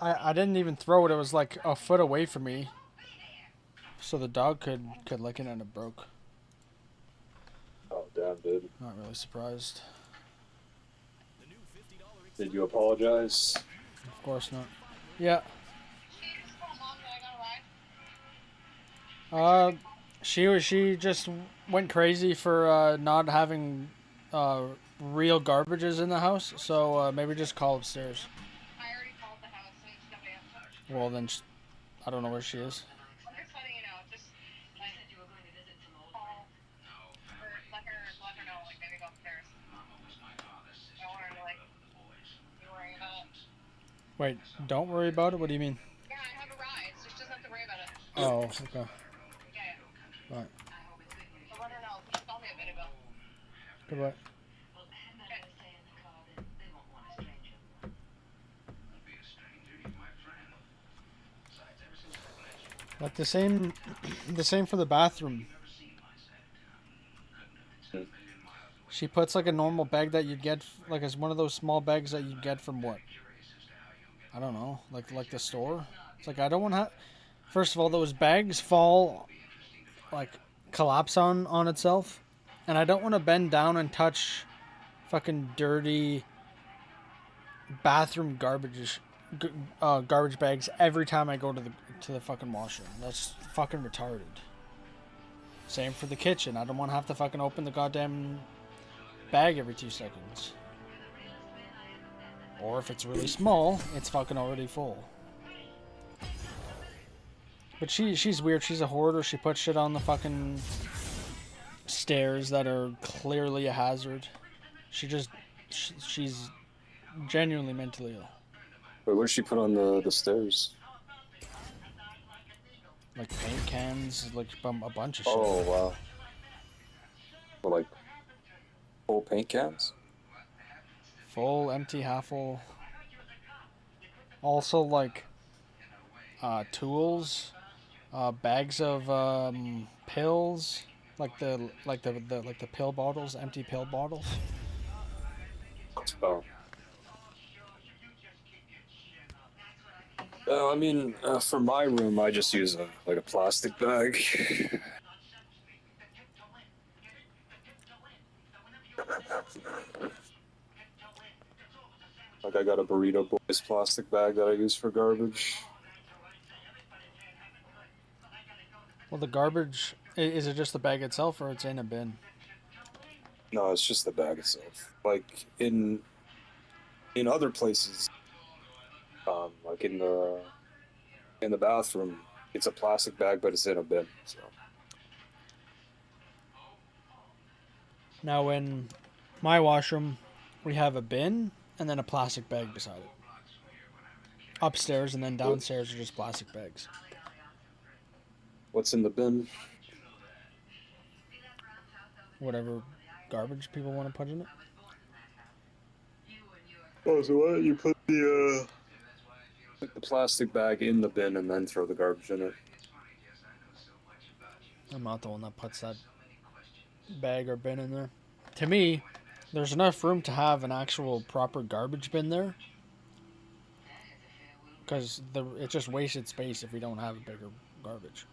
I didn't even throw it. It was like a foot away from me, so the dog could lick it and it broke. Oh damn, dude. Not really surprised. Did you apologize? Of course not. Yeah. She just went crazy for not having real garbages in the house. So maybe just call upstairs. I already called the house and nobody answered. Well then, I don't know where she is. I'm just letting you know. Just you said you were going to visit some old friends. Or let her know, like maybe go upstairs. I want her to like be worrying about it. Wait, don't worry about it. What do you mean? Yeah, I have a ride, so she doesn't have to worry about it. Oh, okay. Right. I'll let her know. She called me a bit ago. Goodbye. Like the same for the bathroom. She puts like a normal bag that you'd get, like it's one of those small bags that you'd get from what? I don't know, like the store. It's like I don't want to. First of all, those bags fall, like collapse on itself, and I don't want to bend down and touch fucking dirty bathroom garbage bags every time I go to the fucking washroom. That's fucking retarded. Same for the kitchen. I don't want to have to fucking open the goddamn bag every 2 seconds. Or if it's really small, it's fucking already full. But she's weird. She's a hoarder. She puts shit on the fucking stairs that are clearly a hazard. She's genuinely mentally ill. Wait, what did she put on the stairs? Like paint cans, like a bunch of shit. Oh wow. Well, like full paint cans? Full, empty, half full. Also like tools, bags of pills, like the pill bottles, empty pill bottles. Oh. I mean, for my room, I just use a plastic bag. Like I got a Burrito Boys plastic bag that I use for garbage. Well, the garbage, is it just the bag itself or it's in a bin? No, it's just the bag itself. Like in other places, like in the bathroom, it's a plastic bag, but it's in a bin. So. Now in my washroom, we have a bin and then a plastic bag beside it. Upstairs and then downstairs are just plastic bags. What's in the bin? Whatever garbage people want to put in it. Oh, so why don't you put the plastic bag in the bin and then throw the garbage in it? I'm not the one that puts that bag or bin in there. To me, there's enough room to have an actual proper garbage bin there. Because it just wasted space if we don't have a bigger garbage.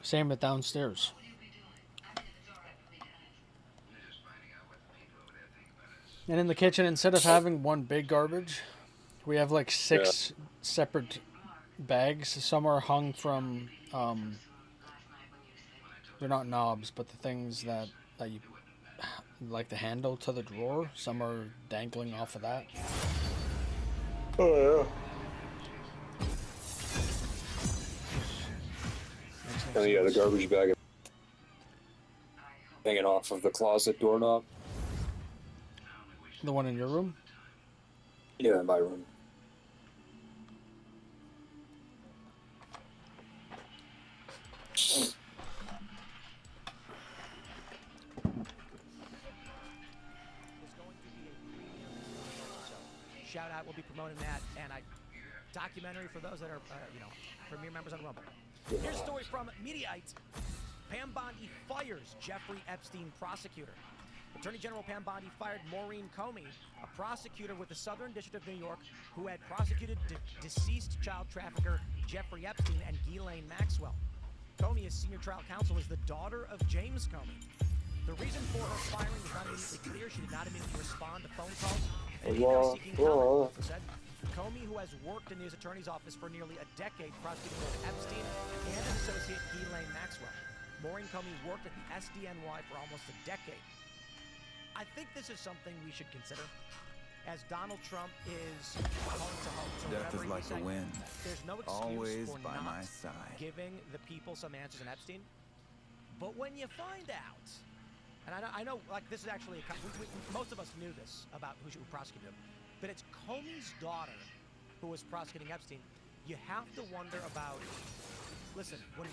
Same with downstairs. And in the kitchen, instead of having one big garbage, we have like 6 separate bags. Some are hung from, they're not knobs, but the things that you, like the handle to the drawer. Some are dangling off of that. Oh, yeah. And yeah, the garbage bag hanging off of the closet doorknob. The one in your room? Yeah, in my room. Shout out, we'll be promoting that, and documentary for those that are, premier members on Rumble. Here's a story from Mediaite. Pam Bondi fires Jeffrey Epstein prosecutor. Attorney General Pam Bondi fired Maureen Comey, a prosecutor with the Southern District of New York who had prosecuted deceased child trafficker Jeffrey Epstein and Ghislaine Maxwell. Comey, as senior trial counsel, is the daughter of James Comey. The reason for her firing is not immediately clear. She did not immediately respond to phone calls and emails seeking comment. Said Comey, who has worked in the U.S. Attorney's Office for nearly a decade prosecuting both Epstein and his associate Ghislaine Maxwell. Maureen Comey worked at the SDNY for almost a decade. I think this is something we should consider, as Donald Trump is calling to hope. So death is like the wind. There's no excuse always for by not my side. giving the people some answers in Epstein. But when you find out, and I know like this is actually, most of us knew this about who prosecuted him, but it's Comey's daughter who was prosecuting Epstein. You have to wonder about, listen, when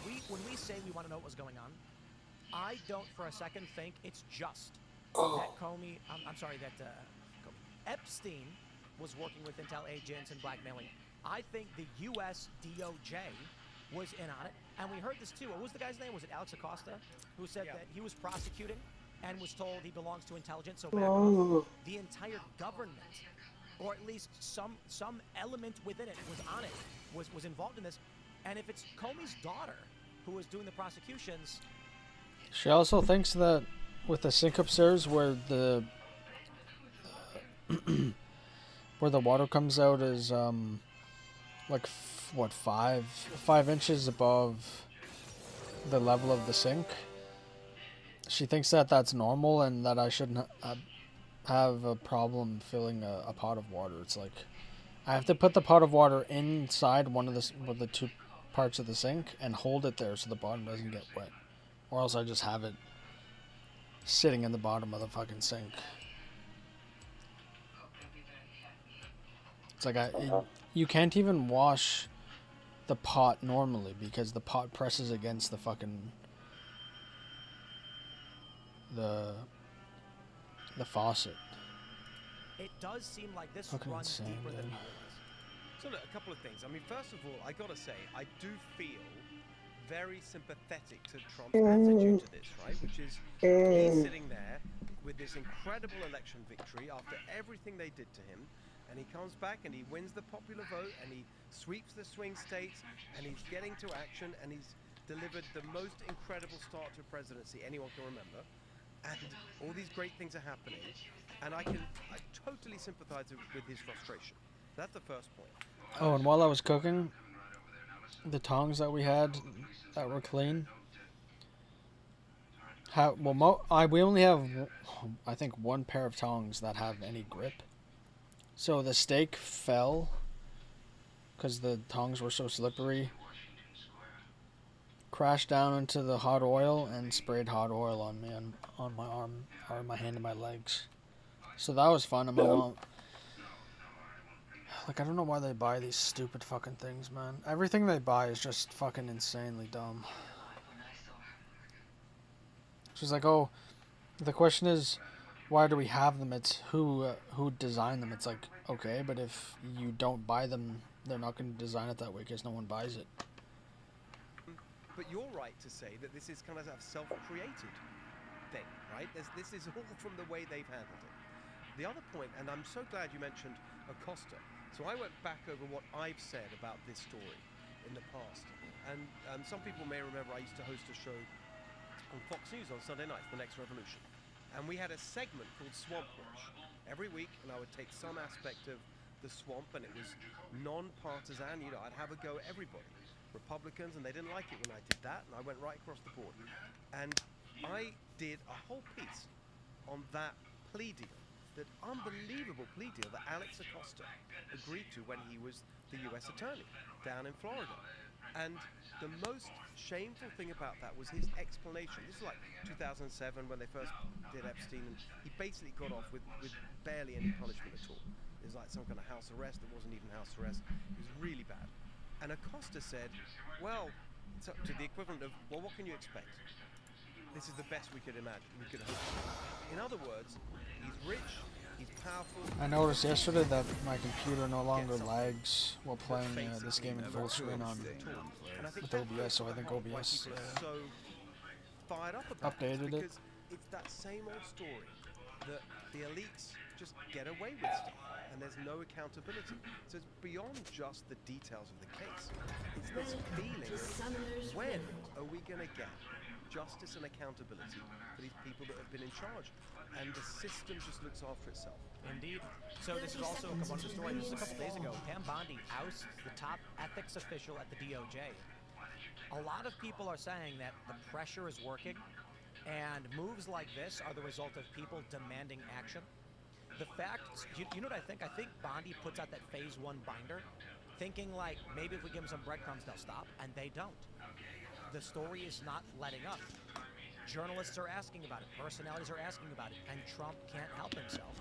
we say we want to know what was going on, I don't for a second think it's just that Comey, that Epstein was working with intel agents and blackmailing. I think the U.S. DOJ was in on it. And we heard this too. What was the guy's name? Was it Alex Acosta? Who said that he was prosecuting and was told he belongs to intelligence. So back off. The entire government, or at least some element within it was on it, was involved in this. And if it's Comey's daughter who was doing the prosecutions. She also thinks that with the sink upstairs where the where the water comes out is like what 5 inches above the level of the sink. She thinks that that's normal and that I shouldn't have a problem filling a pot of water. It's like I have to put the pot of water inside one of the 2 parts of the sink and hold it there so the bottom doesn't get wet, or else I just have it sitting in the bottom of the fucking sink. It's like you can't even wash the pot normally because the pot presses against the fucking the faucet. It does seem like this Fucking runs insane, deeper than dude. we realize. So look, a couple of things. I mean, first of all, I gotta say, I do feel very sympathetic to Trump's attitude to this, right? Which is he's sitting there with this incredible election victory after everything they did to him, and he comes back and he wins the popular vote and he sweeps the swing states and he's getting to action and he's delivered the most incredible start to a presidency anyone can remember, and all these great things are happening, and I totally sympathize with his frustration. That's the first point. Oh, and while I was cooking, the tongs that we had that were clean. We only have, I think, 1 pair of tongs that have any grip. So the steak fell because the tongs were so slippery. Crashed down into the hot oil and sprayed hot oil on me on my arm, or my hand and my legs. So that was fun. And my mom, like, I don't know why they buy these stupid fucking things, man. Everything they buy is just fucking insanely dumb. She's like, oh, the question is, why do we have them? It's who designed them. It's like, okay, but if you don't buy them, they're not going to design it that way because no one buys it. But you're right to say that this is kind of a self-created thing, right? This is all from the way they've handled it. The other point, and I'm so glad you mentioned Acosta. So I went back over what I've said about this story in the past. And some people may remember I used to host a show on Fox News on Sunday nights, The Next Revolution. And we had a segment called Swamp Watch every week, and I would take some aspect of the swamp, and it was non-partisan. You know, I'd have a go at everybody. Republicans, and they didn't like it when I did that, and I went right across the board. And I did a whole piece on that plea deal, that unbelievable plea deal that Alex Acosta agreed to when he was the U.S. attorney down in Florida. And the most shameful thing about that was his explanation. This is like 2007 when they first did Epstein, and he basically got off with barely any punishment at all. It was like some kind of house arrest that wasn't even house arrest. It was really bad. And Acosta said, well, it's up to the equivalent of, well, what can you expect? This is the best we could imagine, we could hope for. In other words, he's rich, he's powerful. I noticed yesterday that my computer no longer lags while playing this game in full screen with OBS, so I think OBS so fired up about updated it. Because it's that same old story that the elites just get away with stuff and there's no accountability. So it's beyond just the details of the case. It's this feeling of when are we going to get justice and accountability for these people that have been in charge? And the system just looks after itself. Indeed. So this is also one of the stories. This is a couple days ago. Pam Bondi ousts the top ethics official at the DOJ. A lot of people are saying that the pressure is working, and moves like this are the result of people demanding action. The fact, you know what I think? I think Bondi puts out that phase 1 binder, thinking like maybe if we give them some breadcrumbs, they'll stop, and they don't. The story is not letting up. Journalists are asking about it, personalities are asking about it, and Trump can't help himself.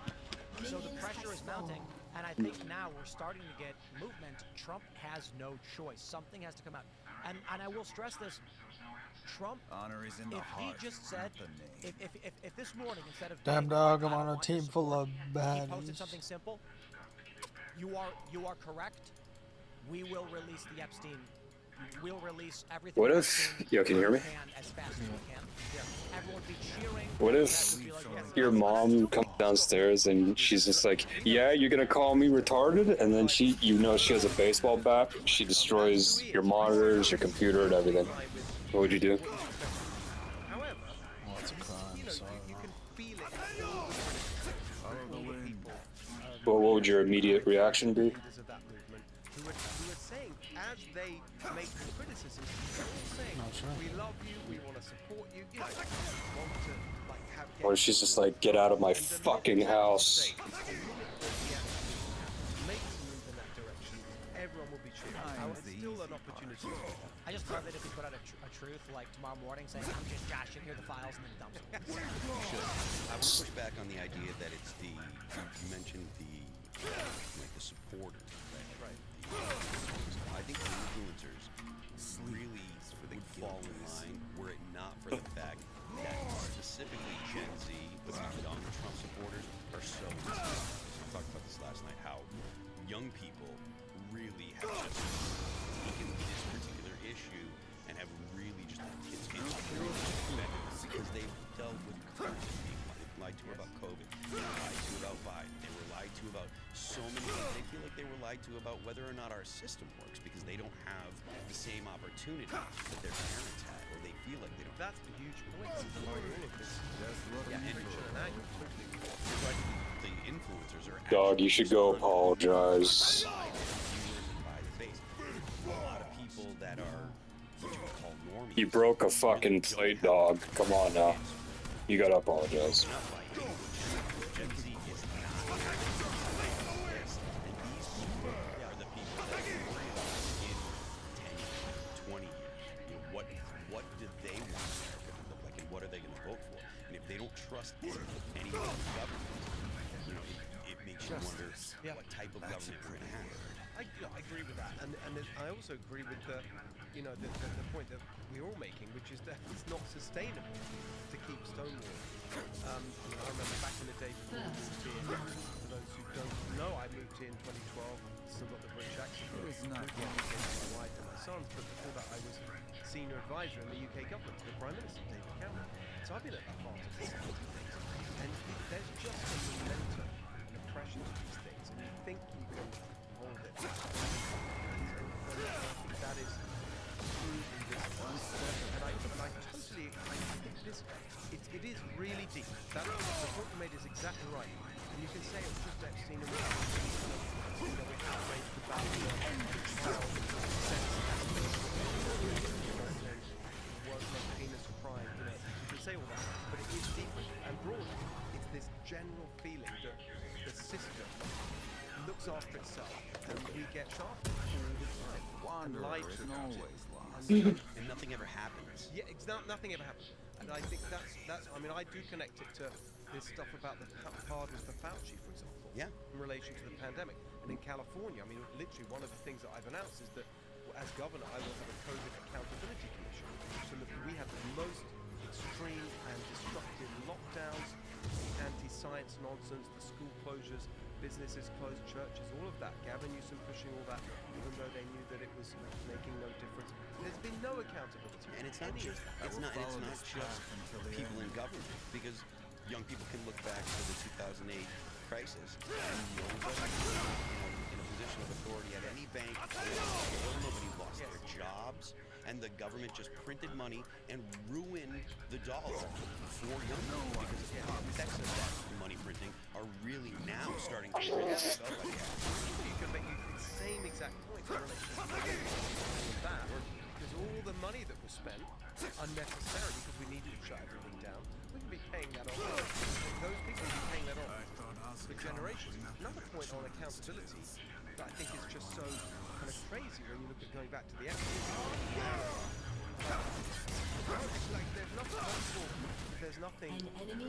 So the pressure is mounting, and I think now we're starting to get movement. Trump has no choice. Something has to come out. And I will stress this, Trump, Honor is in the if he heart, just said, not the name. if this morning, instead of Damn being dog, like, I'm "I on a want your team full support," of he posted baddies. something simple. You are correct. We will release the Epstein. We'll release everything. What if- Epstein yo, can you hear me? can as fast as we can. Yeah. Everyone be cheering. What if That would be like, yes, your mom comes downstairs and she's just like, yeah, you're gonna call me retarded? And then she, you know, she has a baseball bat. She destroys your monitors, your computer, and everything. What would you do? However, Well, it's a crime, so I you don't can know. feel it. All the people, Well, what would your immediate reaction be? leaders of that movement, who are saying, as they make the criticisms, they're all saying, Not sure. we love you, we want to support you, you know, want to like have. Or she's just like, get out of my And the fucking minute house. the minute that the Epstein makes a move in that direction, everyone will be cheering. It's still an opportunity. to do that. I just love it if we put out a truth like tomorrow morning saying, I'm just Josh, and here are the files, and then dumps them. I would push back on the idea that it's the you mentioned the like the supporters, right? I think the influencers really would fall in line were it not for the fact that specifically Gen Z, the young Trump supporters, are so. We talked about this last night. How young people really have just taken this particular issue and have really just it's because they've dealt with COVID, being lied to about COVID, they were lied to about Biden, they were lied to about so many things. They feel like they were lied to about whether or not our system works because they don't have the same opportunity that their parents had, or they feel like they don't. That's the huge point behind all of this. Yeah, and the influencers are Dog, you should go apologize. by their viewers and by the base. A lot of people that are what you would call normies. You broke a fucking plate, dog. Come on now. You gotta apologize. Gen Z is not this, and these people are the people that we worry about in 10 years, 20 years. You know, what do they want America to look like, and what are they going to vote for? And if they don't trust anyone in government, you know, it makes you wonder what type of government we're going to have. I agree with that, and I also agree with the point that we're all making, which is that it's not sustainable to keep stonewalling. I remember back in the day before we moved here. For those who don't know, I moved here in 2012. Still got the British accent. It's not Moved here with my wife and my sons, but before that, I was senior advisor in the UK government to the Prime Minister David Cameron. So I've been at the heart of this, and there's just a momentum and a pressure to these things, and you think you can hold it. And I think that is true in this one step. And I totally, I think this, it is really deep. The point you made is exactly right. And you can say it was just Epstein and we're outraged about the trial sense was a heinous crime. You know, you can say all that, but it is deeper and broader. It's this general feeling that the system looks after itself, and we get sharpened all the time. And lied to about it. And nothing ever happens. Yeah, nothing ever happens. And I think that's. I mean, I do connect it to this stuff about the pardons for Fauci, for example. Yeah. In relation to the pandemic, and in California, I mean, literally one of the things that I've announced is that, as governor, I will have a COVID accountability commission. So that we have the most extreme and destructive lockdowns, the anti-science nonsense, the school closures, businesses closed, churches, all of that. Gavin Newsom pushing all that, even though they knew that it was making no difference. There's been no accountability. And it's not just people in government, because young people can look back to the 2008 crisis, and nobody in a position of authority at any bank, nobody lost their jobs, and the government just printed money and ruined the dollar for young people because the effects of that money printing are really now starting to print. You can make the same exact point in relation to that, because all the money that was spent unnecessarily because we needed to shut everything down, we can be paying that off. Those people will be paying that off for generations. Another point on accountability that I think is just so kind of crazy when you look at going back to the evidence. Like there's nothing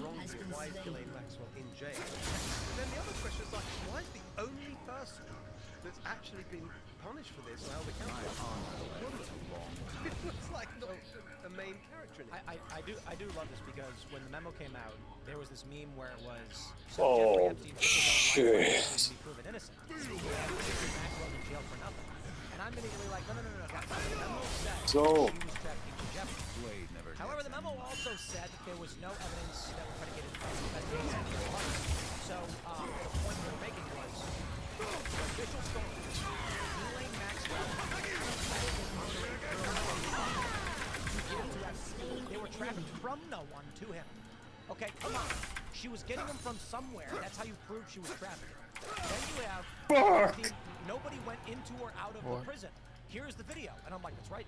wrong with why is Ghislaine Maxwell in jail. But then the other question is like, why is the only person that's actually been punished for this or held accountable? It looks like not the main character in it. I do love this because when the memo came out, there was this meme where it was Oh, Jeffrey Epstein took his own life to be proven innocent. Maxwell in jail for nothing. And I'm immediately like, no. The memo said So- she was trafficking to Jeffrey. However, the memo also said that there was no evidence that was predicated on investigation of the money. So the point they were making was the official story. Ghislaine Maxwell. They were trafficked from no one to him. Okay, come on. She was getting them from somewhere. That's how you prove she was trafficked. Then you have Epstein. Nobody went into or out of the prison. Here's the video. And I'm like, that's right.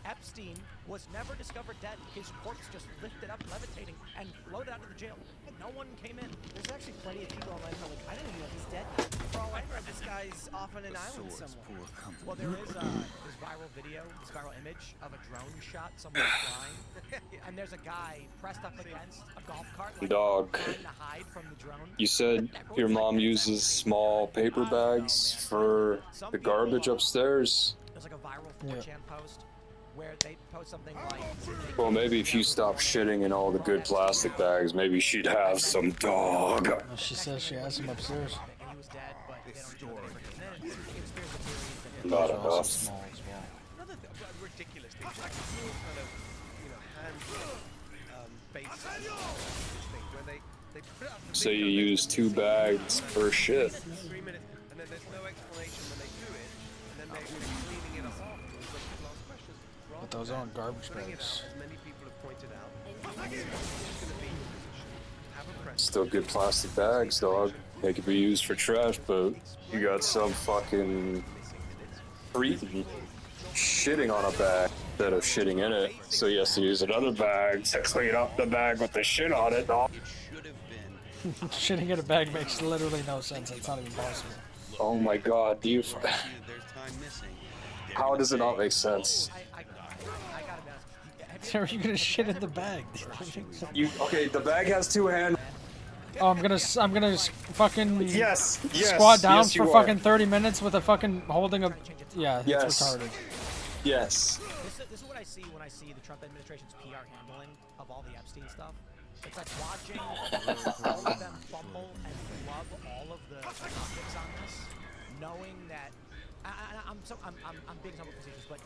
Epstein was never discovered dead. His corpse just lifted up, levitating, and floated out of the jail. No one came in. There's actually plenty of people online who are like, I didn't even know he's dead. For all I know, this guy's off on an island somewhere. Well, there is this viral video, this viral image of a drone shot, someone flying, and there's a guy pressed up against a golf cart, like, Dog. trying to hide from the drone. You said your mom uses small paper bags for the garbage upstairs. There's like a viral 4chan post where they post something like... Well, maybe if you stop shitting in all the good plastic bags, maybe she'd have some dog. She says she has him upstairs. He was dead, but they don't know the difference. Not Also enough. small as well. Another ridiculous thing, like real kind of, hand-based things where they put up the So you video, use 2 bags per shit. 3 minutes, and then there's no explanation when they do it, and then they're cleaning it up afterwards when people ask questions. But those aren't garbage Putting it bags. out, as many people have pointed out, I think it's going to be in a position, have a press. Still good plastic bags, dog. They could be used for trash, but you got some fucking freak shitting on a bag instead of shitting in it. So he has to use another bag to clean up the bag with the shit on it, dog. It should have been. Shitting in a bag makes literally no sense. It's not even possible. Oh my god, do you... There's time missing. How does it not make sense? I gotta ask. Are you gonna shit in the bag? Okay, the bag has 2 hands. Oh, I'm gonna fucking Yes, squat down yes, for you fucking are. 30 minutes with a fucking holding a... Yeah, Yes. it's retarded. Yes. This is what I see when I see the Trump administration's PR handling of all the Epstein stuff. It's like watching all of them fumble and flub all of the topics on this, knowing that I'm being somewhat facetious, but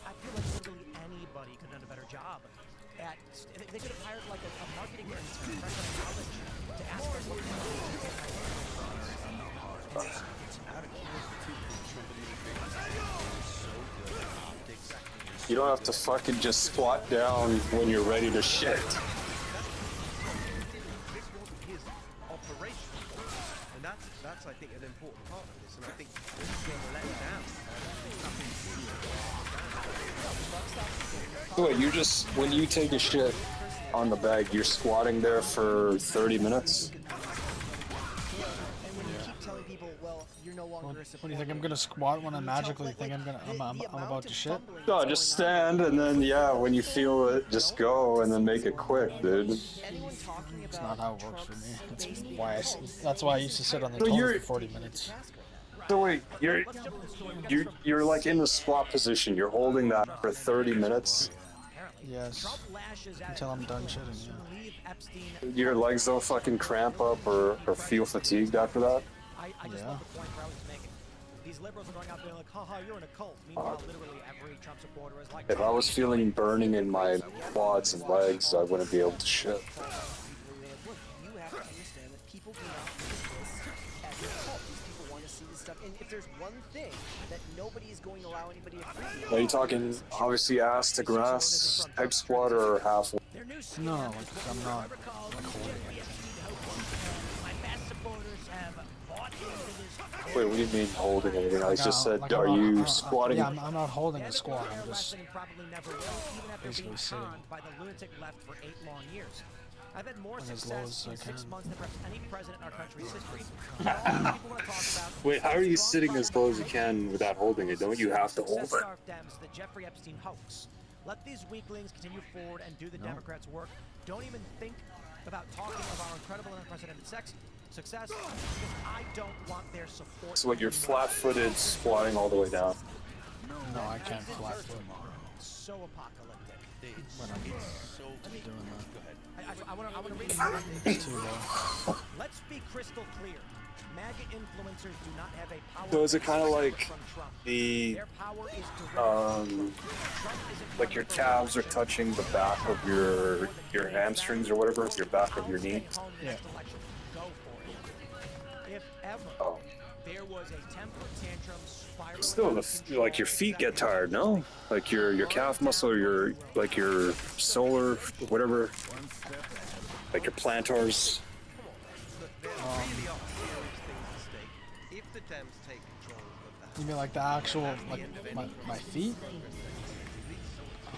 I feel like literally anybody could have done a better job. They could have hired like a marketing intern fresh out of college to ask us what You don't have to fucking just squat down when you're ready to shit. This wasn't his operation, and that's I think an important part of this, and I think this is being let down. So wait, you just, when you take a shit on the bag, you're squatting there for 30 minutes? And when you keep telling people, well, you're no longer a What supporter. do you think? I'm gonna squat when I magically think I'm about to shit? No, just stand and then, yeah, when you feel it, just go and then make it quick, dude. Anyone talking It's about not how it works for me. Trump's That's based why the that's why I used to sit on the So toilet you're- for 40 minutes. So wait, you're like in the squat position, you're holding that for 30 minutes? Yes. Until I'm done shitting, yeah. Your legs don't fucking cramp up or feel fatigued after that? I just Yeah. love the point Crowley's making. These liberals are going out there like, haha, you're in a cult. Meanwhile, literally every Trump supporter is like, If I was feeling burning in my quads and legs, I wouldn't be able to shit. Look, you people do not use this as a cult. These people want to see this stuff. And if there's one thing that nobody is going to allow anybody to freely Are you talking obviously ass to grass type squat or half? No, like, I'm not like holding it. My best supporters have bought into this. Wait, what do you mean holding anything? I just said, Like, are I'm you not, squatting? Yeah, I'm not holding a squat. I'm just Probably never will, even after basically being sitting conned by the lunatic left for 8 long years. I've had more as low success as I in 6 can. months than perhaps any president in our country's history. All people want to talk about Wait, how are you strong sitting as low as you parliamentary can without holding it? Don't you have to hold it? success-starved Dems, the Jeffrey Epstein hoax. Let these weaklings continue forward and do the Democrats' work. Don't even think about talking of our incredible and unprecedented success, because I don't want their support. So what, you're flat-footed, squatting all the way down. No, I can't flat foot. So apocalyptic. When I'm So doing that. go ahead. I want to read It's too low. Let's be crystal clear. MAGA influencers do not have a power. So is it kind of like from Trump. the, Their power is direct. like your calves are touching the back of your hamstrings or whatever, your back of your knee? Yeah. Go for it. If ever Oh. there was a temper tantrum spiraling Still, out of like your feet get tired, no? Like your calf muscle, or your solar, whatever, like your plantars. There really are serious things at stake if the Dems take control of the You mean like the actual, like my feet?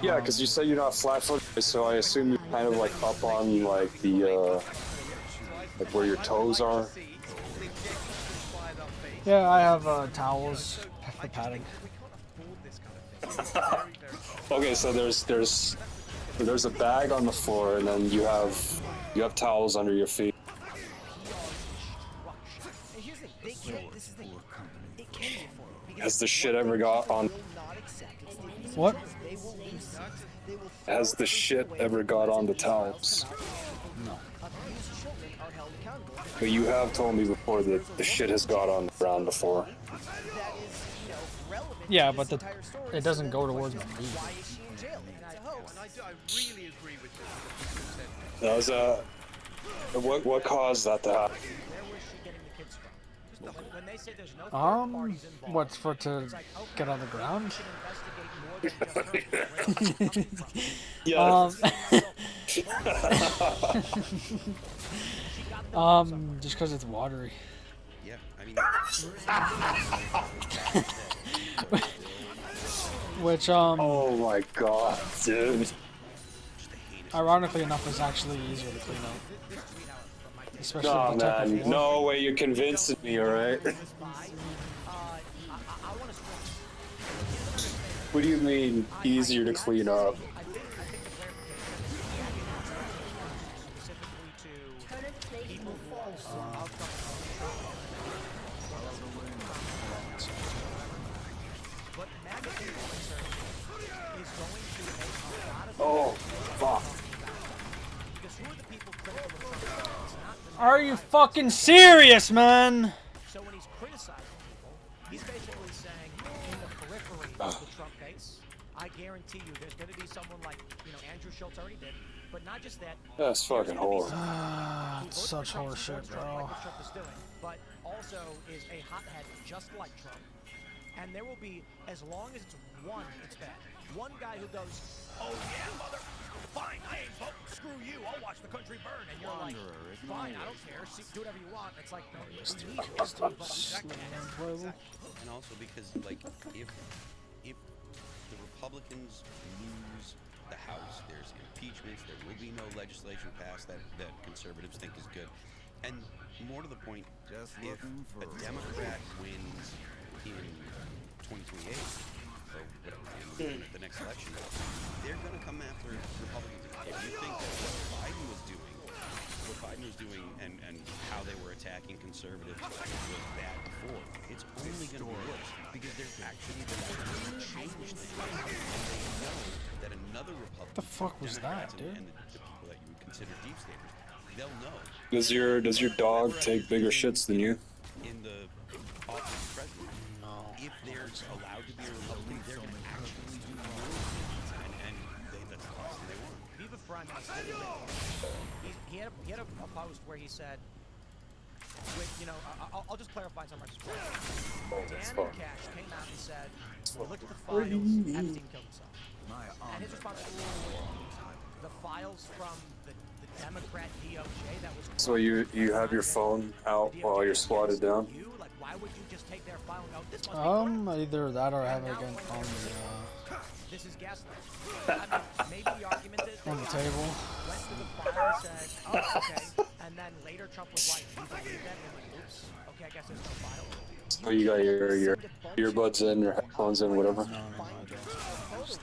Yeah, because you said you're not flat-footed, so I assume you're kind of like up on like the like where your toes are. Yeah, I have towels for padding. Okay, so there's a bag on the floor, and then you have towels under your feet. And here's the thing, they can't, this is the thing, it can be afforded. Because Has the shit ever got on? will not accept it. What? They will lose. They will Has the shit ever got on the towels? No. abused children are held accountable. But you have told me before that the shit has got on the ground before. That is, relevant Yeah, to but this the entire story. it So doesn't then go the towards question my is, feet. why is she in jail? And it's a hoax. I really agree with you. That was what caused that to happen? Where was she getting the kids from? Just when they say there's no third parties involved, What's for to it's like, okay, get on the ground? we should investigate more than just her coming from. Yeah. Just because it's watery. Yeah, I mean, Which Oh my god, dude. ironically enough is actually easier to clean up. Especially No, with the type of man. water. No way, you're convincing me, alright? What do you mean, easier to clean up? Oh, fuck. Are you fucking serious, man? So when he's criticizing people, he's basically saying, in the periphery of the Trump base, I guarantee you there's going to be someone like, Andrew Schultz already did, but not just that. That's fucking horror. It's such horseshit, bro. Like what Trump is doing, but also is a hothead just like Trump. And there will be, as long as it's one, it's bad. One guy who goes, oh yeah, mother, fine, I ain't voting, screw you, I'll watch the country burn. And you're like, fine, I don't care, do whatever you want. It's like, no, we need you to vote. and also because like if the Republicans lose the House, there's impeachments, there will be no legislation passed that conservatives think is good. And more to the point, if a Democrat wins in 2028, or whatever, the next election, they're going to come after Republicans. If you think that what Biden was doing and how they were attacking conservatives was bad before, it's only going to be worse because there's actually been change things. And they know that another Republican, The fuck was Democrats that, dude? and the people that you would consider deep staters, they'll know Does your dog take bigger shits than you? in the office of president. No. If they're allowed to be a Republican, they're going to actually do more and that's the last thing they want. Viva Front, he had a post where he said, with, you know, I'll just clarify some of my support. Oh, that's Dan fun. and Cash came out and said, we looked at the files, Epstein killed himself. And his response was, the files from the Democrat DOJ that was... So you have your phone out while you're squatted down? Like, why would you just take their file and go, this must be Either that or have it again on this is gaslighting. I mean, maybe the argument is the table. went to the file and said, oh, okay. And then later Trump was like, you believe that? And I'm like, oops. Okay, I guess there's no file. So you got your earbuds in, your headphones in, whatever? No, I don't. Just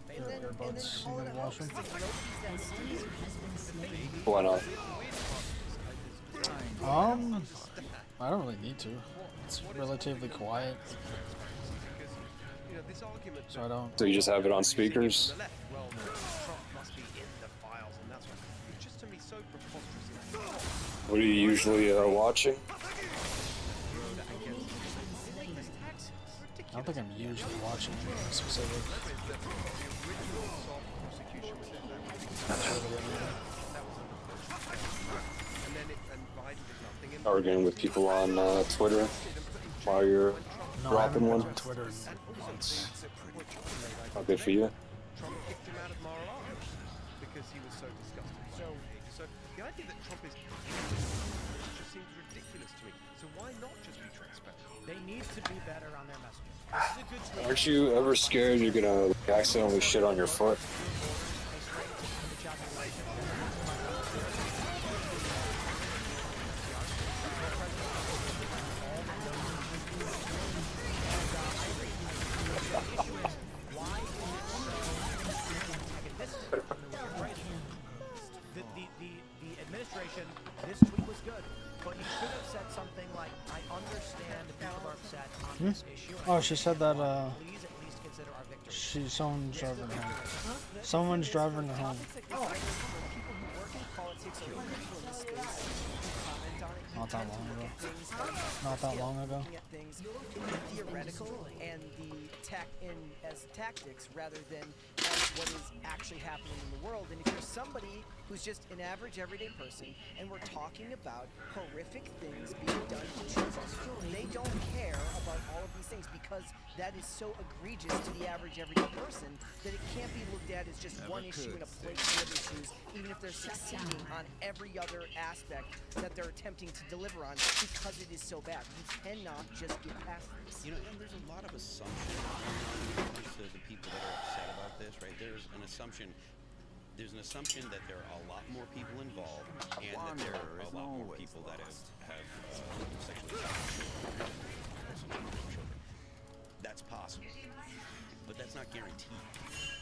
earbuds in the washroom. Why not? I don't really need to. It's relatively quiet, You know, this argument so I don't. So you just have it on speakers? well, Trump must be in the files, and that's what. It's just to me so preposterous. What are you usually watching? I don't think I'm usually watching anything specific. Arguing with people on Twitter while you're No, I dropping haven't one? been on Twitter in months. Not good for you. Trump kicked him out of Mar-a-Lago because he was so disgusted. So the idea that Trump is just seems ridiculous to me. So why not just be transparent? They need to be better on their messaging. This is a good tweet. Aren't you ever scared you're gonna accidentally shit on your foot? The administration, this tweet was good, but he should have said something like, I understand if people are upset on this issue. Oh, she said that Please at least consider our victory. someone's driving her home. Someone's driving her home. People who work in politics or even people in this space comment on it. You Not that tend to long look ago. at things like Not that long ago. looking at things in the theoretical and the as tactics rather than as what is actually happening in the world. And if you're somebody who's just an average everyday person and we're talking about horrific things being done to children, they don't care about all of these things because that is so egregious to the average everyday person that it can't be looked at as just one issue in a plate of issues, even if they're succeeding on every other aspect that they're attempting to deliver on because it is so bad. You cannot just get past this. You know, and there's a lot of assumption to the people that are upset about this, right? There's an assumption that there are a lot more people involved and that there are a lot more people that have sexually children. That's possible, but that's not guaranteed.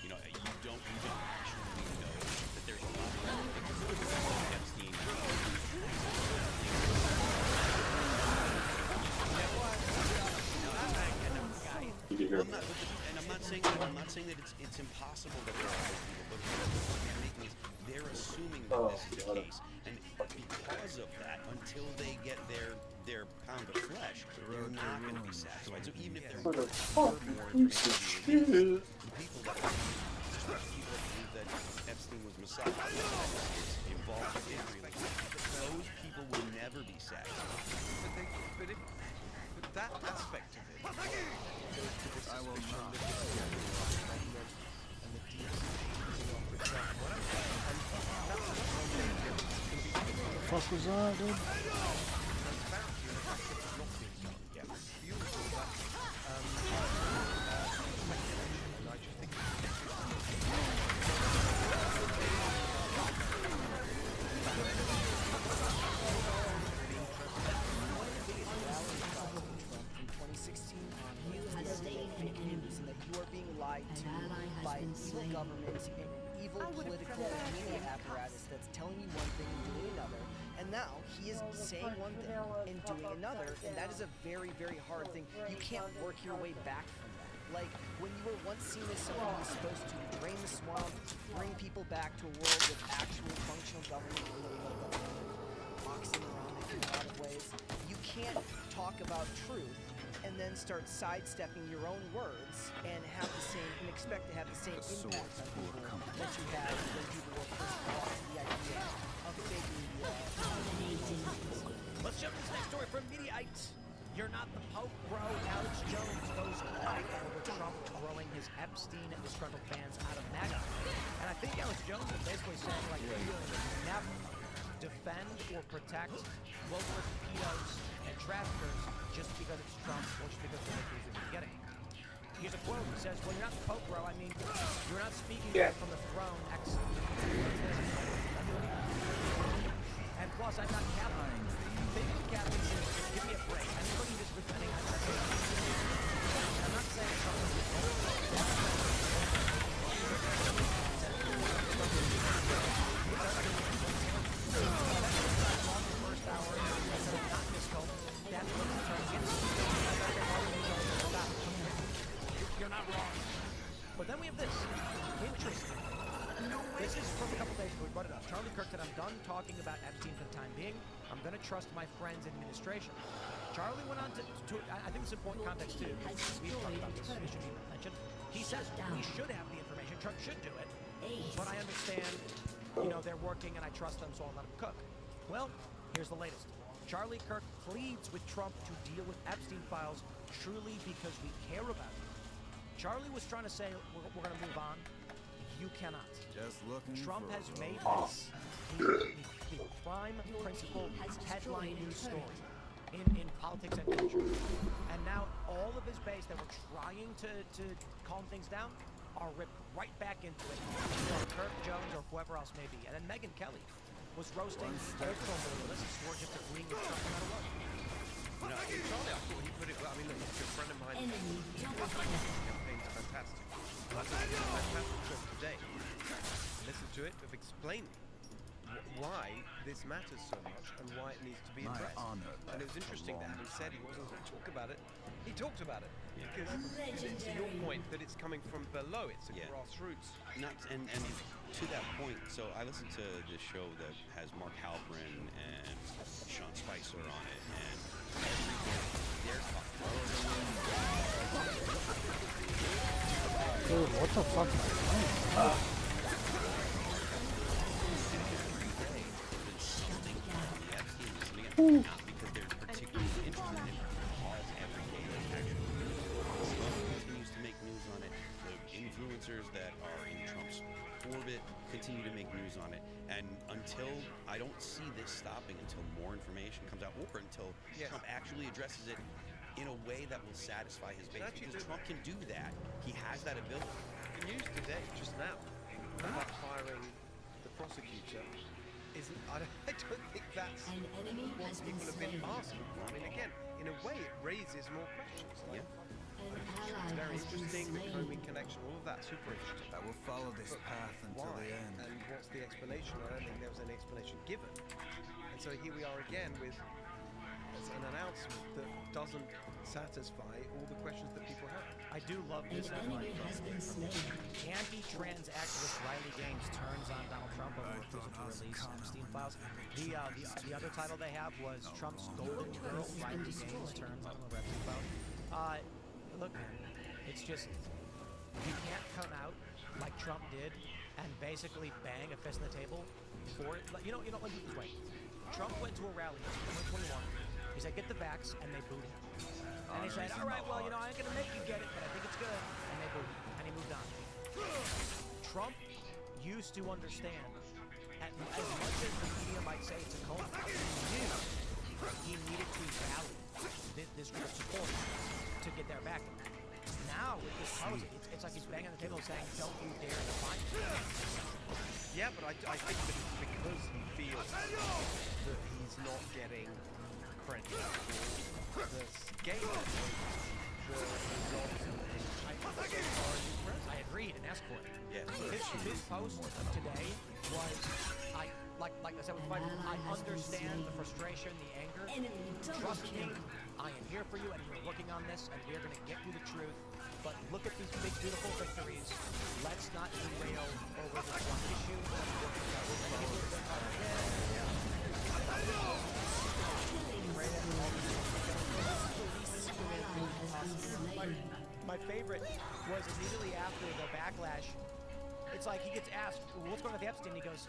You know, you don't actually know that there's a lot more because Epstein. I'm not saying that it's impossible that there are other people, but what I'm making is they're assuming that this is the case, and because of that, until they get their pound of flesh, they're not going to be satisfied. So even if there were more information, the people that believe that Epstein was misogynistic, involved with Israel, those people will never be satisfied. But that aspect of it goes to the suspicion that this is and the DSA What the fuck was that, dude? By evil government and evil political media apparatus that's telling you one thing and doing another. And now he is saying one thing and doing another, and that is a very, very hard thing. You can't work your way back from that. Like, when you were once seen as someone who's supposed to drain the swamp, bring people back to a world with actual functional government, boxing around it in a lot of ways, you can't talk about truth and then start sidestepping your own words and have the same and expect to have the same impact on people that you had when people were first brought to the idea of fake media. Let's jump to this next story from Mediaite. You're not the Pope, bro. Alex Jones goes quiet over Trump throwing his Epstein and disgruntled fans out of MAGA. And I think Alex Jones is basically saying, like, we will never defend or protect globalist pedos and traffickers just because it's Trump or just because they're the beginning. Here's a quote. He says, well, you're not the Pope, bro. I mean, you're not speaking from the throne. And plus, I'm not Catholic. Thinking Catholic is, give me a break. Anybody who's defending, I'm not saying something is wrong. First hour, not miscode. That's what I'm trying to get. You're not wrong. But then we have this. Interesting. This is from a couple days ago. We brought it up. Charlie Kirk said, I'm done talking about Epstein for the time being. I'm going to trust my friends in administration. Charlie went on to I think it's important context too. We've talked about this. It should be mentioned. He says we should have the information. Trump should do it. But I understand, they're working and I trust them, so I'll let them cook. Well, here's the latest. Charlie Kirk pleads with Trump to deal with Epstein files truly because we care about it. Charlie was trying to say we're going to move on. You cannot. Trump has made this the prime principal headline news story in politics and culture. And now all of his base that were trying to calm things down are ripped right back into it. Kirk, Jones, or whoever else may be. And then Megyn Kelly was roasting overall journalists who were just agreeing with Trump no matter what. Charlie, I thought he put it well. I mean, look, he's a friend of mine. Campaign's fantastic. I thought it was a fantastic show today. Listen to it of explaining why this matters so much and why it needs to be addressed. And it was interesting that having said he wasn't going to talk about it, he talked about it. Because to your point that it's coming from below, it's a grassroots. And to that point, so I listened to this show that has Mark Halperin and Sean Spicer on it, and they're talking Dude, what the fuck am I doing? Not because they're particularly interested in it, because every day they actually Trump continues to make news on it. The influencers that are in Trump's orbit continue to make news on it. And until I don't see this stopping until more information comes out, or until Trump actually addresses it in a way that will satisfy his base. Because Trump can do that. He has that ability. The news today, just now, about firing the prosecutor, I don't think that's what people have been asking for. I mean, again, in a way, it raises more questions. Like, it's very interesting, the Comey connection, all of that, super interesting. I will follow this path until the end. And what's the explanation? I don't think there was any explanation given. And so here we are again with an announcement that doesn't satisfy all the questions that people have. I do love this headline from anti-trans activist Riley Gaines turns on Donald Trump over refusal to release Epstein files. The other title they have was Trump's golden girl Riley Gaines turns on the Epstein files. Look, man, it's just you can't come out like Trump did and basically bang a fist on the table for it. Let me put it this way. Trump went to a rally in 2021. He said, get the vax, and they booed him. And he said, all right, well, I ain't going to make you get it, but I think it's good. And they booed him. And he moved on. Trump used to understand, as much as the media might say it's a cult, he needed to rally this group of supporters to get their backing. Now, with this policy, it's like he's banging on the table saying, don't you dare define me. Yeah, but I think that it's because he feels that he's not getting credit for the scale of the results of his I agreed, and asked for it. Yeah. His post today was, like I said with Biden, I understand the frustration, the anger. Trust me, I am here for you, and we're working on this, and we're going to get you the truth. But look at these big, beautiful victories. Let's not derail over this one issue. My favorite was immediately after the backlash. It's like he gets asked, what's going on with Epstein? He goes,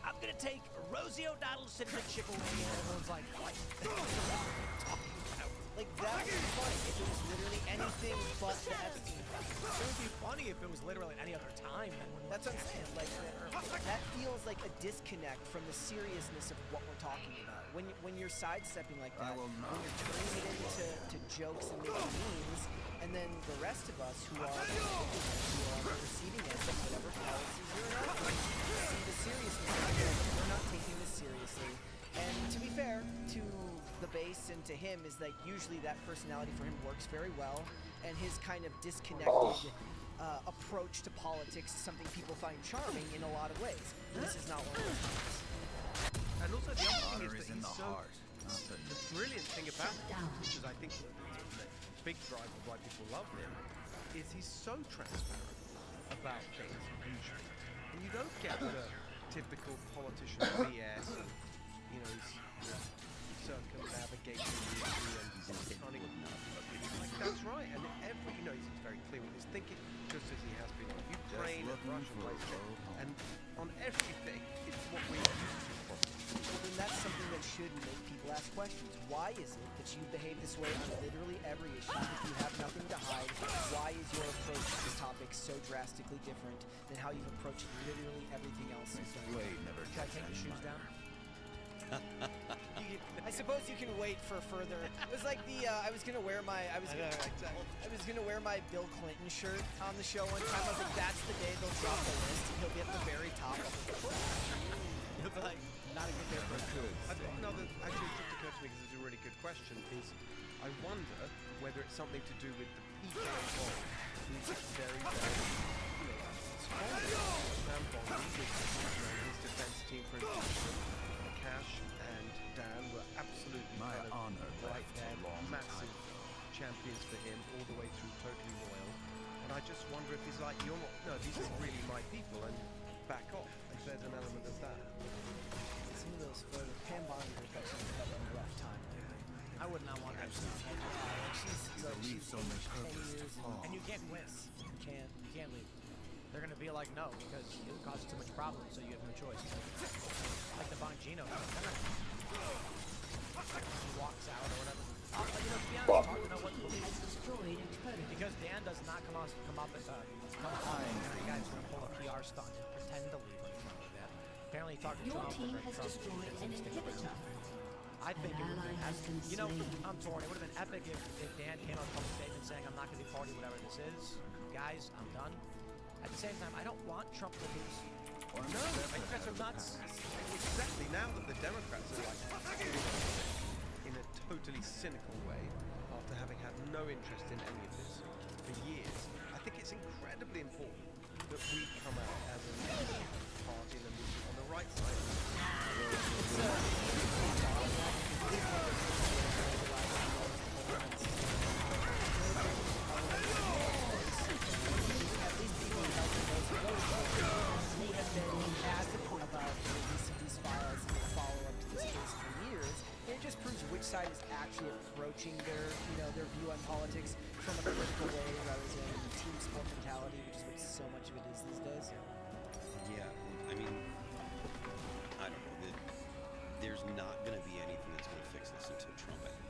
I'm gonna take Rosie O'Donnell's citizenship away, and everyone's like, what? What are you talking about? Like, that would be funny if it was literally anything but the Epstein. It would be funny if it was literally any other time. That's what I'm saying. Like, that feels like a disconnect from the seriousness of what we're talking about. When you're sidestepping like that, when you're turning it into jokes and making memes, and then the rest of us who are on the receiving end of whatever policies you're enacting see the seriousness of it. We're not taking this seriously. And to be fair to the base and to him is like usually that personality for him works very well, and his kind of disconnected approach to politics is something people find charming in a lot of ways. This is not one of those times. And also the other thing Honor is is that in he's the so heart, not the the brilliant thing about him, which is I think the big driver of why people love him, is he's so transparent about things usually, and you don't get the typical politician BS. You know, he's circumnavigating the issue and cunning. Like, that's right, and every he's very clear with his thinking, just as he has been on Ukraine and looking Russia, for a road home. and on everything. It's what we're used to from him. Well, then that's something that should make people ask questions. Why is it that you behave this way on literally every issue? If you have nothing to hide, why is your approach to the topic so drastically different than how you've approached literally everything else you've done? Blade never Should I gets take the any shoes money. down? I suppose you can wait for further. It was like the I was gonna wear my I was gonna wear my Bill Clinton shirt on the show one time. I was like, that's the day they'll drop the list and he'll be at the very top of the list. He'll be like, not a good day for I think another, actually, it just occurred to me because it's a really good question, is I wonder whether it's something to do with the people involved, who's very, very, Sam Bondi with his defense team, for instance, Cash and Dan were absolutely My kind of honor right left there, a long massive champions for him, all the way through, totally loyal. And I just wonder if he's like, you're not, no, these are really my people, and back off. If there's an element of that. Some of those photos, Pam Bondi was actually having a rough time. I would not want that. He's a leaf so much 10 purpose to years fall. And you can't win. You can't leave. They're gonna be like, no, because it would cause too much problems, so you have no choice. Like the Bongino. He walks out or whatever. To be honest, it's hard to know what to believe. Because Dan does not come up as a guy who's gonna pull a PR stunt and pretend to leave or anything like that. Apparently he talked to Your Trump. team and has Trump destroyed didn't an stick with inhibitor. it. I think it would An ally has been slain. I'm torn. It would have been epic if Dan came out with a public statement saying, I'm not going to be party, whatever this is. Guys, I'm done. At the same time, I don't want Trump to lose. Or No, I think that's nuts. Exactly. Now that the Democrats are like in a totally cynical way, after having had no interest in any of this for years, I think it's incredibly important that we come out as a party and on the right side. These files and the follow-up to this case for years. And it just proves which side is actually approaching their view on politics from a critical way rather than team sport mentality, which is what so much of it is these days. Yeah, I mean, I don't know. There's not going to be anything that's going to fix this until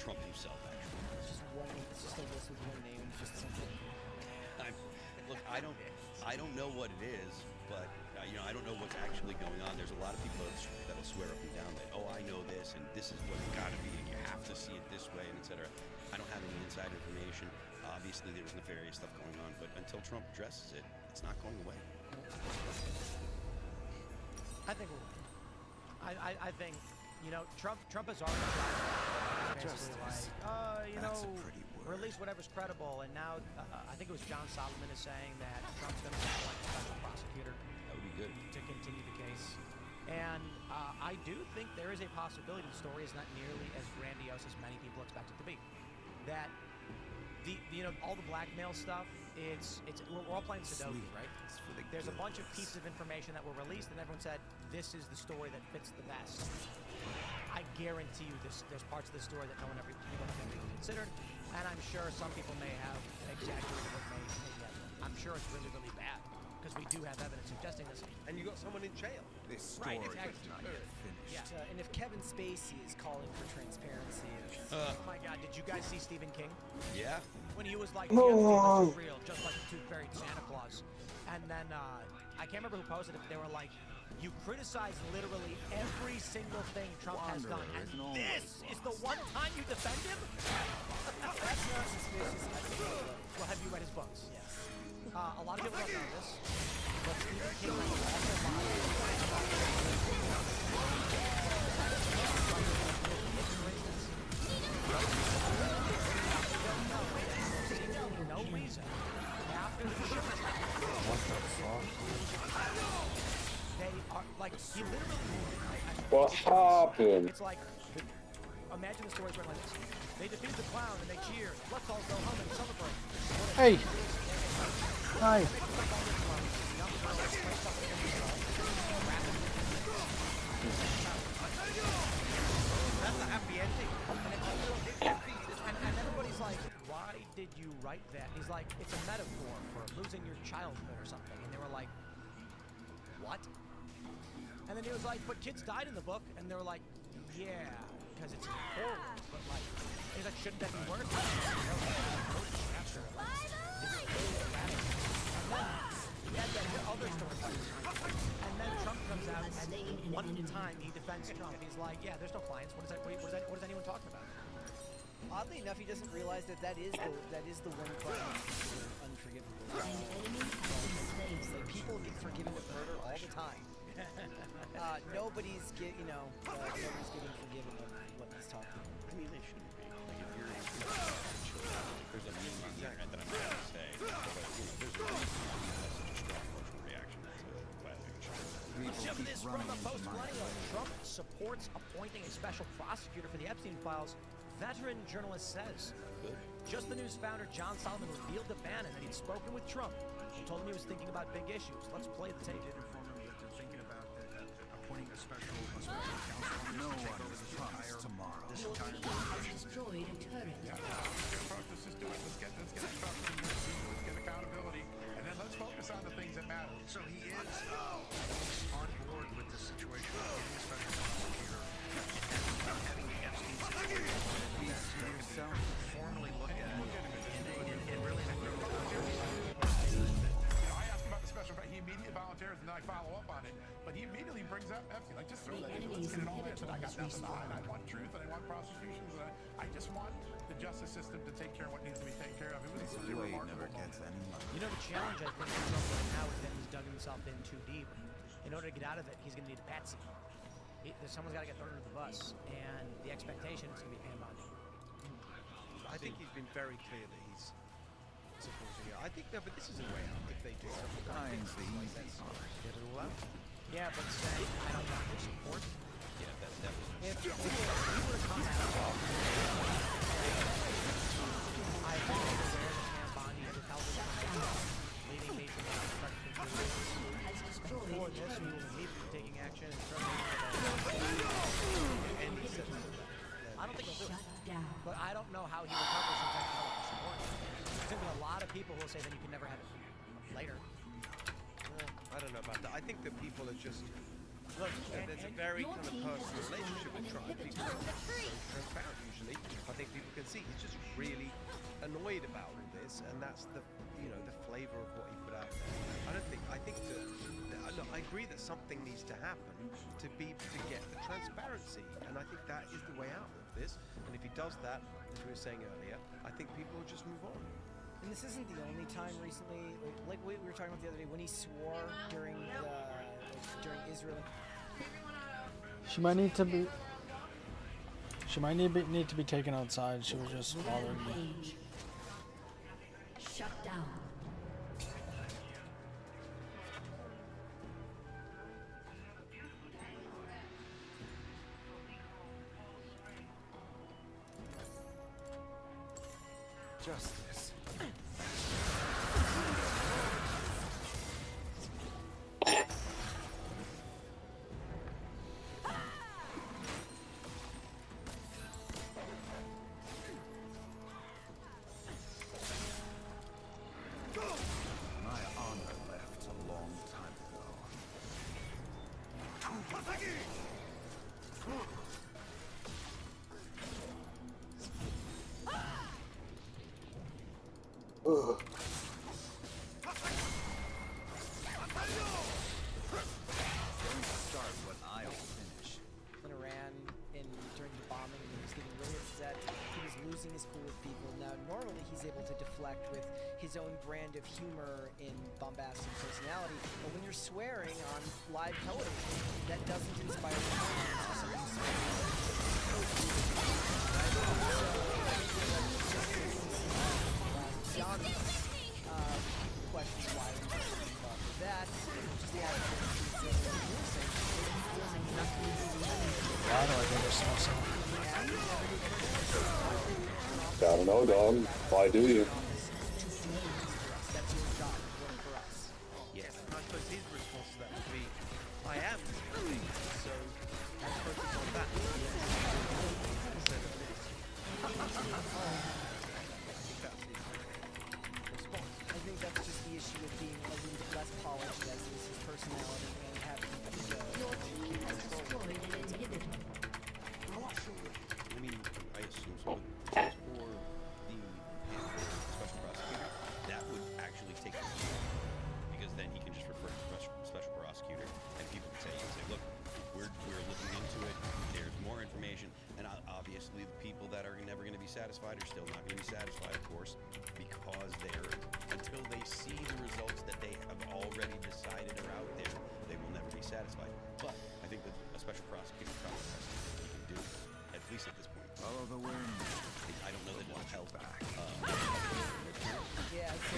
Trump himself, actually. It's just a list with one name, just something. Look, I don't know what it is, but I don't know what's actually going on. There's a lot of people that'll swear up and down that, oh, I know this, and this is what it's got to be, and you have to see it this way, and etc. I don't have any inside information. Obviously, there's nefarious stuff going on, but until Trump addresses it, it's not going away. I think we'll win. I think, Trump has already basically That's a pretty word. release whatever's credible, and now I think it was John Solomon is saying that Trump's going to select a special prosecutor That would be good. to continue the case. And I do think there is a possibility the story is not nearly as grandiose as many people expect it to be. That all the blackmail stuff, we're all playing Sudoku, right? There's a bunch of pieces of information that were released, and everyone said this is the story that fits the best. I guarantee you, there's parts of the story that people haven't really considered, and I'm sure some people may have exaggerated what may get. I'm sure it's really, really bad because because we do have evidence suggesting this. And you got someone in jail. This story Right, exactly. is not yet finished. Yeah. And if Kevin Spacey is calling for transparency, it's... Oh my God, did you guys see Stephen King? Yeah. When he was like, No. "Yes, this is real," just like the tooth fairy and Santa Claus. And then I can't remember who posted it, but they were like, "You criticize literally every single thing Trump has done, and this is the one time you defend him." That's not suspicious. Well, have you read his books? Yes. A lot of people don't know this, but Stephen King was also for no reason after the ship attack. What the fuck? They are like he literally. What happened? It's like imagine the stories went like this. They defeated the clown and they cheered. Let's all go home and celebrate. Hey. Hi. That's a happy ending. And everybody's like, "Why did you write that?" He's like, "It's a metaphor for losing your childhood or something." And they were like, "What?" And then he was like, "But kids died in the book," and they were like, "Yeah, because it's horror." But like, he's like, "Shouldn't that be worse?" He had that other story. And then Trump comes out, and one time he defends Trump. He's like, "Yeah, there's no clients. What is anyone talking about?" Oddly enough, he doesn't realize that that is the one crime unforgivable. Like people get forgiven of murder all the time. Nobody's getting forgiven of what he's talking about. I mean, they shouldn't be. Like, if you're there's a meme on the internet that I'm not going to say, but, there's a reason why that's such a strong emotional reaction to violation. This from the Post-Millennial. Trump supports appointing a special prosecutor for the Epstein files. Veteran journalist says. Good. Just the News founder John Solomon revealed to Bannon that he'd spoken with Trump. He told him he was thinking about big issues. Let's play the tape. Did inform him that they're thinking about appointing a special counsel on No this to take one over is this promised tomorrow. this entire operation. Destroyed a turret. Yeah, let's just do it. Let's get trust in this. Let's get accountability, and then let's focus on the things that matter. So he is on board with the situation of getting a special prosecutor and having the Epstein situation formally look at and really I asked him about the special. He immediately volunteers, and then I follow up on it. But he immediately brings up Epstein. Like, just throw that in. Let's get it all answered. I got nothing to hide. I want truth, and I want prosecutions. And I just want the justice system to take care of what needs to be taken care of. It was a Wade remarkable never gets moment. any money. You know, the challenge I think for Trump right now is that he's dug himself in too deep. In order to get out of it, he's going to need a patsy. Someone's got to get thrown under the bus, and the expectation is going to be Pam Bondi. I think he's been very clear that he's supporting it. I think that, but this is a way out if they do something. Time's the easy part. Get it all out. Yeah, but saying I don't want your support. Yeah, that was If you were to come out, I think aware that Pam Bondi has a television leading me to Has destroyed for a this, we turret. will need to be taking action and terminating And he said I don't think he'll do it. Shut down. But I don't know how he recovers from technical support. There's going to be a lot of people who will say that you can never have it later. I don't know about that. I think that people are just look. There's a very Your kind of team has personal relationship with destroyed Trump. an People are inhibitor. so transparent usually. I think people can see he's just really annoyed about all this, and that's the the flavor of what he put out there. I think that look, I agree that something needs to happen to get the transparency, and I think that is the way out of this. And if he does that, as we were saying earlier, I think people will just move on. And this isn't the only time recently, like we were talking about the other day, when he swore during Israel. She might need to be. She might need to be taken outside. She was just bothering me. Rampage. Shut down. Justice. My honor left long time ago. Ugh. Don't start what I'll finish. In Iran, during the bombing, he was getting really upset. He was losing his cool with people. Now, normally he's able to deflect with his own brand of humor in bombastic personality, but when you're swearing on live television, that doesn't inspire confidence for something so the audience questions why we were involved with that. Just the actual Why do I think there's so sad? I don't know, dog. Why do you? That's your job, work for us. Yes. I suppose his response to that would be, I am doing it, so let's focus on that. Instead of this. I think that's his response. I think that's just the issue with being a little bit less polished as is his personality and having Your team has destroyed an inhibitor. I mean, I assume so. But as for the special prosecutor, that would actually take the heat, because then he can just refer to special prosecutor, and people can say, look, we're looking into it. There's more information, and obviously the people that are never going to be satisfied are still not going to be satisfied, of course, because until they see the results that they have already decided are out there, they will never be satisfied. But I think that a special prosecutor probably has something he can do, at least at this point. Follow the wind. I don't know that it'll help. yeah, so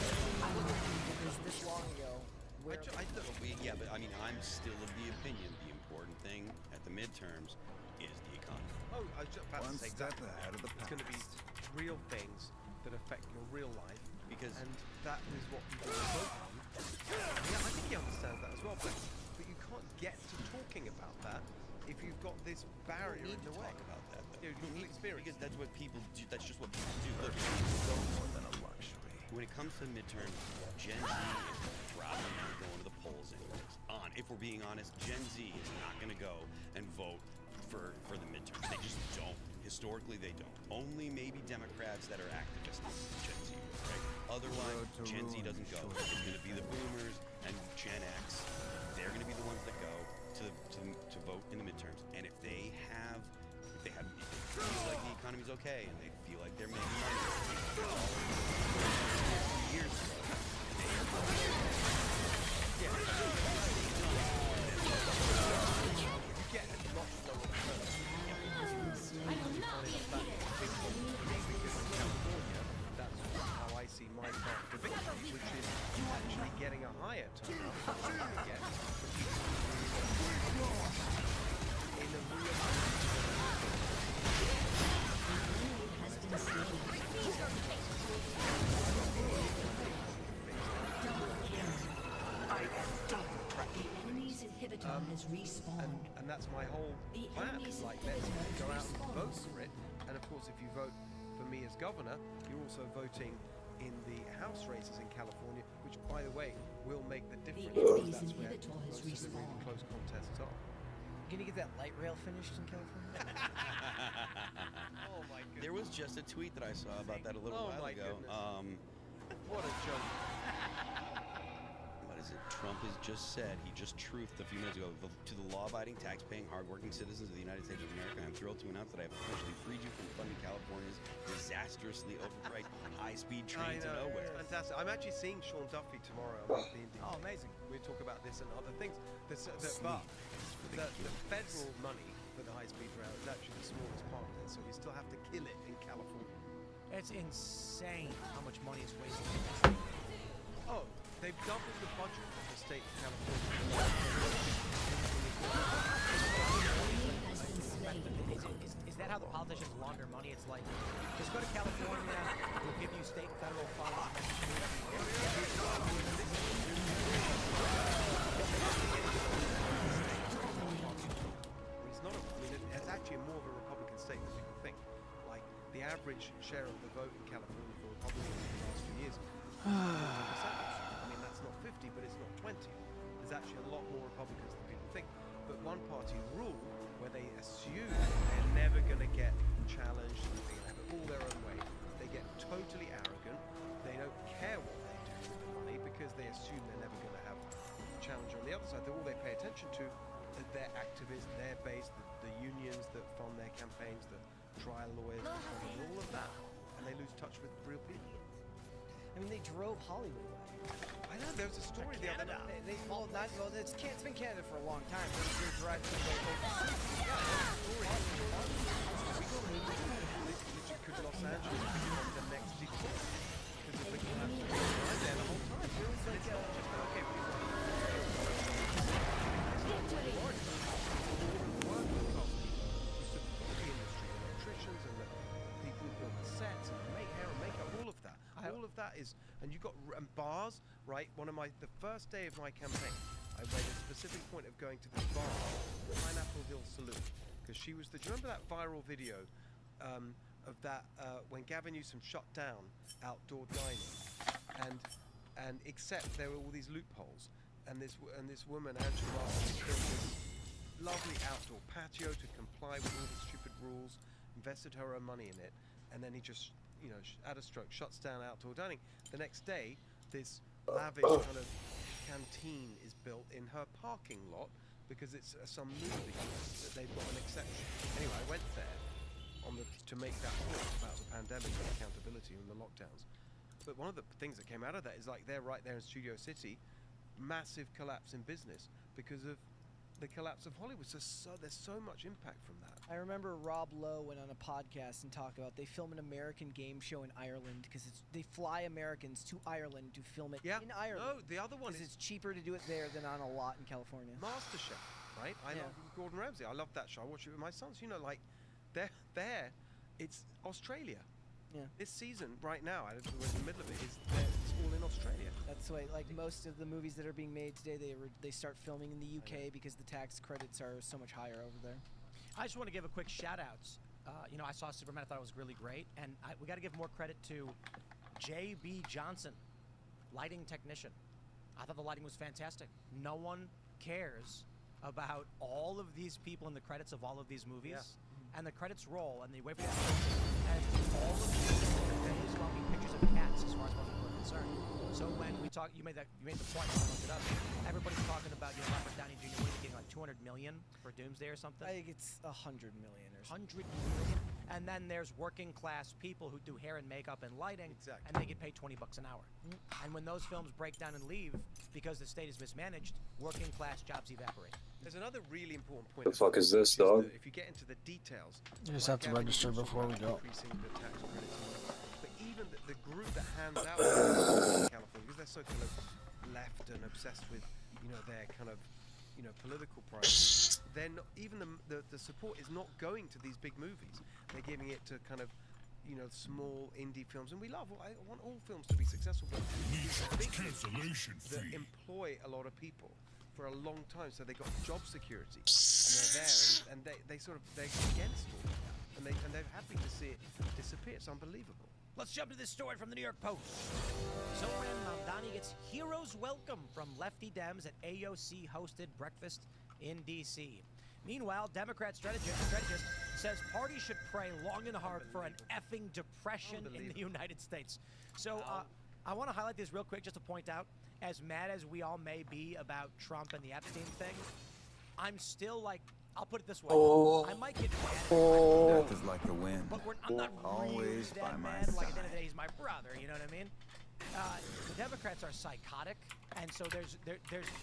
because this long ago, where Yeah, but I mean, I'm still of the opinion the important thing at the midterms is the economy. Oh, I was just about One to say step exactly. ahead of the It's going to be past. real things that affect your real life, Because and that is what people vote on. Yeah, I think he understands that as well, but you can't get to talking about that if you've got this barrier you in need the to way. talk about that, though. Yeah, your experience. Because that's what people do. That's just what people do. Look, No more than a luxury. when it comes to midterms, Gen Z is dropping out going to the polls anyways. If we're being honest, Gen Z is not going to go and vote for the midterms. They just don't. Historically, they don't. Only maybe Democrats that are activists Gen Z, right? Otherwise, Road to Gen Z ruin doesn't go. short. It's going to be the boomers and Gen X. They're going to be the ones that go to vote in the midterms. And if they feel like the economy's okay and they feel like they're making money, years ago, they are Get a lot lower first. That's how I see my path to victory, which is actually getting a higher turnout again in a real The enemy's inhibitor has respawned. and that's my whole The plan. enemy's Like, let's inhibitor go out and vote responds. for it. And of course, if you vote for me as governor, you're also voting in the House races in California, which, by the way, will make the difference. enemy's That's where inhibitor has most of the really respawned. close contests are. Gonna get that light rail finished in California? Oh my goodness! There was just a tweet that I saw about that a little Oh while my ago. goodness. What a joke! What is it? Trump has just said, he just truthed a few minutes ago, to the law-abiding, tax-paying, hardworking citizens of the United States of America, I'm thrilled to announce that I have officially freed you from funding California's disastrously overpriced high-speed train to nowhere. It's fantastic. I'm actually seeing Sean Duffy tomorrow about the Indian. Oh, amazing. We'll talk about this and other things. But Sleep is for the the federal money for the high-speed rail is actually the smallest part of it, so we still have to kill it in California. It's insane how much money is wasted. Oh, they've doubled the budget of the state of California. Is that how the politicians launder money? It's like, just go to California, we'll give you state and federal funds. It's not. It's actually more of a Republican state than people think. Like the average average share of the vote in California for Republicans in the last few years, 40%. I mean, that's not 50, but it's not 20. There's actually a lot more Republicans than people think. But one-party rule, where they assume they're never going to get challenged, and they have it all their own way. They get totally arrogant. They don't care what they do with the money because they assume they're never going to have a challenge on the other side. All they pay attention to is their activists, their base, the unions that fund their campaigns, the trial lawyers that fund them, all of that. And they lose touch with real people. I mean, they drove Hollywood away. I know, there was a story the other day. It's been Canada for a long time. They're driving overseas. Could Los Angeles become the next Detroit? Because of the collapse of right there the whole time. It's not just, okay, we want the industry, the electricians and the people who build the sets and make hair and makeup, all of that. All of that is, and you got and bars, right? The first day of my campaign, I made a specific point of going to this bar, Pineapple Hill Saloon, because she was do you remember that viral video of that when Gavin Newsom shut down outdoor dining, and except there were all these loopholes, and this woman Angela Martin built this lovely outdoor patio to comply with all the stupid rules, invested her own money in it, and then he just at a stroke shuts down outdoor dining. The next day, this lavish kind of canteen is built in her parking lot because it's some movie that they've got an exception. Anyway, I went there to make that point about the pandemic and accountability and the lockdowns. But one of the things that came out of that is they're right there in Studio City, massive collapse in business because of the collapse of Hollywood. So there's so much impact from that. I remember Rob Lowe went on a podcast and talked about they film an American game show in Ireland because they fly Americans to Ireland to film it in Ireland. No, the other one is it's cheaper to do it there than on a lot in California. MasterChef, right? I love Gordon Ramsay. I love that show. I watch it with my sons. They're there. It's Australia. Yeah. This season, right now, we're in the middle of it. It's all in Australia. That's why, most of the movies that are being made today, they start filming in the UK because the tax credits are so much higher over there. I just want to give a quick shout-outs. I saw Superman. I thought it was really great, and we got to give more credit to J.B. Johnson, lighting technician. I thought the lighting was fantastic. No one cares about all of these people in the credits of all of these movies. Yeah. And the credits roll, and they wait for you and all of these pictures will be pictures of cats, as far as most people are concerned. So when we talk, you made the point. I looked it up. Everybody's talking about Robert Downey Jr. getting like $200 million for Doomsday or something. I think it's $100 million or something. $100 million. And then there's working class people who do hair and makeup and lighting, and they get paid $20 an hour. And when those films break down and leave because the state is mismanaged, working class jobs evaporate. There's another really important point. The fuck is this, dog? If you get into the details, You just have to register before we go. Increasing the tax credits, but even the group that hands out in California, because they're so kind of left and obsessed with their kind of political priorities, then even the support is not going to these big movies. They're giving it to kind of small indie films, and I want all films to be successful, but these big movies that employ a lot of people for a long time, so they got job security, and they're there, and they're against all that, and they're happy to see it disappear. It's unbelievable. Let's jump to this story from the New York Post. Zoran Mamdani gets hero's welcome from lefty Dems at AOC hosted breakfast in D.C. Meanwhile, Democrat strategist says party should pray long and hard for an effing depression in the United States. So I want to highlight this real quick just to point out, as mad as we all may be about Trump and the Epstein thing, I'm still I'll put it this way. I might get mad. Death is like the wind. But I'm not always really by that my mad. side. Like at the end of the day, he's my brother. You know what I mean? The Democrats are psychotic, and so there's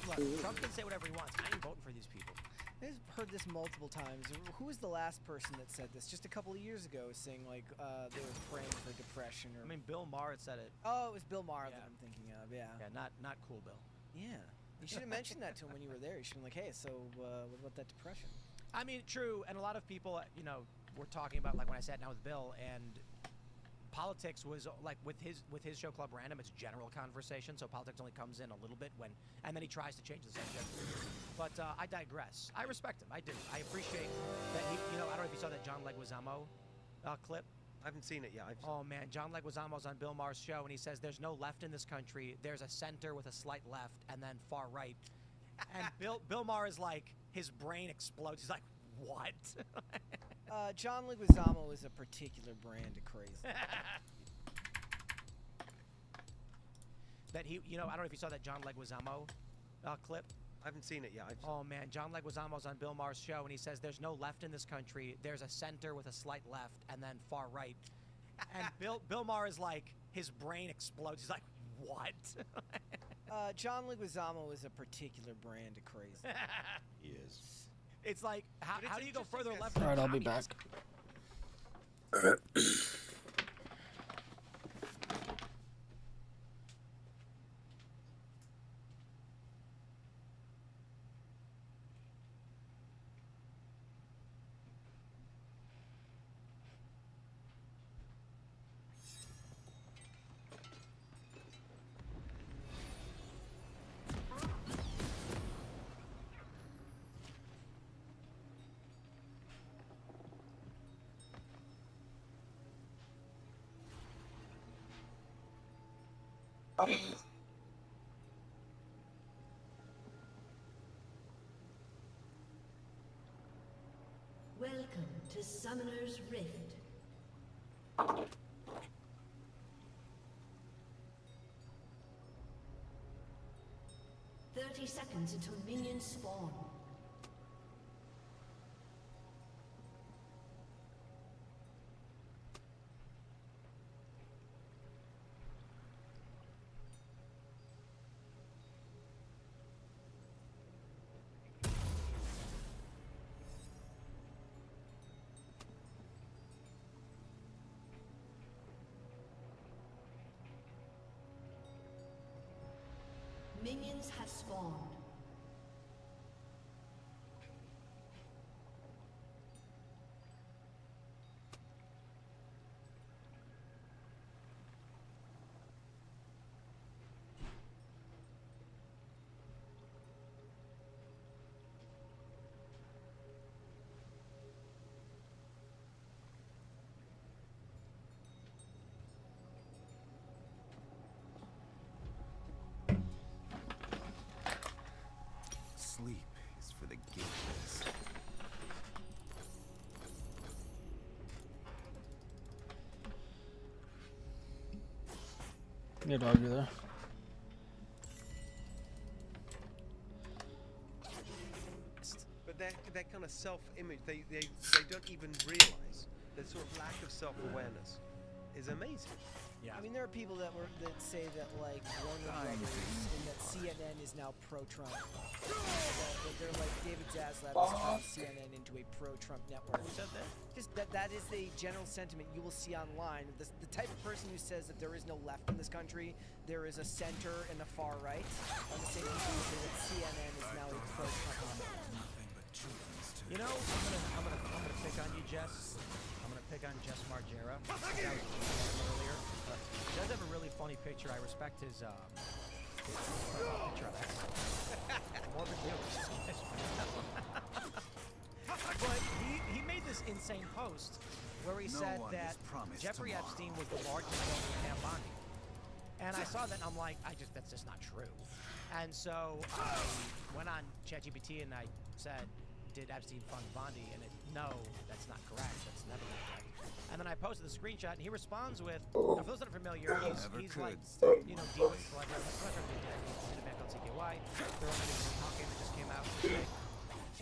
look, Trump can say whatever he wants. I ain't voting for these people. I've heard this multiple times. Who was the last person that said this? Just a couple of years ago, saying they were praying for depression. Or I mean, Bill Maher had said it. Oh, it was Bill Maher that I'm thinking of. Yeah. Yeah, not cool, Bill. Yeah. You should have mentioned that to him when you were there. You should have been like, hey, so what about that depression? I mean, true, and a lot of people, were talking about, like when I sat down with Bill, and politics was like with his show Club Random, it's general conversation, so politics only comes in a little bit and then he tries to change the subject. But I digress. I respect him. I do. I appreciate that he, I don't know if you saw that John Leguizamo clip I haven't seen it yet. Oh man, John Leguizamo's on Bill Maher's show, and he says there's no left in this country. There's a center with a slight left, and then far right. And Bill Maher is like, his brain explodes. He's like, what? John Leguizamo is a particular brand of crazy. That he, you know, I don't know if you saw that John Leguizamo clip. I haven't seen it yet. Oh man, John Leguizamo's on Bill Maher's show, and he says there's no left in this country. There's a center with a slight left, and then far right. And Bill Maher is like, his brain explodes. He's like, what? John Leguizamo is a particular brand of crazy. He is. It's like, how do you go further left? All right, I'll be back. Welcome to Summoner's Rift. 30 seconds until minions spawn. Minions have spawned. Sleep is for the guiltless. Yeah, dog, you there? But that kind of self-image, they don't even realize that sort of lack of self-awareness is amazing. Yeah. I mean, there are people that say that like Warner Brothers and that CNN is now pro-Trump. That they're like David Zaslav has turned CNN into a pro-Trump network. Who said that? Just that is the general sentiment you will see online. The type of person who says that there is no left in this country, there is a center and a far right. On the same people who say that CNN is now a pro-Trump network. You know, I'm gonna pick on you, Jess. I'm gonna pick on Jess Margera. I was earlier. He does have a really funny picture. I respect his picture of that. Morbid But he made this insane post where he said that Jeffrey Epstein was the largest donor to Pam Bondi. And I saw that and I'm like, that's just not true. And so I went on ChatGPT and I said, did Epstein fund Bondi? And no, that's not correct. That's never been correct. And then I posted the screenshot, and he responds with, now for those that are familiar, he's like, you know, dealing with celebrities. I'm not trying to be dead. He's in a band called CKY. They're only talking that just came out today.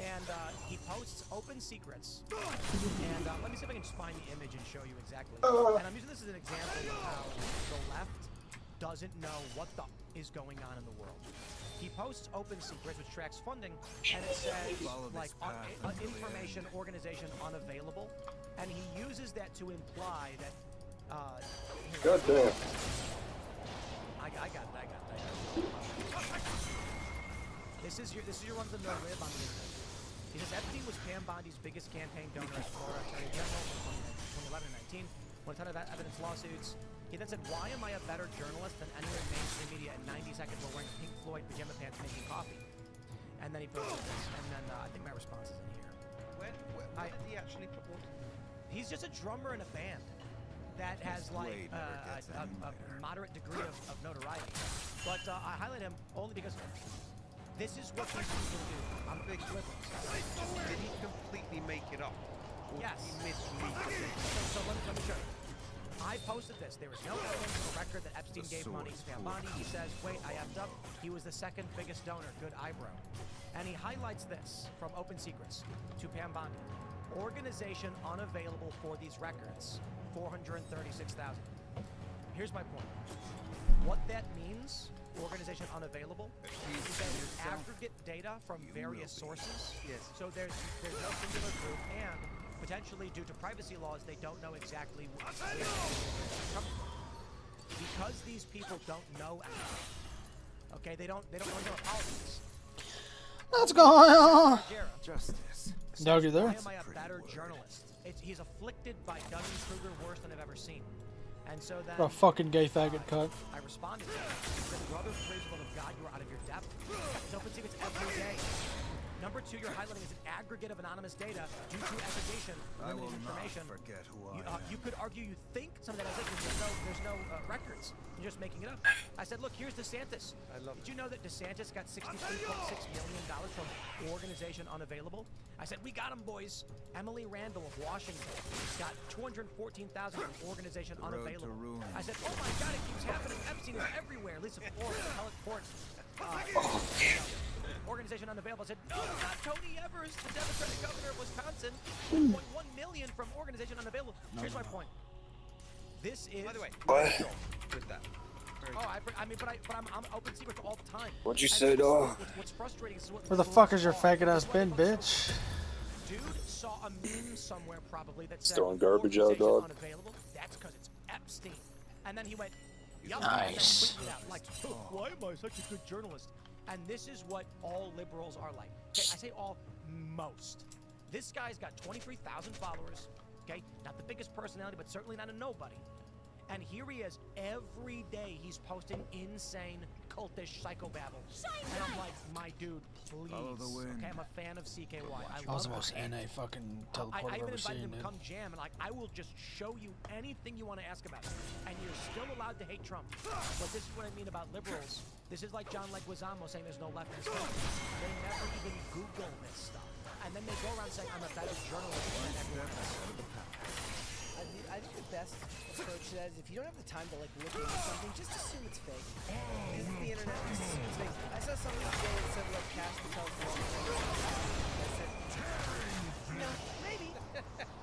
And he posts open secrets. And let me see if I can just find the image and show you exactly. And I'm using this as an example of how the left doesn't know what the is going on in the world. He posts open secrets, which tracks funding, and it says, like, information, organization unavailable. And he uses that to imply that, God damn. I got it. This is your runs of no rib on the internet. He says Epstein was Pam Bondi's biggest campaign donor as Florida Attorney General from 2011 and 19, won a ton of evidence lawsuits. He then said, why am I a better journalist than anyone in mainstream media in 90 seconds while wearing Pink Floyd pajama pants making coffee? And then he posted this, and then I think my response is in here. Where did he actually put one? He's just a drummer in a band. that has like a moderate degree of notoriety. But I highlight him only because this is what these people do. I'm a big liberals. Did he completely make it up? Or Yes. did he mislead the thing? So let me show you. I posted this. There was no evidence of a record that Epstein gave money to Pam Bondi. He says, wait, I effed up. He was the second biggest donor. Good eyebrow. And he highlights this from Open Secrets to Pam Bondi. Organization unavailable for these records, 436,000. Here's my point. What that means, organization unavailable, is that it's aggregate data from various sources. Yes. So there's no singular group, and potentially due to privacy laws, they don't know exactly where it's coming from. Because these people don't know anything. Okay, they don't know anything about politics. Let's go. Justice. Doug, you there? Why am I a better journalist? He's afflicted by Dunning-Kruger worse than I've ever seen. And so then... A fucking gay faggot cut. I responded to him. I said, brother, praise the Lord of God, you are out of your depth. It's Open Secrets every day. Number two, you're highlighting is an aggregate of anonymous data due to aggregation, limited information. Forget who I am. You could argue you think some of that is like there's no records. You're just making it up. I said, look, here's DeSantis. Did you know that DeSantis got $63.6 million from organization unavailable? I said, we got him, boys. Emily Randall of Washington got $214,000 from organization unavailable. I said, oh my God, it keeps happening. Epstein is everywhere. Lisa Ford, appellate court. Organization unavailable. I said, no, not Tony Evers, the Democratic governor of Wisconsin. 1.1 million from organization unavailable. Here's my point. This is. By the way, with that. I'm Open Secrets all the time. What'd you say, dog? What's frustrating is Where the fuck is your faggot ass been, bitch? Dude saw a meme somewhere probably that said Throwing garbage out, dog. unavailable. That's because it's Epstein. And then he went, yup, Nice. and then tweeted out, like, why am I such a good journalist? And this is what all liberals are like. Okay, I say all, most. This guy's got 23,000 followers. Okay, not the biggest personality, but certainly not a nobody. And here he is every day. He's posting insane, cultish psychobabble. And I'm like, my dude, please. Okay, I'm a fan of CKY. I That was love the most him. NA fucking teleport I I've even ever invited seen, him to dude. come jam, and like I will just show you anything you want to ask about. And you're still allowed to hate Trump. But this is what I mean about liberals. This is like John Leguizamo saying there's no left in his country. They never even Google this stuff. And then they go around saying, I'm a better journalist than everyone else. I think the best approach to that is if you don't have the time to like look into something, just assume it's fake. This is the internet. Just assume it's fake. I saw something today that said like Cash Patel's wrong. I said, no, maybe.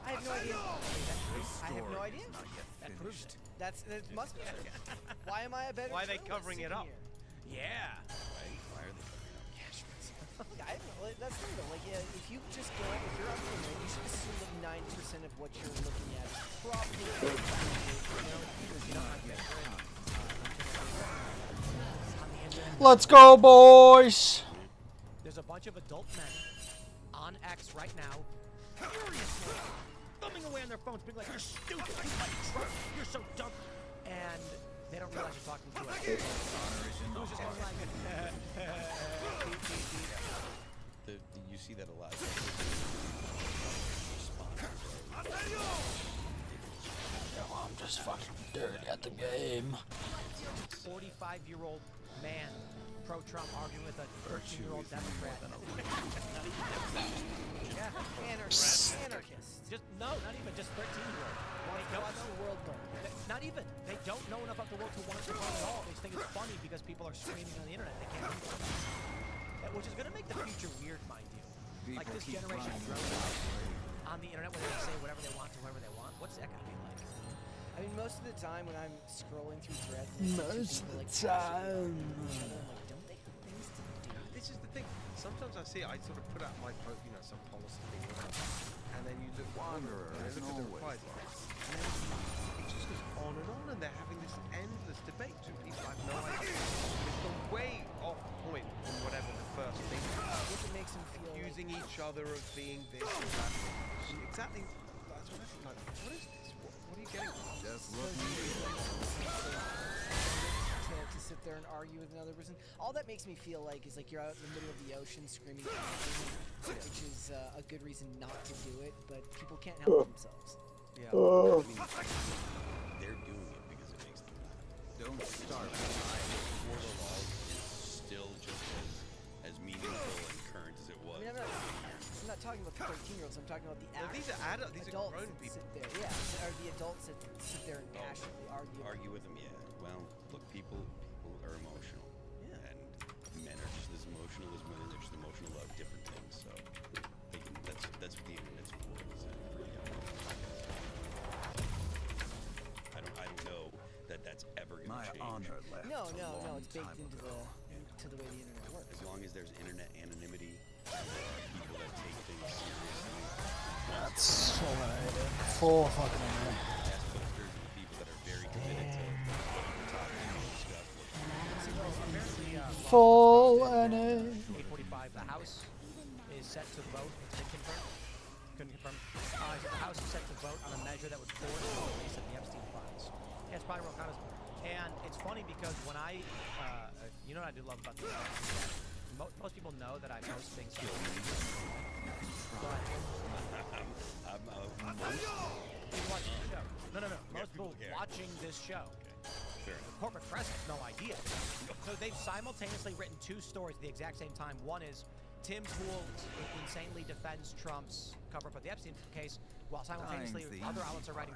I have no idea. I have no idea. That proves it. That must be true. Why am I a better? Why are they journalist covering it sitting up? here? Yeah. Why are they covering up Cash I don't know. That's the thing though. Like, yeah, if you just go, if you're on the internet, you should assume that 90% of what you're looking at is probably fake. Let's go, boys! There's a bunch of adult men on X right now, furiously thumbing away on their phones, being like, "You're stupid! You like Trump! You're so dumb!" And they don't realize you're talking to us. Who's just going like, You see that a lot. I'm just fucking dirty at the game. 45-year-old man, pro-Trump, arguing with a 13-year-old Democrat. Yeah, anarchist. Just not even just 13-year-old. They don't know the world though. Not even. They don't know enough about the world to want to vote at all. They just think it's funny because people are screaming on the internet. They can't do it. Which is going to make the future weird, mind you. Like this generation grows up on the internet where they can say whatever they want to whoever they want. What's that going to be like? I mean, most of the time when I'm scrolling through threads, Most of the time. Don't they have things to do? This is the thing. Sometimes I see it, I sort of put out my, some policy thing, and then you look, Wanderer and is look at the replies, always and then it just goes on, and they're having this endless debate. Two people have no idea. It's the way off point from whatever the first thing is. If it makes them feel Accusing each other of being this and that. Exactly. That's what I think. Like, what is this? What are you getting from? Just look to sit there and argue with another person. All that makes me feel like is like you're out in the middle of the ocean screaming, which is a good reason not to do it, but people can't help themselves. Yeah. I mean, they're doing it because it makes them laugh. Don't start. For the law is still just as meaningful and current as it was. I mean, I'm not talking about the 13-year-olds. I'm talking about the Well, these are adults. These are adults grown that people. sit there. Yeah, or the adults that sit there and passionately argue. With them, yeah. Well, look, people are emotional. Yeah. And men are just as emotional as women. They're just emotional about different things. So they can, that's what the internet's for. Is that really I don't know that's ever going to My change. honor left No, a long it's baked time into ago. the way the internet works. As long as there's internet anonymity, people that take things seriously. That's full NA, full fucking NA. As posters and the people that are very committed to talking about stuff. Full NA. 8:45. The House is set to vote. It's been confirmed. Couldn't confirm. The House is set to vote on a measure that would force the release of the Epstein files. Yeah, it's probably Rokana's. And it's funny because when I, you know what I do love about this? Most people know that I post things on but people watching the show. No. Most people watching this show. Fair The corporate press has no idea. So they've simultaneously written two stories at the exact same time. One is Tim Pool insanely defends Trump's cover-up of the Epstein case, while simultaneously other outlets are writing,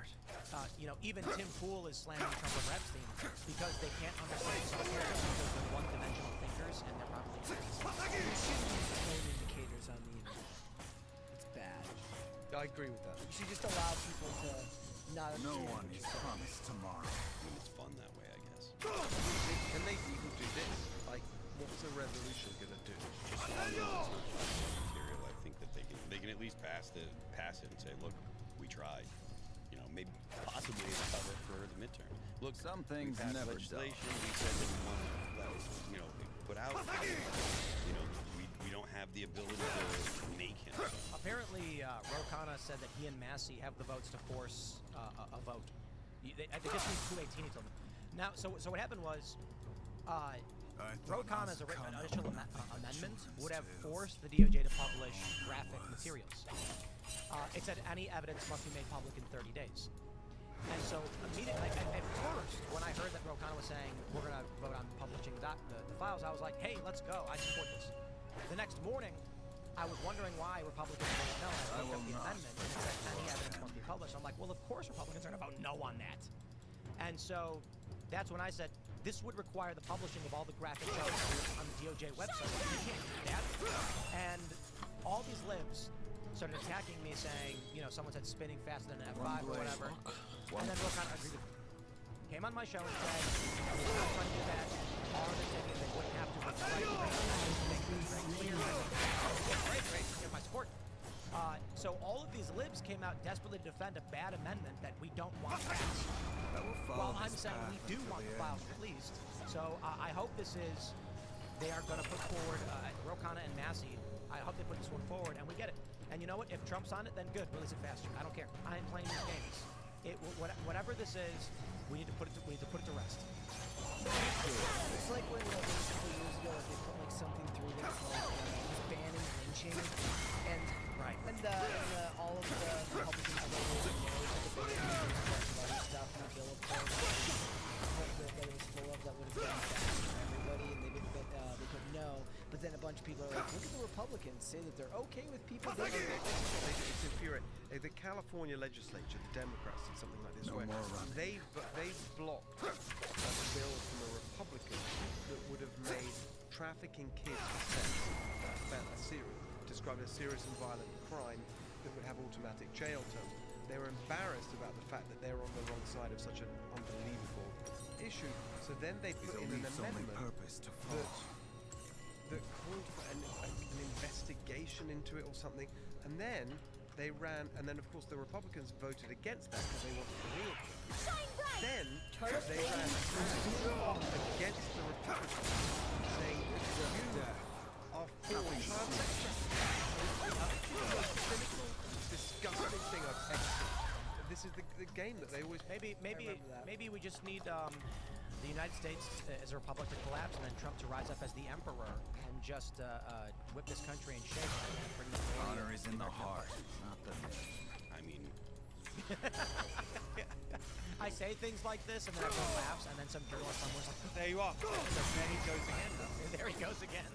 even Tim Pool is slamming Trump over Epstein because they can't understand some characters because they're one-dimensional thinkers and they're probably You shouldn't use tone indicators on the internet. It's bad. I agree with that. You should just allow people to not understand. No one what is you're saying. promised tomorrow. I mean, it's fun that way, I guess. Can they even do this? Like, what's a revolution gonna do? Just as long as it's not material, I think that they can at least pass it and say, look, we tried. Maybe possibly a cover for the midterm. Look, Some things we passed never legislation. We said that we want that was, put out. We don't have the ability to make him. Apparently, Rokana said that he and Massey have the votes to force a vote. They just need 218, he told me. Now, so what happened was, Rokana's initial amendment would have forced the DOJ to publish graphic materials. It said any evidence must be made public in 30 days. And so immediately, at first, when I heard that Rokana was saying we're going to vote on publishing the files, I was like, hey, let's go. I support this. The next morning, I was wondering why Republicans voted no. I looked up the amendment and it said any evidence must be published. I'm like, well, of course Republicans are going to vote no on that. And so that's when I said this would require the publishing of all the graphic shows on the DOJ website. You can't do that. And all these libs started attacking me saying, someone said spinning faster than an F5 or whatever. And then Rokana agreed with me. Came on my show and said, we're not trying to do that. Our understanding is they wouldn't have to make things very clear. Great, you have my support. So all of these libs came out desperately to defend a bad amendment that we don't want passed. While I'm saying we do want the files released. So I hope this is, they are going to put forward, Rokana and Massey, I hope they put this one forward and we get it. And you know what? If Trump's on it, then good. Release it faster. I don't care. I ain't playing these games. Whatever this is, we need to put it to rest. It's like when a couple years ago, they put something through that was banning lynching, and all of the Republicans voted no to the ban and other stuff in the bill of rights that it was full of that would have been bad for everybody, and they put no. But then a bunch of people are like, look at the Republicans say that they're okay with people doing it. It's infuriating. The California legislature, the Democrats, did something like this where they've blocked a bill from a Republican that would have made trafficking kids for sex described as serious and violent crime that would have automatic jail terms. They were embarrassed about the fact that they were on the wrong side of such an unbelievable issue. So then they put in an amendment that called for an investigation into it or something, and then they ran, and then of course the Republicans voted against that because they wanted the real thing. Then they ran against the Republicans, saying you are for child sex trafficking. The most cynical, disgusting thing I've ever seen. This is the game that they always. Maybe we just need the United States as a republic to collapse, and then Trump to rise up as the emperor and just whip this country in shape. Honor is in the heart, not the head. I mean, I say things like this, and then everyone laughs, and then some girl somewhere's like, There you are. There he goes again. there he goes again.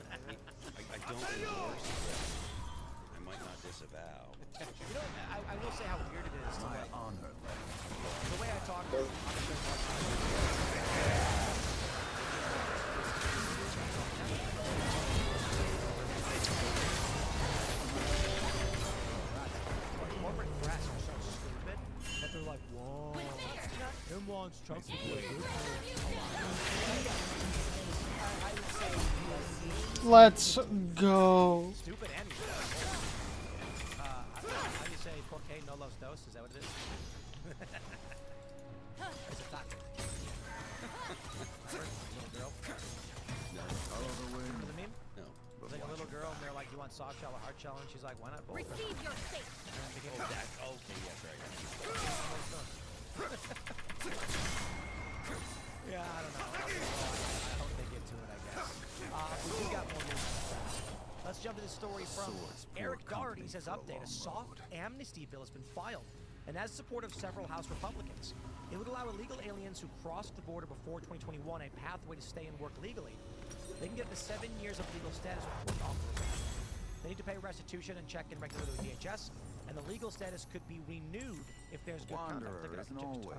I don't endorse, but I might not disavow. You know, I will say how weird it is. My honor. The way I talk. Corporate press are so stupid that they're like, whoa, him wants Trump to quit. I would say Let's go. stupid and how do you say por qué no los dos? Is that what it is? It's a taco. Little girl. Remember the meme? No. It's like a little girl, and they're like, "You want soft shell or hard shell?" And she's like, "Why not both?" Receive your fate. And then it became Okay, yes, right. yeah, I don't know. I hope they get to it, I guess. We got more news. Let's jump to the story from Eric Doherty. Says update: a soft amnesty bill has been filed and has support of several House Republicans. It would allow illegal aliens who crossed the border before 2021 a pathway to stay and work legally. They can get the 7 years of legal status with work authorization. They need to pay restitution and check in regularly with DHS, and the legal status could be renewed if there's good conduct.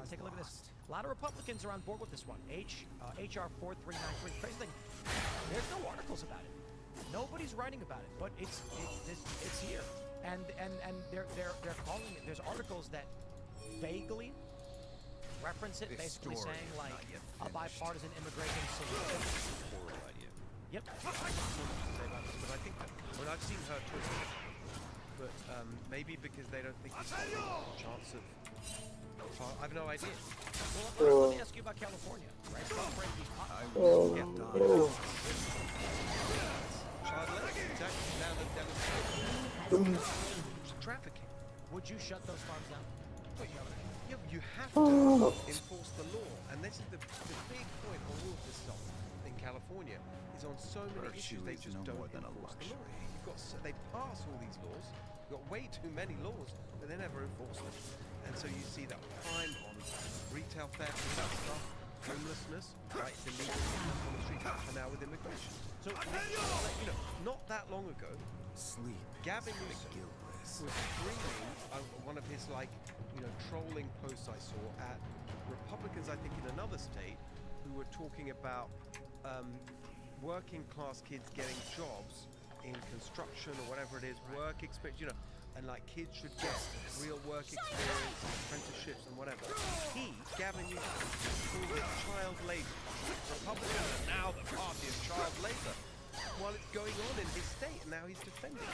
Take a look at this. A lot of Republicans are on board with this one. HR 4393. Crazy thing, there's no articles about it. Nobody's writing about it, but it's here, and they're calling it. There's articles that vaguely reference it, basically saying like a bipartisan immigration solution. Horrible idea. Yep. But I think that when I've seen her talk, but maybe because they don't think he's got a chance of. I have no idea. Well, let me ask you about California, right? Child labor, exactly. Now the demonstration. Trafficking. Would you shut those farms down? Yeah, you have to enforce the law, and this is the big point on all of this stuff in California. Is on so many issues they just don't enforce the law. You've got they pass all these laws. You've got way too many laws, but they never enforce them. And so you see that crime on retail theft and that stuff, homelessness, right? It's illegal on the street, and now with immigration. So you know, not that long ago, Sleep. Gavin Newsom was streaming one of his trolling posts I saw at Republicans, I think in another state, who were talking about working class kids getting jobs in construction or whatever it is, work experience, and like kids should get real work experience, apprenticeships and whatever. Gavin Newsom, called it child labor. Republicans are now the party of child labor. While it's going on in his state, and now he's defending it.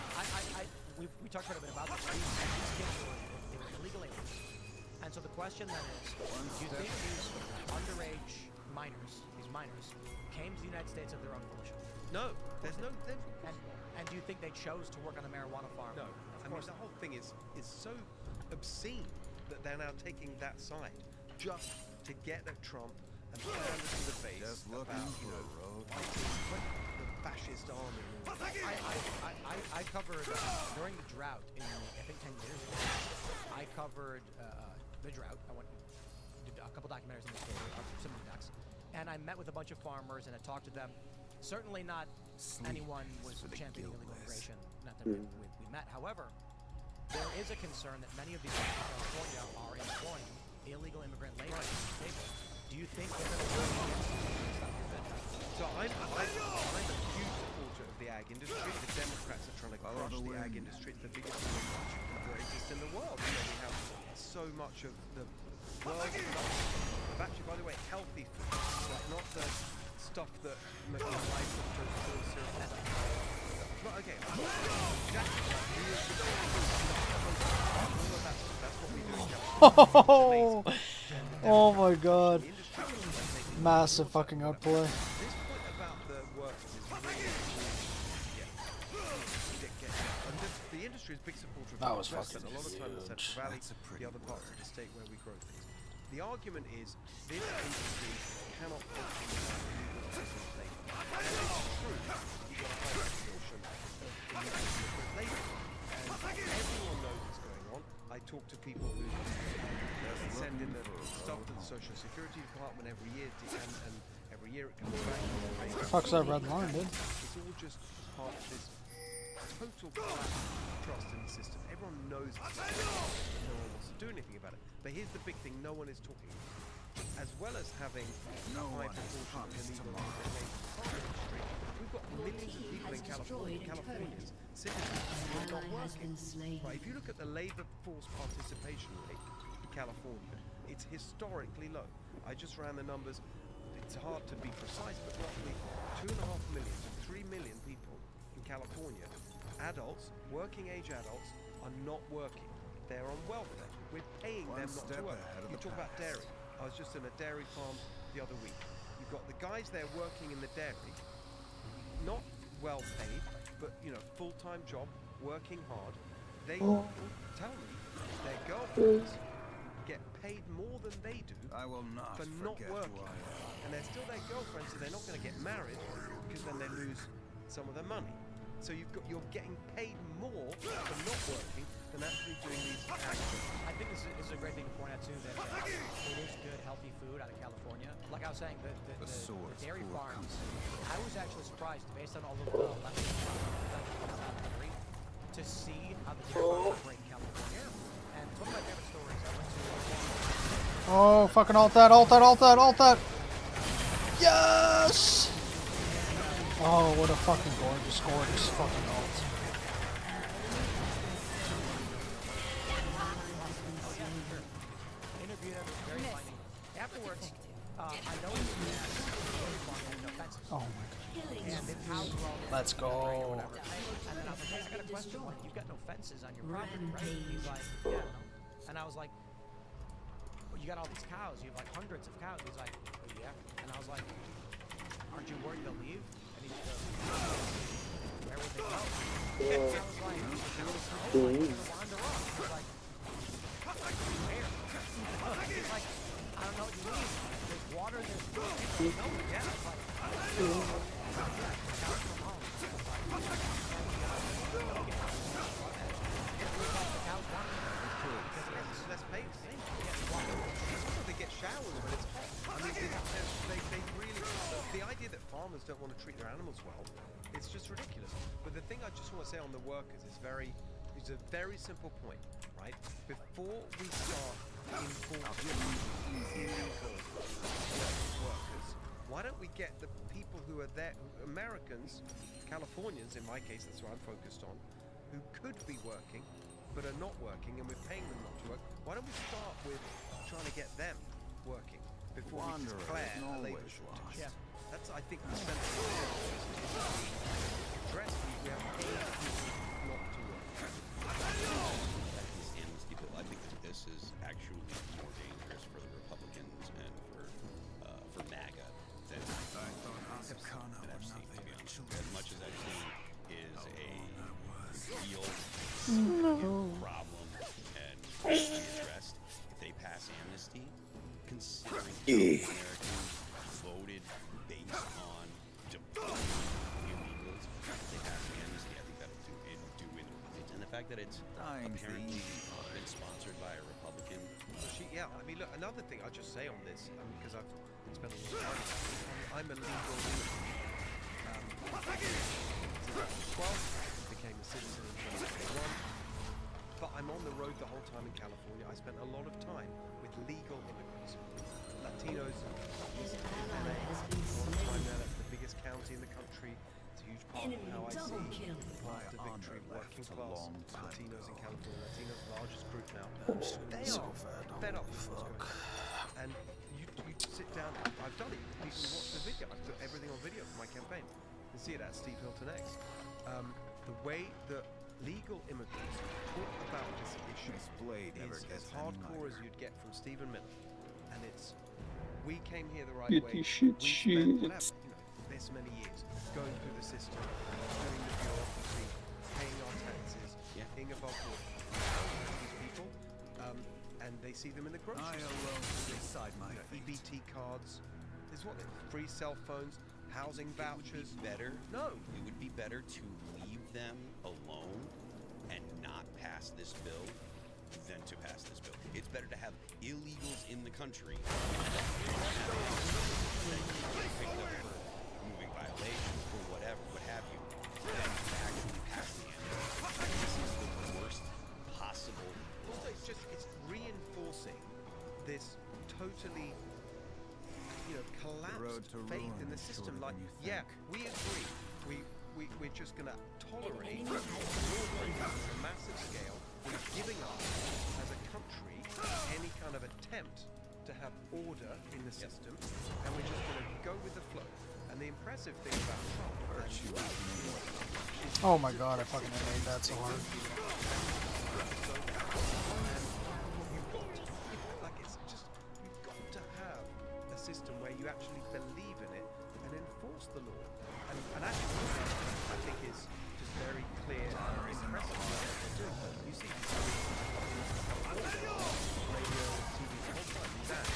We talked quite a bit about this. These kids were illegal aliens. And so the question then is, do you think these underage minors, came to the United States of their own volition? No, there's no. And do you think they chose to work on a marijuana farm? No. I mean, the whole thing is so obscene that they're now taking that side just to get at Trump and pound it in the face Just about the fascist army. I covered during the drought in I think 10 years ago. I covered the drought. I did a couple documentaries on the story, some docs, and I met with a bunch of farmers and I talked to them. Certainly not anyone was championing illegal immigration. Not that we met. However, there is a concern that many of these people in California are employing illegal immigrant labor at the table. Do you think they're going to work against stop your bid? So I'm a huge supporter of the ag industry. The Democrats are trying to crush the ag industry. It's the biggest industry that exists in the world. We have so much of the world's production of actually, by the way, healthy food, like not the stuff that makes your life corn syrup and stuff. But okay, that's what we do in California. Oh my god. Massive fucking outplay. This point about the workers is really the industry is a big supporter of That was West, fucking a lot of time in the Central Valley, That's a pretty the other parts of the state where we grow things. The argument is this industry cannot function without illegal immigrant labor. And it's true, you've got a high proportion of illegal immigrant labor. And everyone knows what's going on. I talk to people who send in the stuff to the every year, and every year it comes back. What the fuck's that red line, dude? It's all just part of this total collapse of trust in the system. Everyone knows the system, and no one wants to do anything about it. But here's the big thing: no one is talking about it. As well as having a high proportion of illegal industry, we've got millions of people in Californians, citizens, who are not working. Right, if you look at the labor force participation rate in California, it's historically low. I just ran the numbers. It's hard to be precise, but roughly 2.5 million to 3 million people in California, adults, working age adults, are not working. They're on welfare. We're paying them not to work. You talk about dairy. I was just in a dairy farm the other week. You've got the guys there working in the dairy, not well paid, but full-time job, working hard. They tell me their girlfriends get paid more than they do for not working. And they're still their girlfriends, so they're not going to get married because then they lose some of their money. So you're getting paid more for not working than actually doing these actions. I think this is a great thing to point out too, that it is good, healthy food out of California. Like I was saying, the dairy farms, I was actually surprised based on all of the lessons to see how the dairy farms operate in California. And it's one of my favorite stories. I went to Oh, fucking alt that, alt that, alt that, alt that. Yes! Oh, what a fucking gorgeous fucking alt. interviewed him, very funny. Afterwards, I noticed that the dairy farm had no fences. Oh my god. And the cows were all there. Let's go. And then I was like, hey, I got a question. Like, you've got no fences on your property, right? And he's like, yeah, no. And I was like, well, you got all these cows. You have like hundreds of cows. He's like, oh, yeah. And I was like, aren't you worried they'll leave? And he goes, where would they go? And I was like, oh, like, they'll wander off. I was like, where? He's like, I don't know what you mean. There's water, there's food. No, yeah. I was like, yeah, cows come home. Less paid. They get showers when it's hot. I mean, they really. The idea that farmers don't want to treat their animals well, it's just ridiculous. But the thing I just want to say on the workers is it's a very simple point, right? Before we start importing illegal workers, why don't we get the people who are there, Americans, Californians in my case, that's what I'm focused on, who could be working but are not working, and we're paying them not to work. Why don't we start with trying to get them working before we declare a labor shortage? Yeah. That's, I think, the central address. We have paid people not to work. Amnesty bill. I think that this is actually more dangerous for the Republicans and for MAGA than Epstein, to be honest. As much as Epstein is a real problem and needs to be addressed, if they pass amnesty, considering Americans voted based on deporting illegals, if they pass the amnesty, I think that'll do it right. And the fact that it's apparently been sponsored by a Republican. Yeah, I mean, look, another thing I'll just say on this, because I've spent a lot of time, I'm a legal immigrant. 12, became a citizen in 2021, but I'm on the road the whole time in California. I spent a lot of time with legal immigrants, Latinos, East LA, a lot of time there. That's the biggest county in the country. It's a huge part of how I see the path to victory, working class Latinos in California. Latinos, the largest group now. They are fed up with what's going on. And you sit down, I've done it. People watch the video. I've put everything on video for my campaign. You can see it at Steve Hilton X. The way that legal immigrants talk about this issue is as hardcore as you'd get from Stephen Miller. And it's, we came here the right way. We spent whatever, this many years going through the system, doing the bureaucracy, paying our taxes, being above board. These people, and they see them in the grocery store. EBT cards. This is what free cell phones, housing vouchers. Better. No. It would be better to leave them alone and not pass this bill than to pass this bill. It's better to have illegals in the country picked up for moving violations or whatever, what have you, than to actually pass the end. This is the worst possible. Also, it's reinforcing this totally, collapsed faith in the system. Like, yeah, we agree. We're just going to tolerate on a massive scale. We're giving up as a country any kind of attempt to have order in the system, and we're just going to go with the flow. And the impressive thing about Trump, Oh my god, I fucking hate that so hard. You've got to have a system where you actually believe in it and enforce the law. And actually, I think is just very clear and impressive what they're doing. You see these radio, TV, the whole time. That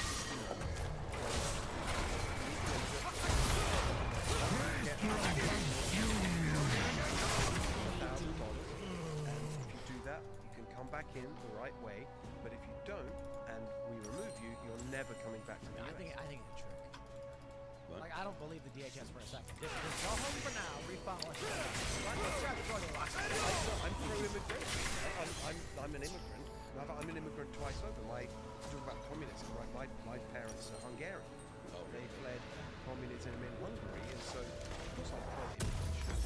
that, you can come back in the right way, but if you don't and we remove you, you're never coming back to the US. I think it's a trick. What? Like, I don't believe the DHS for a second. Just go home for now, refile it. I'm pro-immigration. I'm an immigrant. I'm an immigrant twice over. Talk about communism, right? My parents are Hungarian. They fled communism in Hungary, and so of course I'm pro-immigration.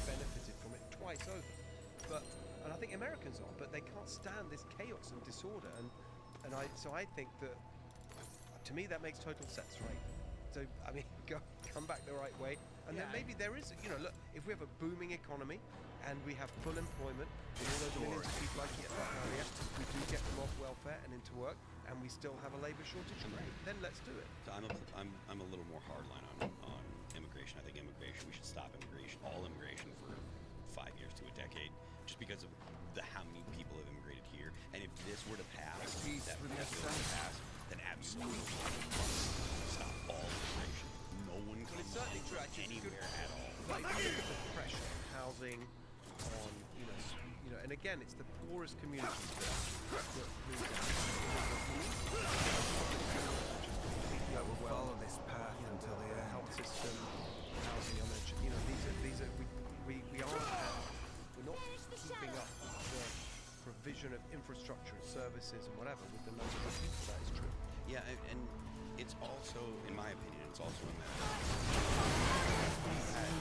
Benefited from it twice over. And I think Americans are, but they can't stand this chaos and disorder. So I think that, to me, that makes total sense, right? So, I mean, come back the right way. And then maybe there is, look, if we have a booming economy and we have full employment, and all those millions of people I talked about earlier, we do get them off welfare and into work, and we still have a labor shortage, then let's do it. So I'm a little more hardline on immigration. I think we should stop immigration, all immigration, for 5 years to a decade, just because of how many people have immigrated here. And if this were to pass, then absolutely stop all immigration. No one comes anywhere at all. Like, look at the pressure on housing, on and again, it's the poorest communities that move down. We'll follow this path until the end. Health system, housing, I mentioned. These are we're not keeping up the provision of infrastructure, services, and whatever with the numbers of people. That is true. Yeah, and it's also, in my opinion, it's also a matter of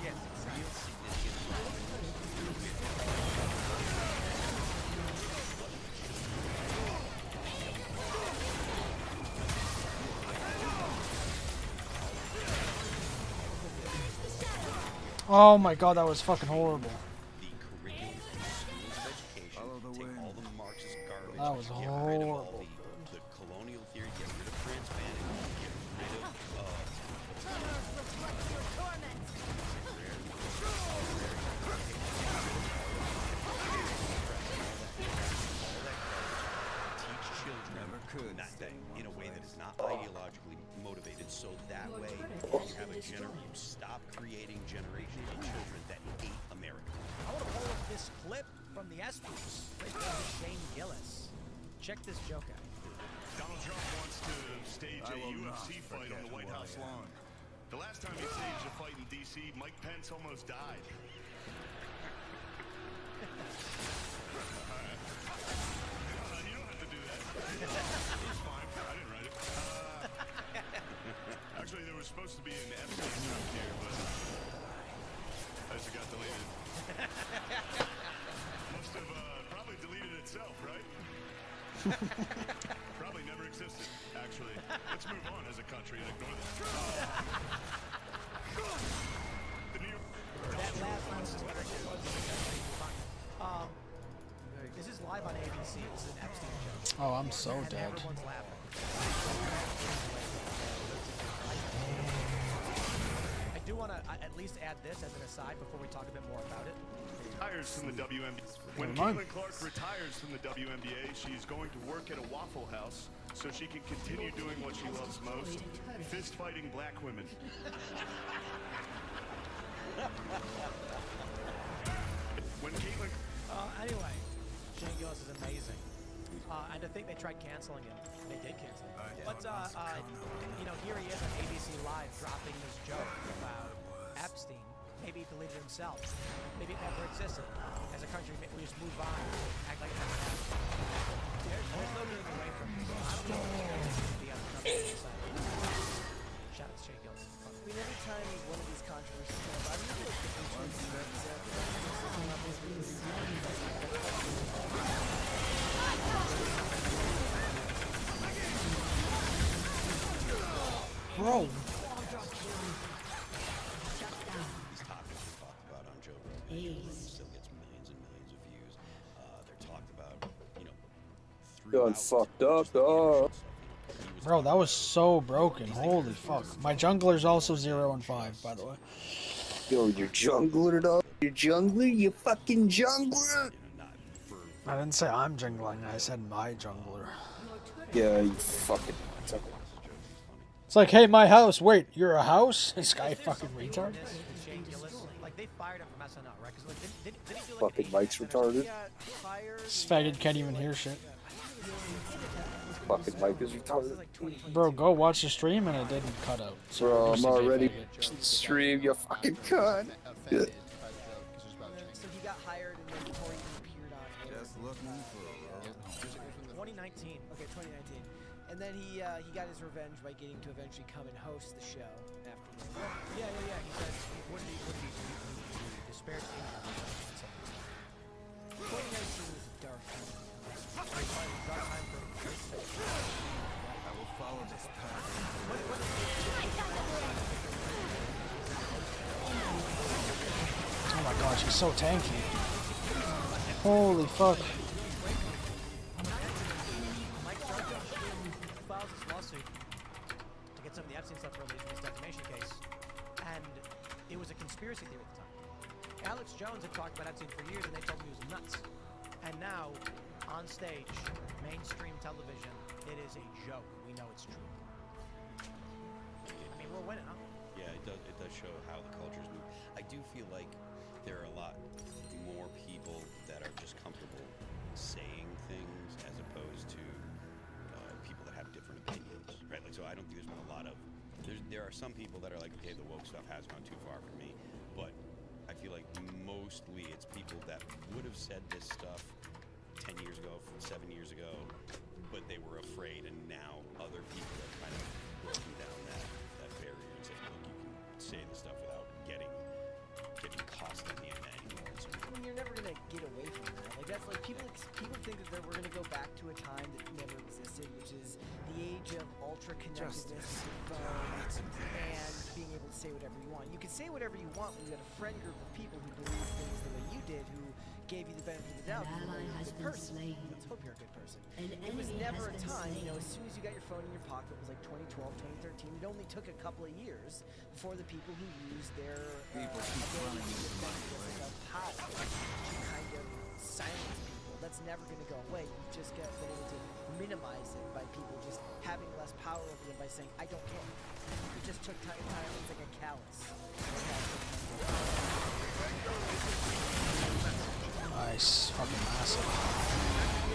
Yes, real significant. Oh my god, that was fucking horrible. The curriculum from schools of education, take all the Marxist garbage, That was get rid of all horrible. the colonial theory, get rid of transplanting, get rid of teach children that in a way that is not ideologically motivated, so that way you have you stop creating generations of children that hate America. I want to pull up this clip from the ESPYs. Shane Gillis. Check this joke out. Donald Trump wants to stage a UFC fight on the White House lawn. The last time he staged a fight in D.C., Mike Pence almost died. You don't have to do that. It's fine. I didn't write it. Actually, there was supposed to be an Epstein joke here, but I just got deleted. Must have probably deleted itself, right? Probably never existed, actually. Let's move on as a country and ignore this. The New York... This is live on ABC. This is an Epstein joke. Oh, I'm so And dead. everyone's laughing. I do want to at least add this as an aside before we talk a bit more about it. Retires from the WNBA. When Never mind. Caitlin Clark retires from the WNBA, she's going to work at a Waffle House so she can continue doing what she loves most, fist fighting black women. When Caitlin... Anyway, Shane Gillis is amazing. And to think they tried canceling him. They did cancel him. But, you know, here he is on ABC Live dropping this joke about Epstein. Maybe he deleted it himself. Maybe it never existed. As a country, we just move on, act like it never happened. There's no getting away from this. I don't know if it's be on the Trump side. Shout out to Shea Gillis. I mean, every time one of these controversies come up, I remember like the Bro. These topics we talked about on Joe Rogan still gets millions and millions of views. They're talked about, you know, Done fucked up, dog. Bro, that was so broken. Holy fuck. My jungler's also 0 and 5, by the way. Yo, you're jungler, dog. You're jungler. You fucking jungler. I didn't say I'm jungling. I said my jungler. Yeah, you fucking. It's like, hey, my house. Wait, you're a house? This guy fucking retard. Like, they fired him from SNL, right? Because, like, did he do, like, Fucking Mike's retarded. This faggot can't even hear shit. Fucking Mike is retarded. Bro, go watch the stream and it didn't cut out. So Bro, I'm already faggot. stream. You fucking cunt. Yeah. So he got hired and then before he appeared on it. Just looking for a world home. 2019. Okay, 2019. And then he got his revenge by getting to eventually come and host the show afterwards. Yeah. He said, what did he disparage him? 2019 was a dark time. Dark time for I will follow this path. Oh my gosh, he's so tanky. Holy fuck. Mike Trump files this lawsuit to get some of the Epstein stuff released from his defamation case, and it was a conspiracy theory at the time. Alex Jones had talked about Epstein for years, and they told him he was nuts. And now, on stage, mainstream television, it is a joke. We know it's true. I mean, we're winning, huh? Yeah, it does show how the cultures move. I do feel like there are a lot more people that are just comfortable saying things as opposed to people that have different opinions, right? Like, so I don't think there's been a lot of. There are some people that are like, okay, the woke stuff has gone too far for me, but I feel like mostly it's people that would have said this stuff 10 years ago, 7 years ago, but they were afraid, and now other people have kind of broken down that barrier and said, look, you can say this stuff without getting cost in the end anymore. So, I mean, you're never gonna get away from that. Like that's like people think that we're gonna go back to a time that never existed, which is the age of ultra connectedness, phones, and being able to say whatever you want. You can say whatever you want when you got a friend group of people who believe things the way you did, who gave you the benefit of the doubt. An ally has been slain. Let's hope you're a good person. An It was enemy never has a been time, you know, slain. as soon as you got your phone in your pocket, it was like 2012, 2013. It only took a couple of years for the people who used their People keep running into my way. power to kind of silence people. That's never going to go away. You just get been able to minimize it by people just having less power over them by saying, I don't care. It just took time. It's like a callus. Nice. Fucking massive.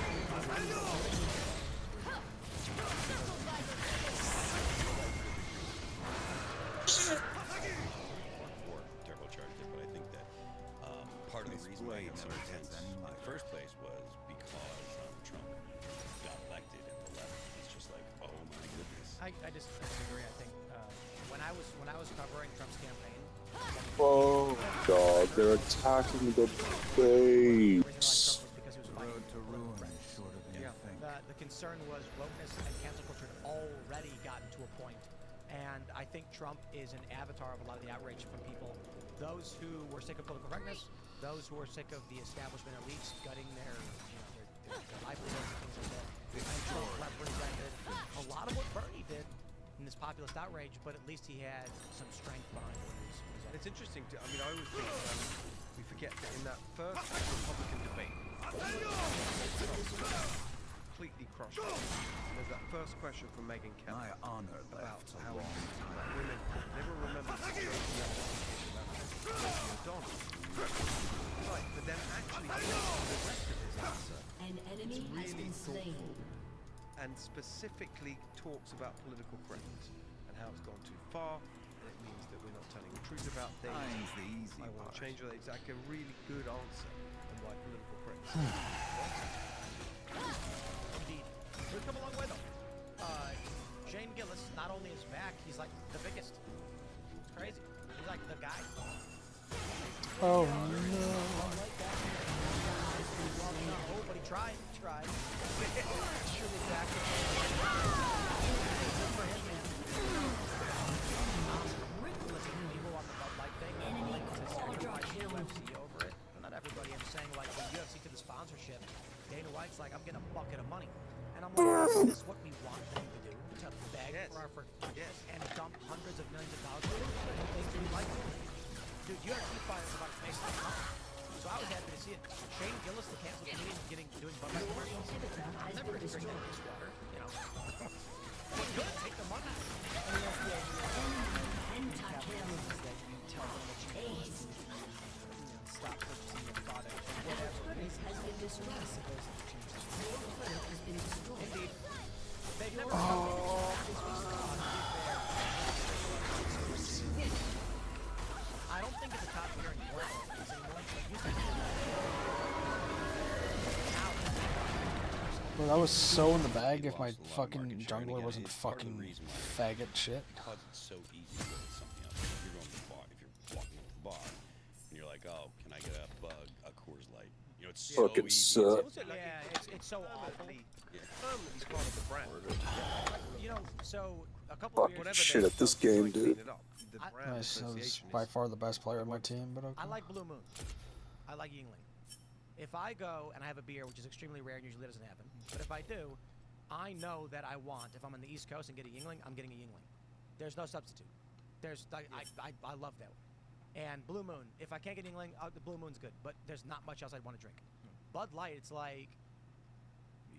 or turbocharged it, but I think that part of the reason why it got so intense in the first place was because Trump got elected and the left is just like, oh my goodness. I just disagree. I think when I was covering Trump's campaign, Oh, God, they're attacking the the reason why Trump base. was because he was fighting Road to political ruin friends. is short of anything. The concern was wokeness and cancel culture had already gotten to a point, and I think Trump is an avatar of a lot of the outrage from people, those who were sick of political correctness, those who were sick of the establishment elites gutting their livelihoods and things like that. And Trump represented a lot of what Bernie did in this populist outrage, but at least he had some strength behind what he was up It's interesting to, I mean, I always think we forget that in that first Republican debate, completely crushed it. There's that first question from Megyn Kelly My honor about left a how long time. women never remember the situation that Donald. Right, but then actually the rest of his answer An enemy has been slain. specifically talks about political correctness and how it's gone too far, and it means that we're not telling the truth about things. Mine's the easy I want part. to change that. It's like a really good answer on why political correctness. Indeed. We've come a long way, though. Shane Gillis not only is back, he's like the biggest. It's crazy. He's like the guy. Oh no. Oh, but he tried. Tried. Surely back. Listen, people on the Bud Light thing, like to sacrifice the UFC over it. Not everybody. I'm saying, like, when UFC did the sponsorship, Dana White's like, I'm getting a bucket of money. And I'm like, is this what we want them to do? To beg for and dump hundreds of millions of dollars for things we like? Dude, UFC fighters are about to face like money. So I was happy to see it. Shane Gillis, the canceled comedian, doing Bud Light commercials. I'm never going to drink that this water, you know. But good, take the money. Tell them that you want to, stop purchasing your product or whatever. Has been destroyed. Has been destroyed. Indeed. They've never I don't think it's a top tier anymore. It's anymore. It used to be. Bro, that was so in the bag if my fucking jungler wasn't fucking faggot shit. Because it's so easy to go with something else. If you're going to the bar, if you're walking over the bar, and you're like, oh, can I get a Coors Light? You know, it's so Fucking easy. suck. Yeah, it's so awful. Permanently part of the brand. You know, so a couple of Fucking years shit at this game, dude. Nice, that was by far the best player on my team, but okay. I like Blue Moon. I like Yingling. If I go and I have a beer, which is extremely rare and usually doesn't happen, but if I do, I know that I want, if I'm on the East Coast and get a Yingling, I'm getting a Yingling. There's no substitute. There's, I love that. And Blue Moon, if I can't get Yingling, the Blue Moon's good, but there's not much else I'd want to drink. Bud Light, it's like,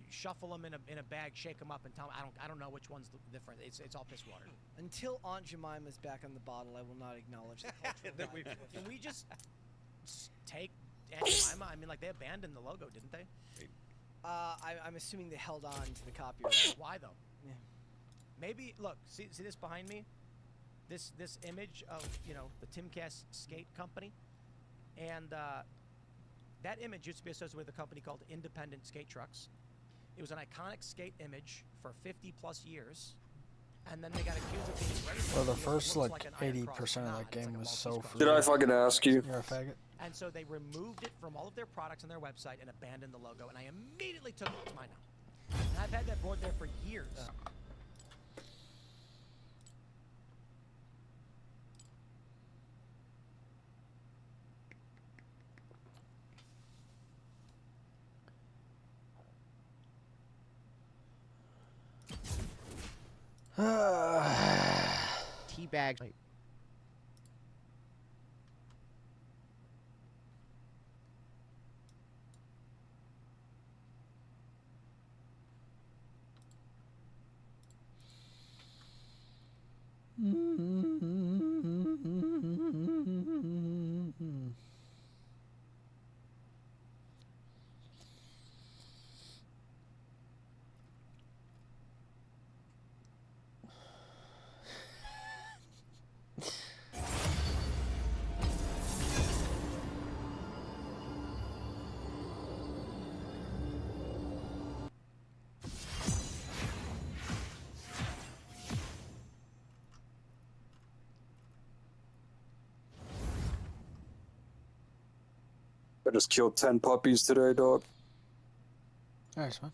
shuffle them in a bag, shake them up, and tell me, I don't know which one's different. It's all piss water. Until Aunt Jemima's back on the bottle, I will not acknowledge the cultural value. Can we just take Aunt Jemima? I mean, like, they abandoned the logo, didn't they? I'm assuming they held on to the copyright. Why though? Yeah. Maybe look, see this behind me, this image of the Timcast Skate Company, and that image used to be associated with a company called Independent Skate Trucks. It was an iconic skate image for 50 plus years, and then they got accused of being racist. Well, the first like 80% of that game was so free. Did I fucking ask you? You're a faggot. And so they removed it from all of their products on their website and abandoned the logo, and I immediately took it. It's mine now. And I've had that board there for years. Tea bags. I just killed 10 puppies today, dog. Nice, man.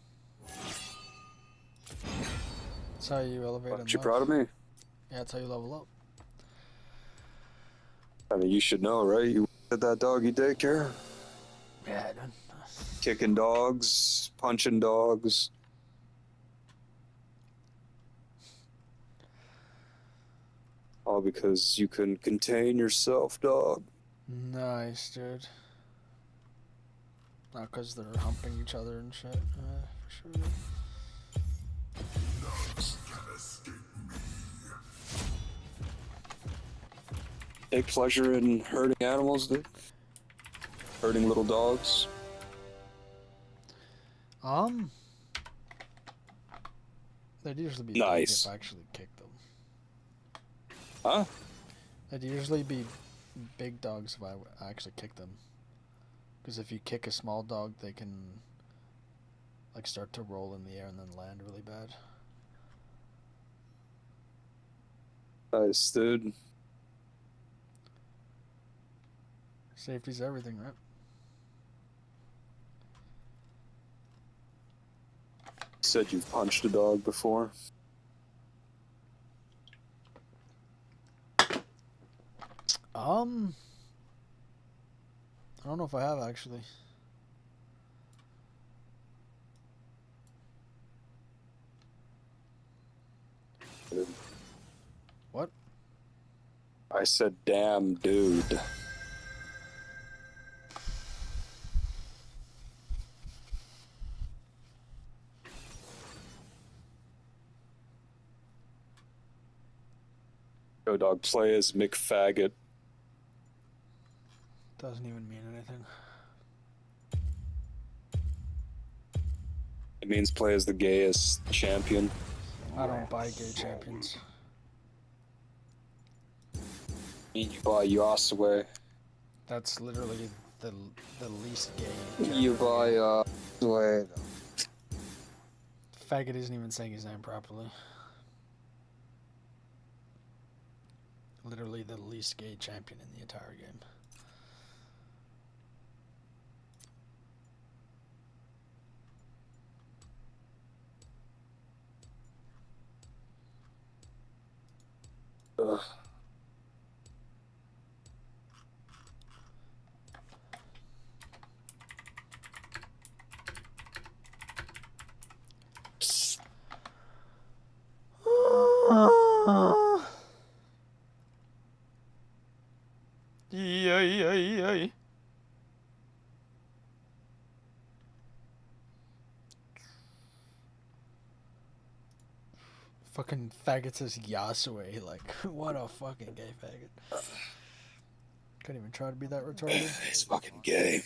That's how you elevate. Aren't you proud of me? Yeah, that's how you level up. I mean, you should know, right? You did that doggy daycare? Yeah, I done. Kicking dogs, punching dogs. All because you couldn't contain yourself, dog. Nice, dude. Not because they're humping each other and shit. For sure. Take pleasure in hurting animals, dude. Hurting little dogs. They'd usually be Nice. big if I actually kicked them. Huh? They'd usually be big dogs if I actually kicked them. Because if you kick a small dog, they can like start to roll in the air and then land really bad. Nice, dude. Safety's everything, right? Said you've punched a dog before. I don't know if I have actually. What? I said, damn, dude. Go dog, play as McFaggot. Doesn't even mean anything. It means play as the gayest champion. I don't buy gay champions. I mean, you buy Yasuo. That's literally the least gay champion. You buy, wait. Faggot isn't even saying his name properly. Literally the least gay champion in the entire game. Ugh. Yay. Fucking faggot says Yasue, like, what a fucking gay faggot. Couldn't even try to be that retarded. He's fucking gay.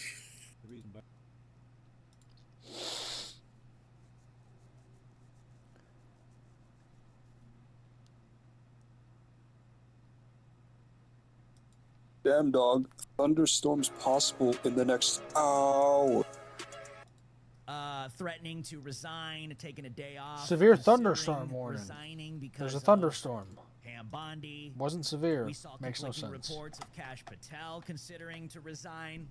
Damn dog, thunderstorms possible in the next hour. Threatening to resign, taking a day off. Severe thunderstorm warning. Resigning because There's a thunderstorm. Pam Bondi. Wasn't severe. We saw Makes no conflicting sense. reports of Cash Patel considering to resign.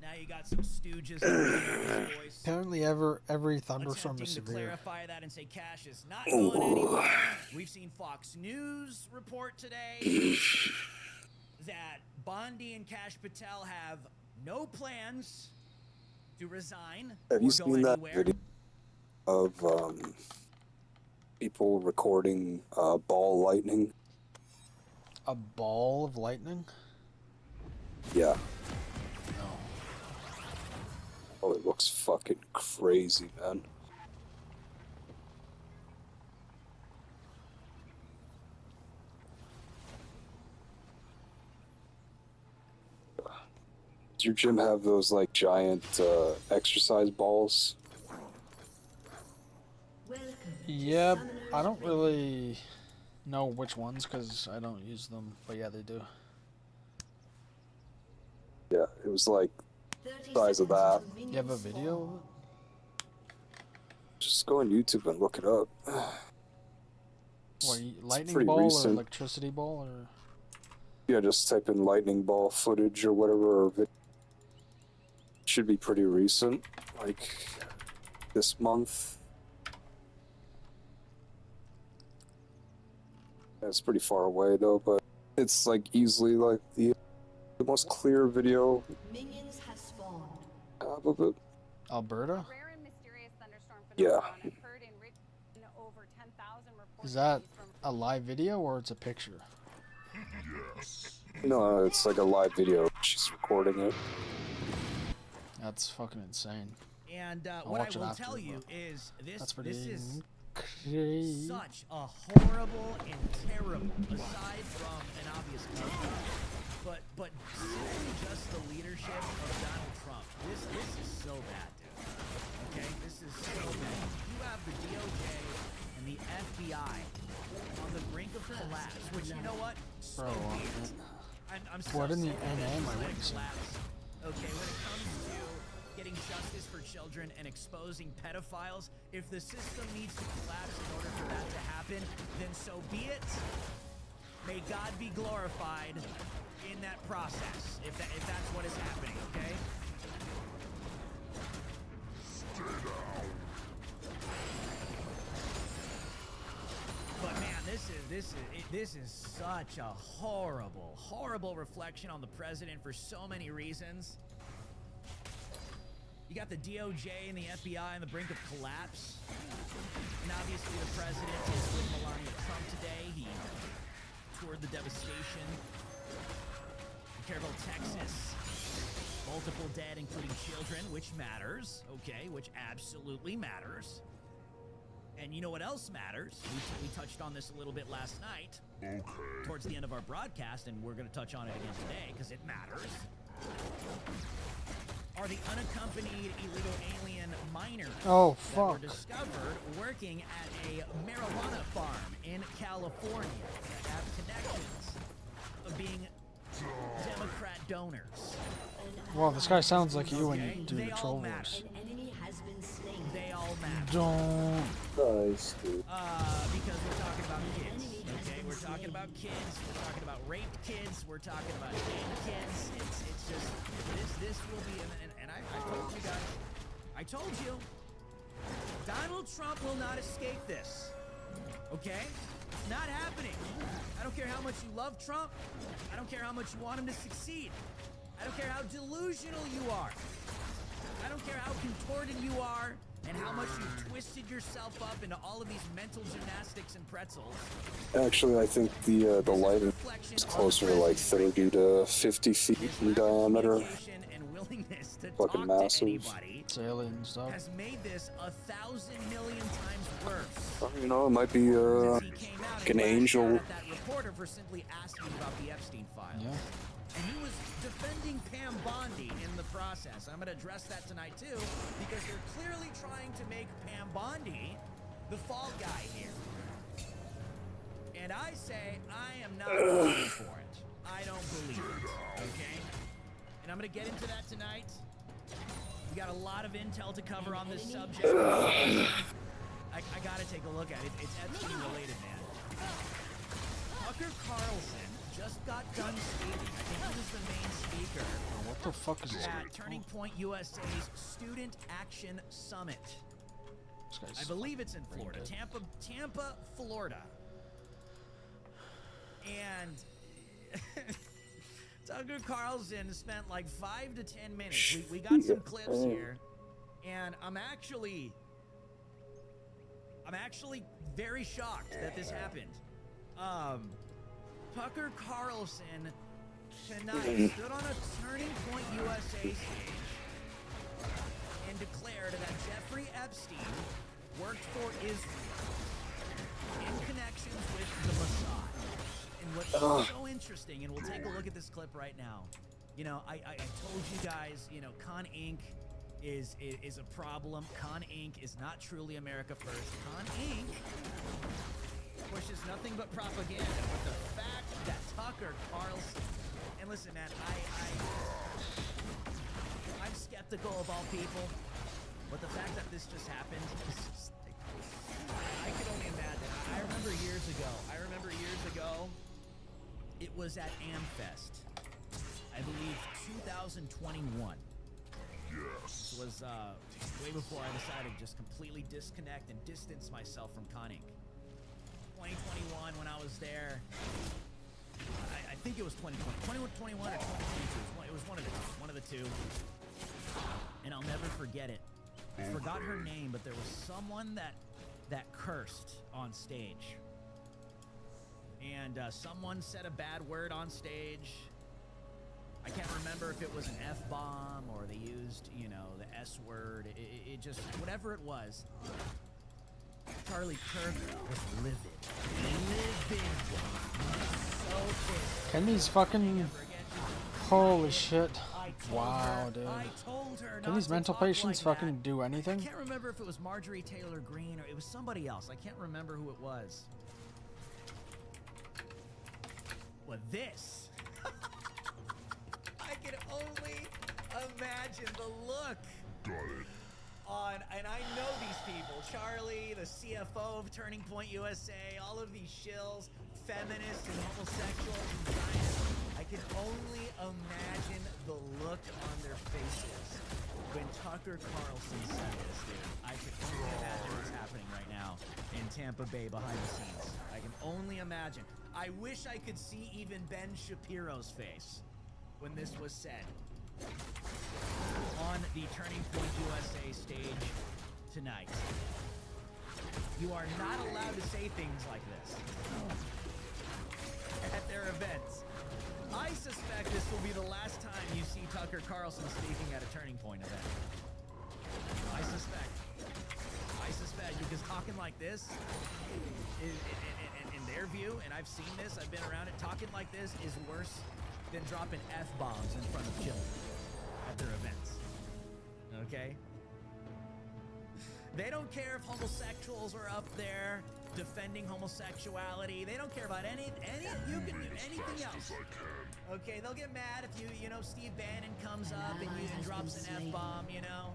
Now you got some stooges in his voice. Apparently every thunderstorm is Attempting to severe. clarify that and say Cash is not going anywhere. We've seen Fox News report today that Bondi and Cash Patel have no plans to resign. Have you or go seen that anywhere. video of people recording ball lightning? A ball of lightning? Yeah. No. Oh, it looks fucking crazy, man. Does your gym have those like giant exercise balls? Yeah, I don't really know which ones because I don't use them, but yeah, they do. Yeah, it was like the size of that. You have a video of it? Just go on YouTube and look it up. What, lightning pretty ball recent. or electricity ball or? Yeah, just type in lightning ball footage or whatever. Or should be pretty recent, like this month. It's pretty far away though, but it's like easily like the most clear video Minions has spawned. of it. Alberta? Rare and mysterious thunderstorm Yeah. phenomenon occurred in Richmond. Over 10,000 reports. Is that a live video or it's a picture? No, it's like a live video. She's recording it. That's fucking insane. And I'll what watch I it will after, tell you but is that's this is crazy. such a horrible and terrible, aside from an obvious cover, but simply just the leadership of Donald Trump. This is so bad, dude. Okay, this is so bad. You have the DOJ and the I'm so What in the sick of NA am I this witnessing? collapse. Okay, when it comes to getting justice for children and exposing pedophiles, if the system needs to collapse in order for that to happen, then so be it. May God be glorified in that process, if that's what is happening, okay? But man, this is such a horrible reflection on the president for so many reasons. You got the DOJ and the FBI on the brink of collapse. And obviously the president is with Melania Trump today. He toured the devastation in Caryville, Texas. Multiple dead, including children, which matters, okay, which absolutely matters. And you know what else matters? We touched on this a little bit last night. Okay. Towards the end of our broadcast, and we're going to touch on it again today, because it matters. Are the unaccompanied illegal alien minors that were discovered working at a marijuana farm in California that have connections of being Democrat donors. Well, this guy sounds like you when you do the troll voice. They all matter. Don't. Nice, dude. Because we're talking about kids, okay? We're talking about kids. We're talking about raped kids. We're talking about dead kids. It's just, this will be, and I told you guys, I told you, Donald Trump will not escape this, okay? It's not happening. I don't care how much you love Trump. I don't care how much you want him to succeed. I don't care how delusional you are. I don't care how contorted you are and how much you've twisted yourself up into all of these mental gymnastics and pretzels. Actually, I think the light is closer to like 30 to 50 feet in diameter. And willingness to Fucking talk massive. to anybody It's alien stuff. has made this 1,000 million times worse. You know, it might be like an angel. That reporter for simply asking about the Epstein files. Yeah. And he was defending Pam Bondi in the process. I'm going to address that tonight too, because they're clearly trying to make Pam Bondi the fall guy here. And I say I am not voting for it. I don't believe it. Okay? And I'm going to get into that tonight. We got a lot of intel to cover on this subject. I got to take a look at it. It's Epstein related, man. Tucker Carlson just got done speaking. I think he was the main speaker. What the fuck is this? At Turning Point USA's Student Action Summit. I believe it's in Florida, Tampa, Florida. And Tucker Carlson spent like 5 to 10 minutes. We got some clips here, and I'm actually very shocked that this happened. Tucker Carlson tonight stood on a Turning Point USA stage and declared that Jeffrey Epstein worked for Israel in connections with the Mossad. And what's so interesting, and we'll take a look at this clip right now. You know, I told you guys, you know, Con Inc. is a problem. Con Inc. is not truly America First. Con Inc. pushes nothing but propaganda. But the fact that Tucker Carlson, and listen, man, I'm skeptical of all people, but the fact that this just happened is just, I could only imagine. I remember years ago, it was at AmFest, I believe 2021. Yes. It was way before I decided to just completely disconnect and distance myself from Con Inc. 2021 when I was there. I think it was 2020. 2021 or 2022. It was one of the two. And I'll never forget it. I forgot her name, but there was someone that cursed on stage. And someone said a bad word on stage. I can't remember if it was an F-bomb or they used, you know, the S word. It just, whatever it was. Charlie Kirk was livid. So pissed. Can these fucking... Holy shit. Wow, dude. Can these mental patients fucking do anything? I can't remember if it was Marjorie Taylor Greene or it was somebody else. I can't remember who it was. Well, this only imagine the look Got it. on, and I know these people, Charlie, the CFO of Turning Point USA, all of these shills, feminists and homosexuals and Zionists. I can only imagine the look on their faces when Tucker Carlson said this, dude. I can only imagine what's happening right now in Tampa Bay behind the scenes. I can only imagine. I wish I could see even Ben Shapiro's face when this was said on the Turning Point USA stage tonight. You are not allowed to say things like this at their events. I suspect this will be the last time you see Tucker Carlson speaking at a Turning Point event. I suspect because talking like this is, in their view, and I've seen this, I've been around it, talking like this is worse than dropping F-bombs in front of children at their events. Okay? They don't care if homosexuals are up there defending homosexuality. They don't care about any you can do anything else. Okay, they'll get mad if you know, Steve Bannon comes up and drops an F-bomb, you know.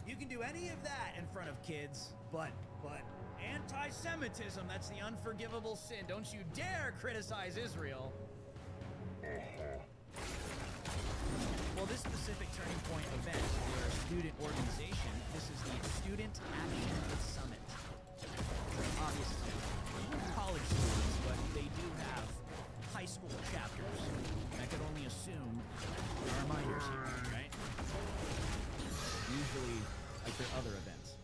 You can do any of that in front of kids, but anti-Semitism, that's the unforgivable sin. Don't you dare criticize Israel. Well, this specific Turning Point event, we're a student organization. This is the Student Action Summit. Obviously, college students, but they do have high school chapters. I could only assume there are minors here, right? Usually, like their other events.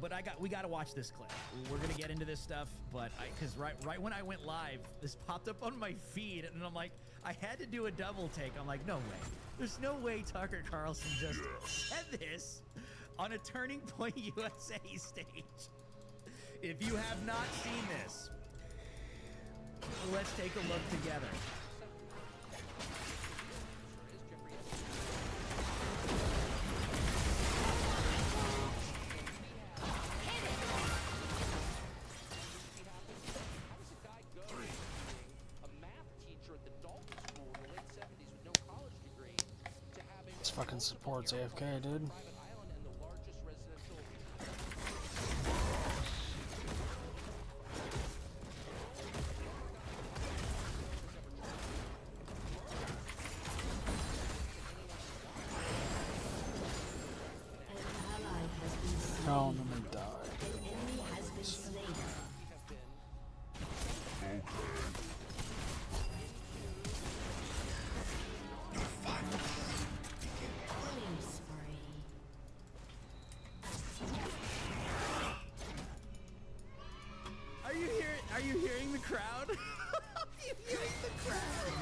But we gotta watch this clip. We're gonna get into this stuff, but because right when I went live, this popped up on my feed, and I'm like, I had to do a double take. I'm like, no way. There's no way Tucker Carlson just said this on a Turning Point USA stage. If you have not seen this, let's take a look together. This fucking supports AFK, dude. Oh, I'm gonna die. Are you hearing the crowd? Are you hearing the crowd?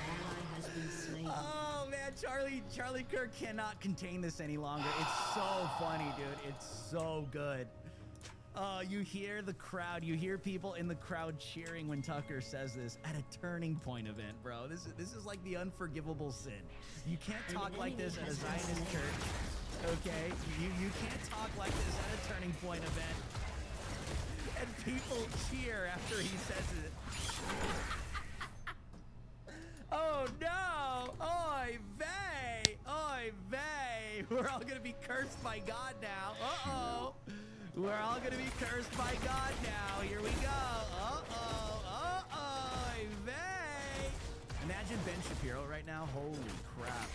Oh man, Charlie Kirk cannot contain this any longer. It's so funny, dude. It's so good. You hear the crowd. You hear people in the crowd cheering when Tucker says this at a Turning Point event, bro. This is like the unforgivable sin. You can't talk like this at a Zionist church, okay? You can't talk like this at a Turning Point event. And people cheer after he says it. Oh no! Oy vey! Oy vey! We're all gonna be cursed by God now. Uh-oh! We're all gonna be cursed by God now. Here we go. Uh-oh! Oy vey! Imagine Ben Shapiro right now. Holy crap.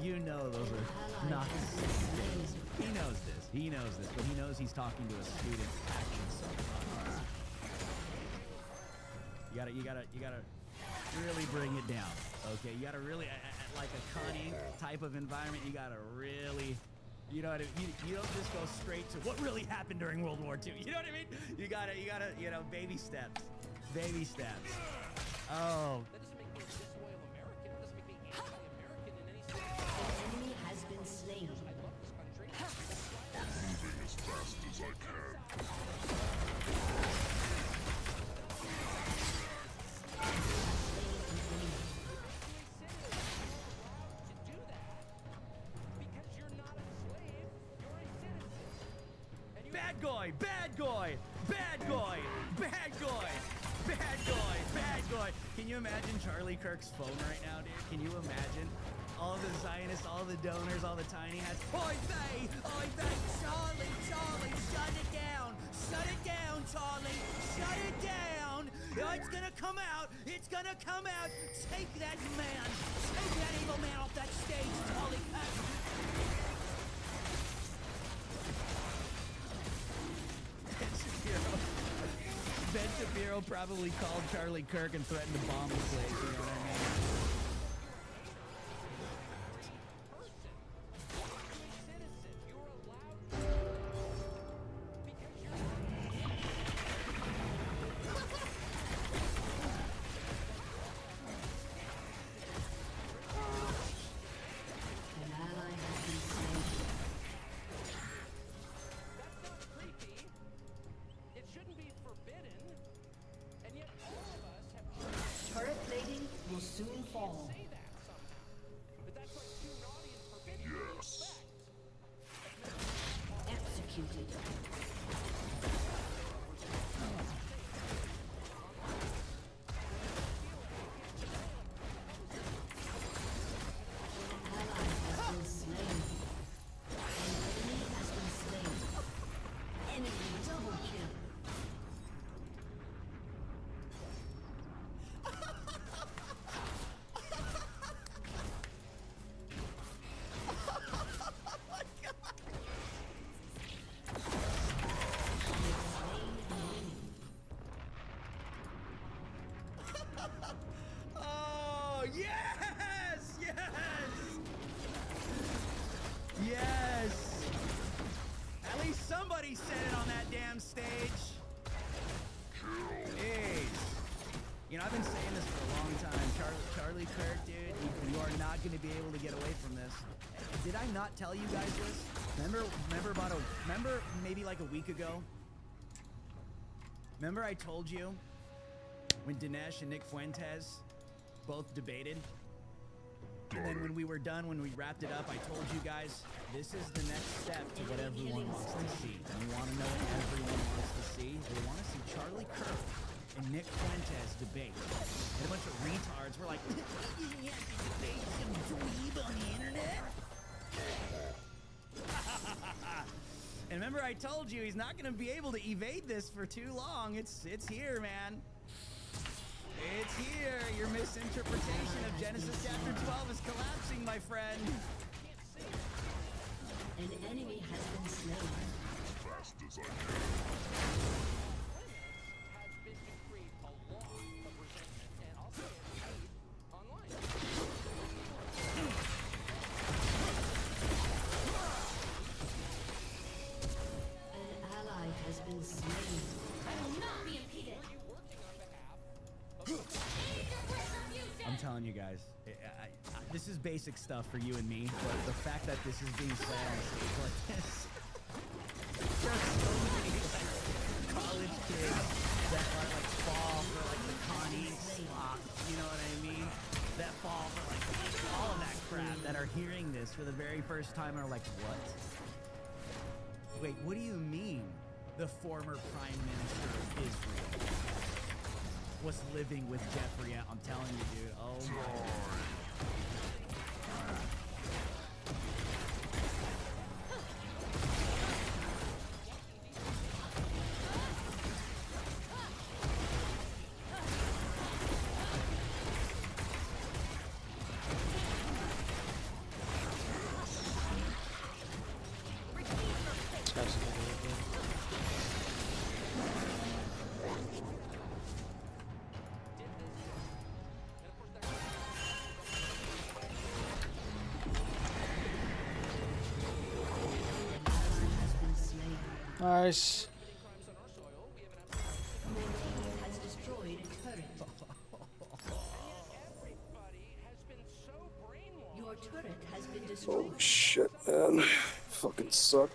You know those are not days. He knows this. He knows this, but he knows he's talking to a student action summit. You gotta really bring it down. Okay, you gotta really, like a cunning type of environment, you gotta really, you know what I mean? You don't just go straight to what really happened during World War II. You know what I mean? You gotta, you know, baby steps. Baby steps. Oh. That doesn't make me a disloyal American. It doesn't make me anti-American in any sense. An enemy has been slain. I love this country. Moving as fast as I can. Bad guy, bad guy, bad guy, bad guy, bad guy, bad guy. Can you imagine Charlie Kirk's phone right now, dude? Can you imagine? All the Zionists, all the donors, all the tiny hats. Oi, they, Charlie, Charlie, shut it down, Charlie, shut it down. Oh, it's gonna come out, it's gonna come out. Take that man, take that evil man off that stage, Charlie Kirk. Ben Shapiro probably called Charlie Kirk and threatened to bomb the place, you know what I mean? An ally has been slain. That's not creepy. It shouldn't be forbidden. And yet all of us have Turret plating will soon fall. say that somehow. But that's like too naughty and forbidden. Yes. Executed. An ally has been slain. An enemy has been slain. Enemy double kill. Oh, yes! Yes! Yes! At least somebody said it on that damn stage. Jeez. You know, I've been saying this for a long time. Charlie Kirk, dude, you are not going to be able to get away from this. Did I not tell you guys this? Remember maybe like a week ago? Remember I told you when Dinesh and Nick Fuentes both debated? And then when we were done, when we wrapped it up, I told you guys, this is the next step to what everyone wants to see. And you want to know what everyone wants to see? They want to see Charlie Kirk and Nick Fuentes debate. And a bunch of retards were like, you have to debate some dweeb on the internet? And remember I told you he's not going to be able to evade this for too long. It's here, man. It's here. Your misinterpretation of Genesis chapter 12 is collapsing, my friend. An enemy has been slain. Fast as I can. has been to create a lot of resentment and also hate online. An ally has been slain. I will not be impeded. I'm telling you guys, this is basic stuff for you and me, but the fact that this is being said on a stage like this, there's so many like, college kids that like fall for like the Connie slot, you know what I mean? That fall for like all of that crap, that are hearing this for the very first time and are like, what? Wait, what do you mean the former Prime Minister of Israel was living with Jeffrey? I'm telling you, dude. Oh my. Nice. Has destroyed a turret. Your turret has been destroyed. Oh shit, man. Fucking suck.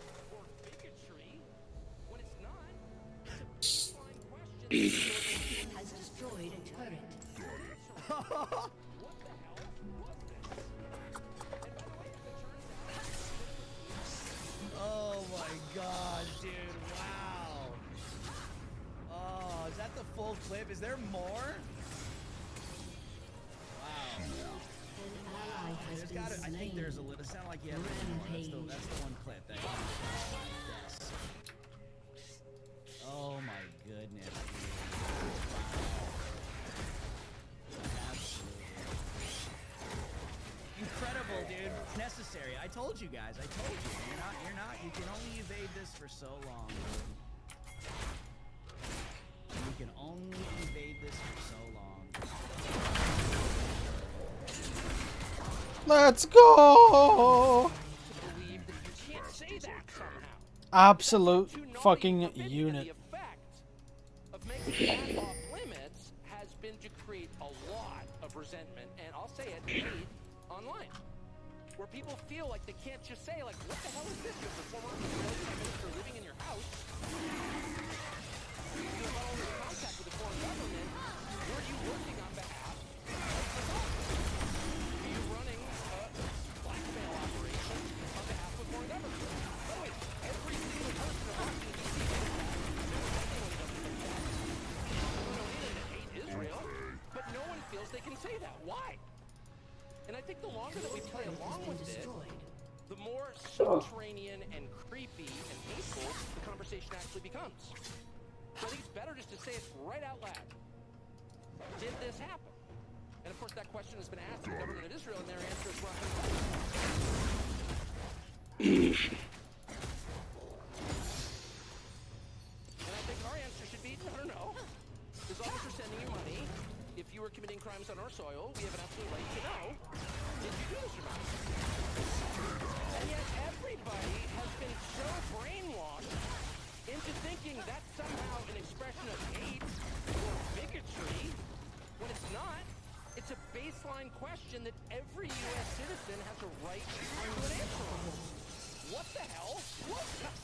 Has destroyed a turret. Oh my god, dude, wow. Oh, is that the full clip? Is there more? Wow. An ally has There's been gotta, I slain. think there's a little, it sounded like you have more. That's the one clip that yes. Oh my goodness. Absolutely. Incredible, dude. It's necessary. I told you guys. I told you. You're not. You can only evade this for so long, dude. You can only evade this for so long. Let's go! Absolute fucking unit. Of making that off limits has been to create a lot of resentment, and I'll say it, hate online. Where people feel like they can't just say, like, what the hell is this? You're the former Israeli Prime Minister living in your house. You have not only contact with the foreign government, were you working on behalf of the government? Are you running a blackmail operation on behalf of foreign government? By the way, every single person in Washington, D.C. hate Israel, but no one feels they can say that. Why? And I think the longer that we play along with it, the more subterranean and creepy and hateful the conversation actually becomes. So I think it's better just to say it right out loud. Did this happen? And of course that question has been asked to the government of Israel, and their answer is roughly and I think our answer should be, no. As long as we're sending you money, if you were committing crimes on our soil, we have an absolute right to know, did you do this or not? And yet everybody has been so brainwashed into thinking that's somehow an expression of hate or bigotry, when it's not. It's a baseline question that every U.S. citizen has a right to an answer on. What the hell was this?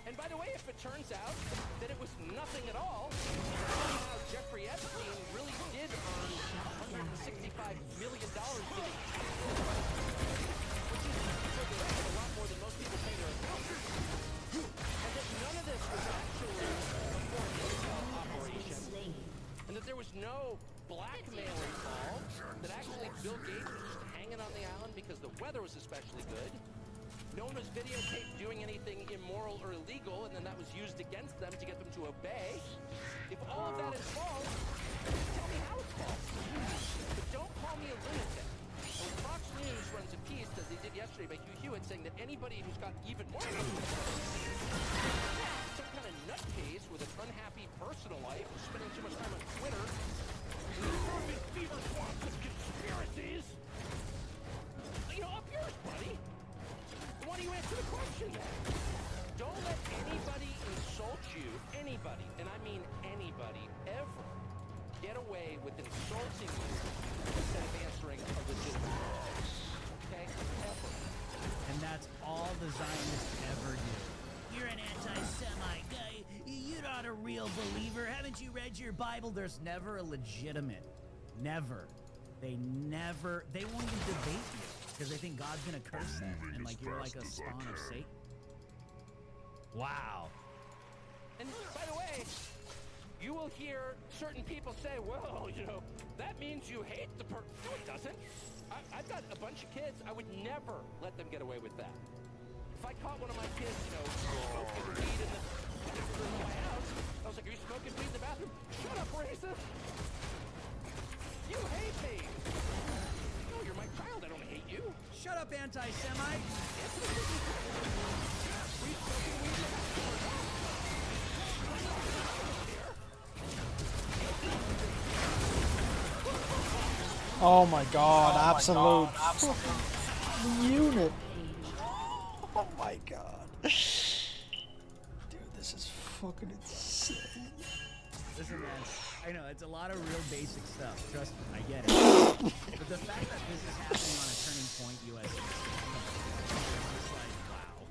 And by the way, if it turns out that it was nothing at all, somehow Jeffrey Epstein really did earn $165 million getting which is a lot more than most people pay their accountants. And that none of this was actually a foreign intel operation. And that there was no blackmail involved. That actually Bill Gates was just hanging on the island because the weather was especially good. No one was videotaped doing anything immoral or illegal, and then that was used against them to get them to obey. If all of that is false, tell me how it's false. But don't call me a lunatic. And when Fox News runs a piece, as they did yesterday by Hugh Hewitt, saying that anybody who's got even more some kind of nutcase with an unhappy personal life, spending too much time on Twitter, fever swamps of conspiracies. You know, up yours, buddy. Why don't you answer the question then? Don't let anybody insult you, anybody, and I mean anybody, ever, get away with insulting you instead of answering a legitimate question. Okay? Ever. And that's all the Zionists ever do. You're an anti-Semite guy. You're not a real believer. Haven't you read your Bible? There's never a legitimate. Never. They won't even debate you. Because they think God's gonna curse them, and like you're like a spawn of Satan. Wow. And by the way, you will hear certain people say, well, you know, that means you hate the person. No, it doesn't. I've got a bunch of kids. I would never let them get away with that. If I caught one of my kids, you know, smoking weed in the room of my house, I was like, are you smoking weed in the bathroom? Shut up, racist. You hate me. No, you're my child. I don't hate you. Shut up, anti-Semite. Oh my god, absolute unit. Oh my god. fucking insane. Listen, man, I know it's a lot of real basic stuff. Trust me, I get it. But the fact that this is happening on a Turning Point US, it's like, wow.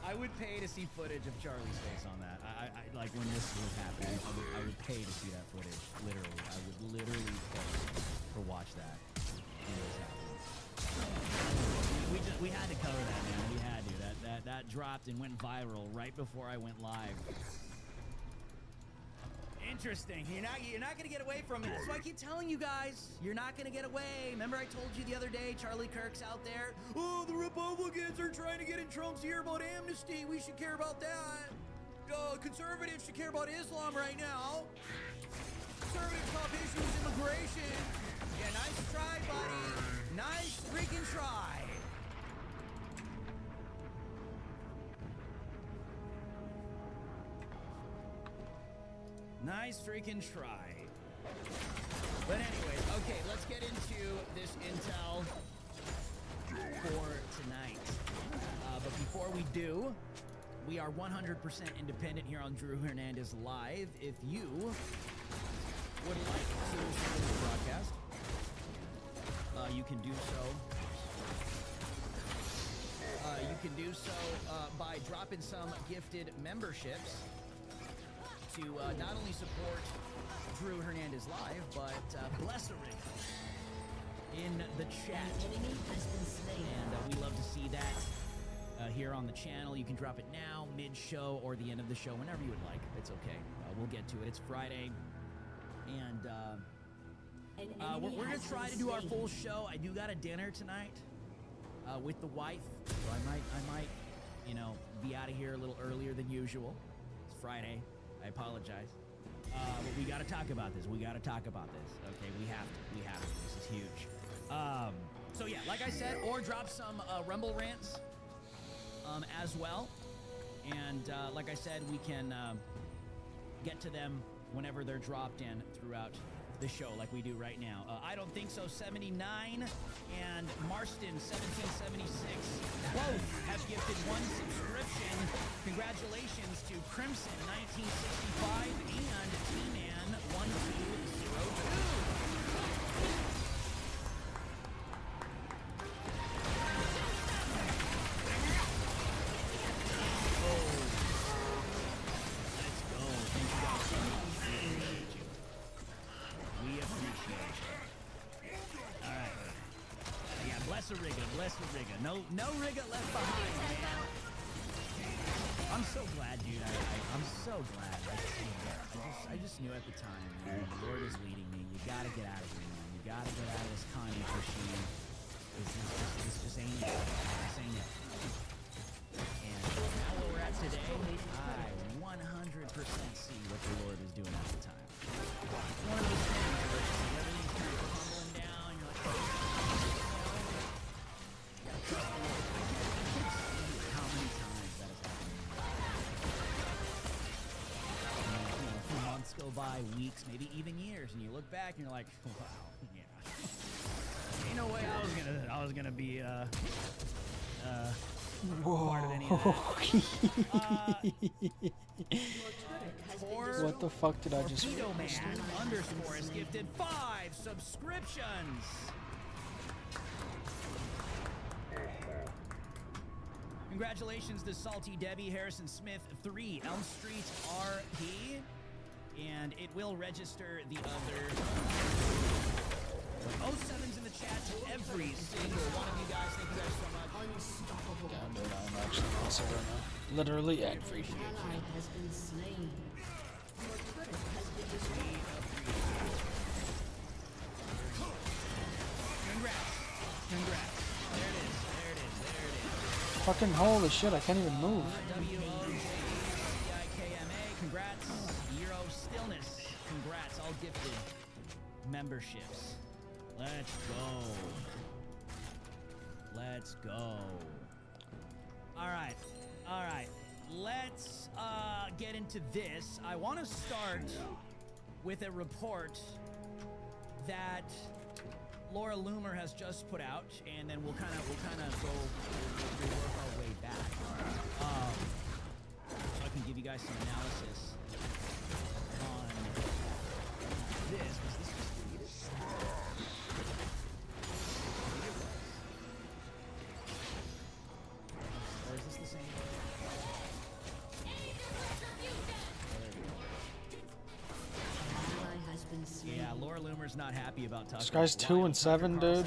I would pay to see footage of Charlie's face on that. I like when this was happening. I would pay to see that footage. Literally, I would literally pay to watch that. When it was happening. We had to cover that, man. We had to. That dropped and went viral right before I went live. Interesting. You're not gonna get away from it. That's why I keep telling you guys, you're not gonna get away. Remember I told you the other day, Charlie Kirk's out there. Oh, the Republicans are trying to get in Trump's ear about amnesty. We should care about that. Conservatives should care about Islam right now. Conservatives top issues immigration. Yeah, nice try, buddy. Nice freaking try. Nice freaking try. But anyways, okay, let's get into this intel for tonight. But before we do, we are 100% independent here on Drew Hernandez Live. If you would like to support the broadcast, you can do so. You can do so by dropping some gifted memberships to not only support Drew Hernandez Live, but Blessering in the chat. And we love to see that here on the channel. You can drop it now, mid-show, or the end of the show, whenever you would like. It's okay. We'll get to it. It's Friday. And we're going to try to do our full show. I do got a dinner tonight with the wife. So I might, you know, be out of here a little earlier than usual. It's Friday. I apologize. But we got to talk about this. Okay, we have to. This is huge. So yeah, like I said, or drop some Rumble rants as well. And like I said, we can get to them whenever they're dropped in throughout the show, like we do right now. I don't think so. 79 and Marston 1776 both have gifted one subscription. Congratulations to Crimson 1965 and T-Man 1202. Bless the Rigga. No Rigga left behind, man. I'm so glad, dude. I'm so glad. I just knew at the time, man. The Lord is leading me. You gotta get out of here, man. You gotta get out of this Kanye machine. This just ain't it. This ain't it. And now where we're at today, I 100% see what the Lord is doing at the time. It's one of those things where everything's kind of crumbling down. You're like, how many times that has happened? A few months go by, weeks, maybe even years, and you look back and you're like, wow, yeah. Ain't no way I was gonna be part of any of that. What the fuck did I just Torpedo Man _ has gifted 5 subscriptions. Congratulations to Salty Debbie, Harrison Smith, 3 Elm Street RP, and it will register the other 07s in the chat to every single one of you guys. Thank you guys so much. Unstoppable. Damn, dude, I'm actually massive right now. Literally every day. Has been slain. Your turret has been destroyed. Congrats. There it is. Fucking holy shit, I can't even move. WOJIKMA, congrats. Euro Stillness, congrats. All gifted memberships. Let's go. Alright. Let's get into this. I want to start with a report that Laura Loomer has just put out, and then we'll kind of go we'll work our way back. So I can give you guys some analysis on this. Was this just deleted? Or is this the same? Yeah, Laura Loomer's not happy about Tucker. This guy's 2-7, dude.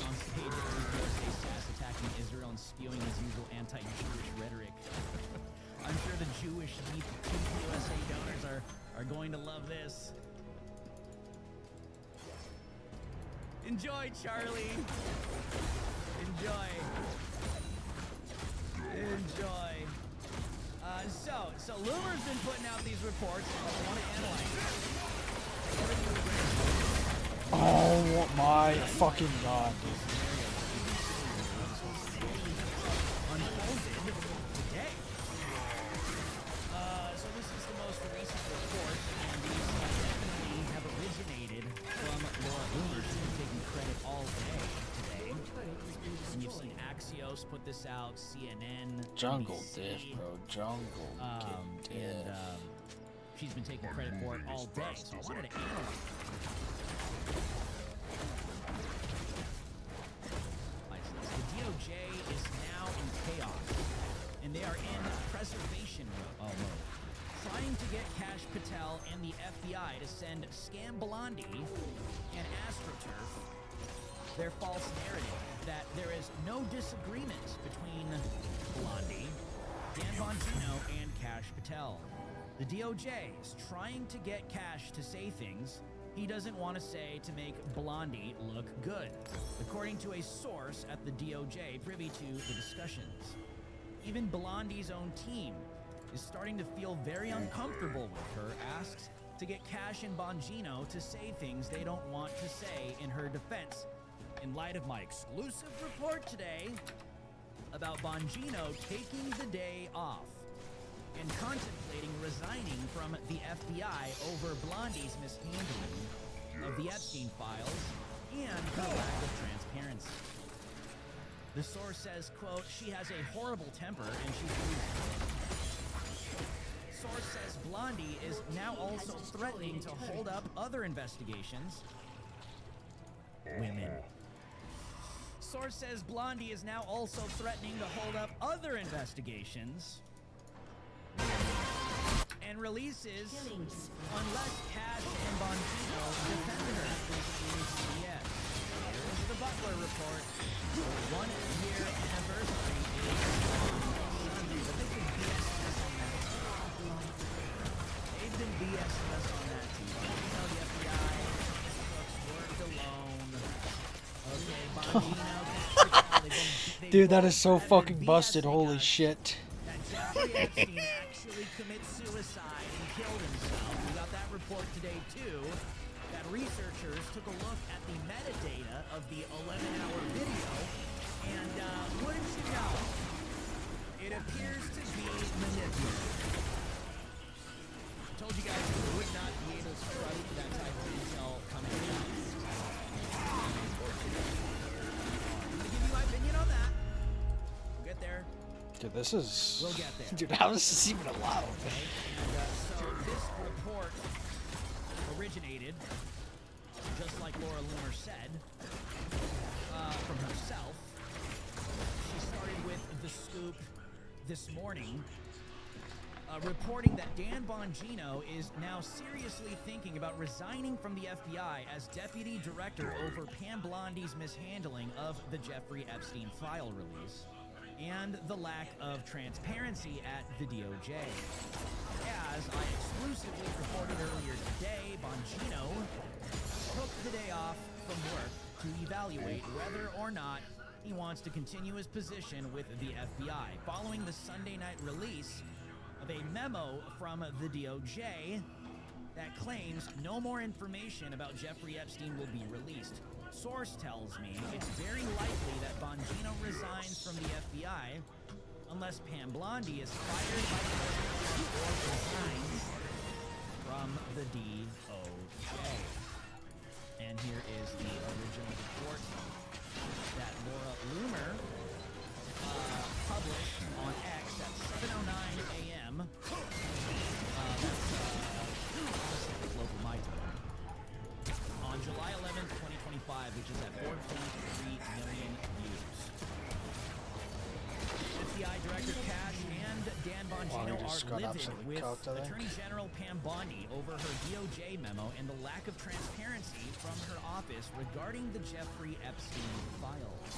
Attacking Israel and spewing his usual anti-Jewish rhetoric. I'm sure the Jewish USA donors are going to love this. Enjoy, Charlie. Enjoy. So Loomer's been putting out these reports. I want to analyze them. Oh my fucking god, dude. Unfolded today. So this is the most recent report, and these definitely have originated from Laura Loomer. She's been taking credit all day today. And you've seen Axios put this out, CNN, Jungle NBC, diff, bro. Jungle diff. and she's been taking credit for it all day. So I wanted to analyze it. The DOJ is now in chaos, and they are in preservation mode, trying to get Kash Patel and the FBI to send Scam Blondie and AstroTurf their false narrative that there is no disagreement between Blondie, Dan Bongino, and Kash Patel. The DOJ is trying to get Kash to say things he doesn't want to say to make Blondie look good, according to a source at the DOJ privy to the discussions. Even Blondie's own team is starting to feel very uncomfortable with her asks to get Kash and Bongino to say things they don't want to say in her defense. In light of my exclusive report today about Bongino taking the day off and contemplating resigning from the FBI over Blondie's mishandling of the Epstein files and her lack of transparency. The source says, quote, she has a horrible temper and she's losing. Source says Blondie is now also threatening to hold up other investigations. Women. Source says Blondie is now also threatening to hold up other investigations and releases unless Kash and Bongino defend her. Yes. Here's the Butler report. 1 year anniversary is Sunday, but they've been BSing us on that. They've been BSing us on that too. Bongino, the FBI, Crooks worked alone. Okay, Bongino, Dude, that is so fucking busted. Holy shit. Jeffrey Epstein actually commits suicide and killed himself. We got that report today too. That researchers took a look at the metadata of the 11-hour video, and wouldn't you know, it appears to be manipulated. I told you guys we would not be able to trust that type of intel coming out. I'm gonna give you my opinion on that. We'll get there. Dude, this is... We'll get there. Dude, how is this even allowed? And so this report originated, just like Laura Loomer said, from herself. She started with The Scoop this morning, reporting that Dan Bongino is now seriously thinking about resigning from the FBI as deputy director over Pam Blondie's mishandling of the Jeffrey Epstein file release and the lack of transparency at the DOJ. As I exclusively reported earlier today, Bongino took the day off from work to evaluate whether or not he wants to continue his position with the FBI, following the Sunday night release of a memo from the DOJ that claims no more information about Jeffrey Epstein will be released. Source tells me it's very likely that Bongino resigns from the FBI unless Pam Blondie is fired by the presidency or resigns from the DOJ. And here is the original original report that Laura Loomer published on X at 7:09 a.m. That's Pacific local my time. On July 11th, 2025, which is at 4.3 million views. FBI Director Cash and Dan Bongino are livid with Attorney General Pam Bondi over her DOJ memo and the lack of transparency from her office regarding the Jeffrey Epstein files.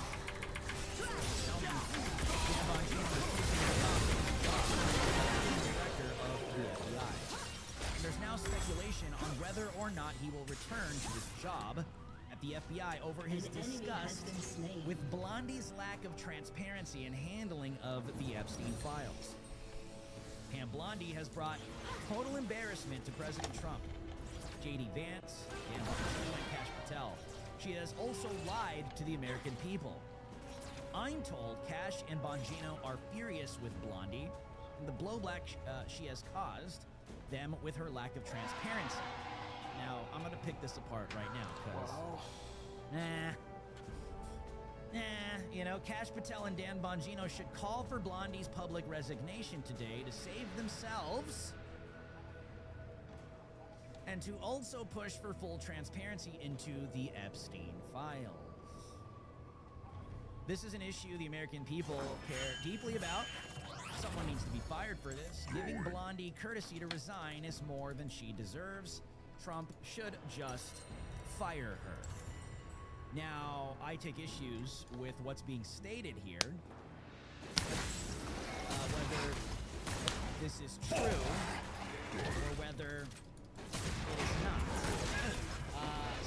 Dan Bongino is taking the job as Director of the FBI. There's now speculation on whether or not he will return to his job at the FBI over his disgust with Blondie's lack of transparency and handling of the Epstein files. Pam Bondi has brought total embarrassment to President Trump, J.D. Vance, Dan Bongino, and Kash Patel. She has also lied to the American people. I'm told Kash and Bongino are furious with Blondie and the blowback she has caused them with her lack of transparency. Now, I'm gonna pick this apart right now, because... you know, Kash Patel and Dan Bongino should call for Blondie's public resignation today to save themselves and to also push for full transparency into the Epstein files. This is an issue the American people care deeply about. Someone needs to be fired for this. Giving Blondie courtesy to resign is more than she deserves. Trump should just fire her. Now, I take issues with what's being stated here. Whether this is true or whether it is not.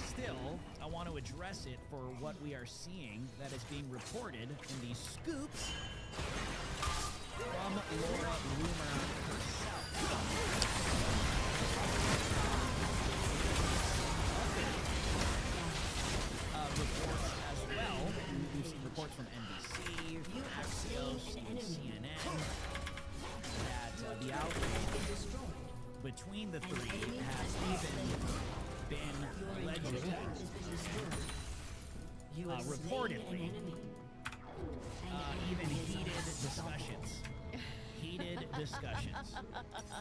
Still, I want to address it for what we are seeing that is being reported in these scoops from Laura Loomer herself. Reports as well. We've seen reports from NBC, Axios, and CNN that the outrage between the three has even been allegedly, reportedly, even heated discussions. Heated discussions.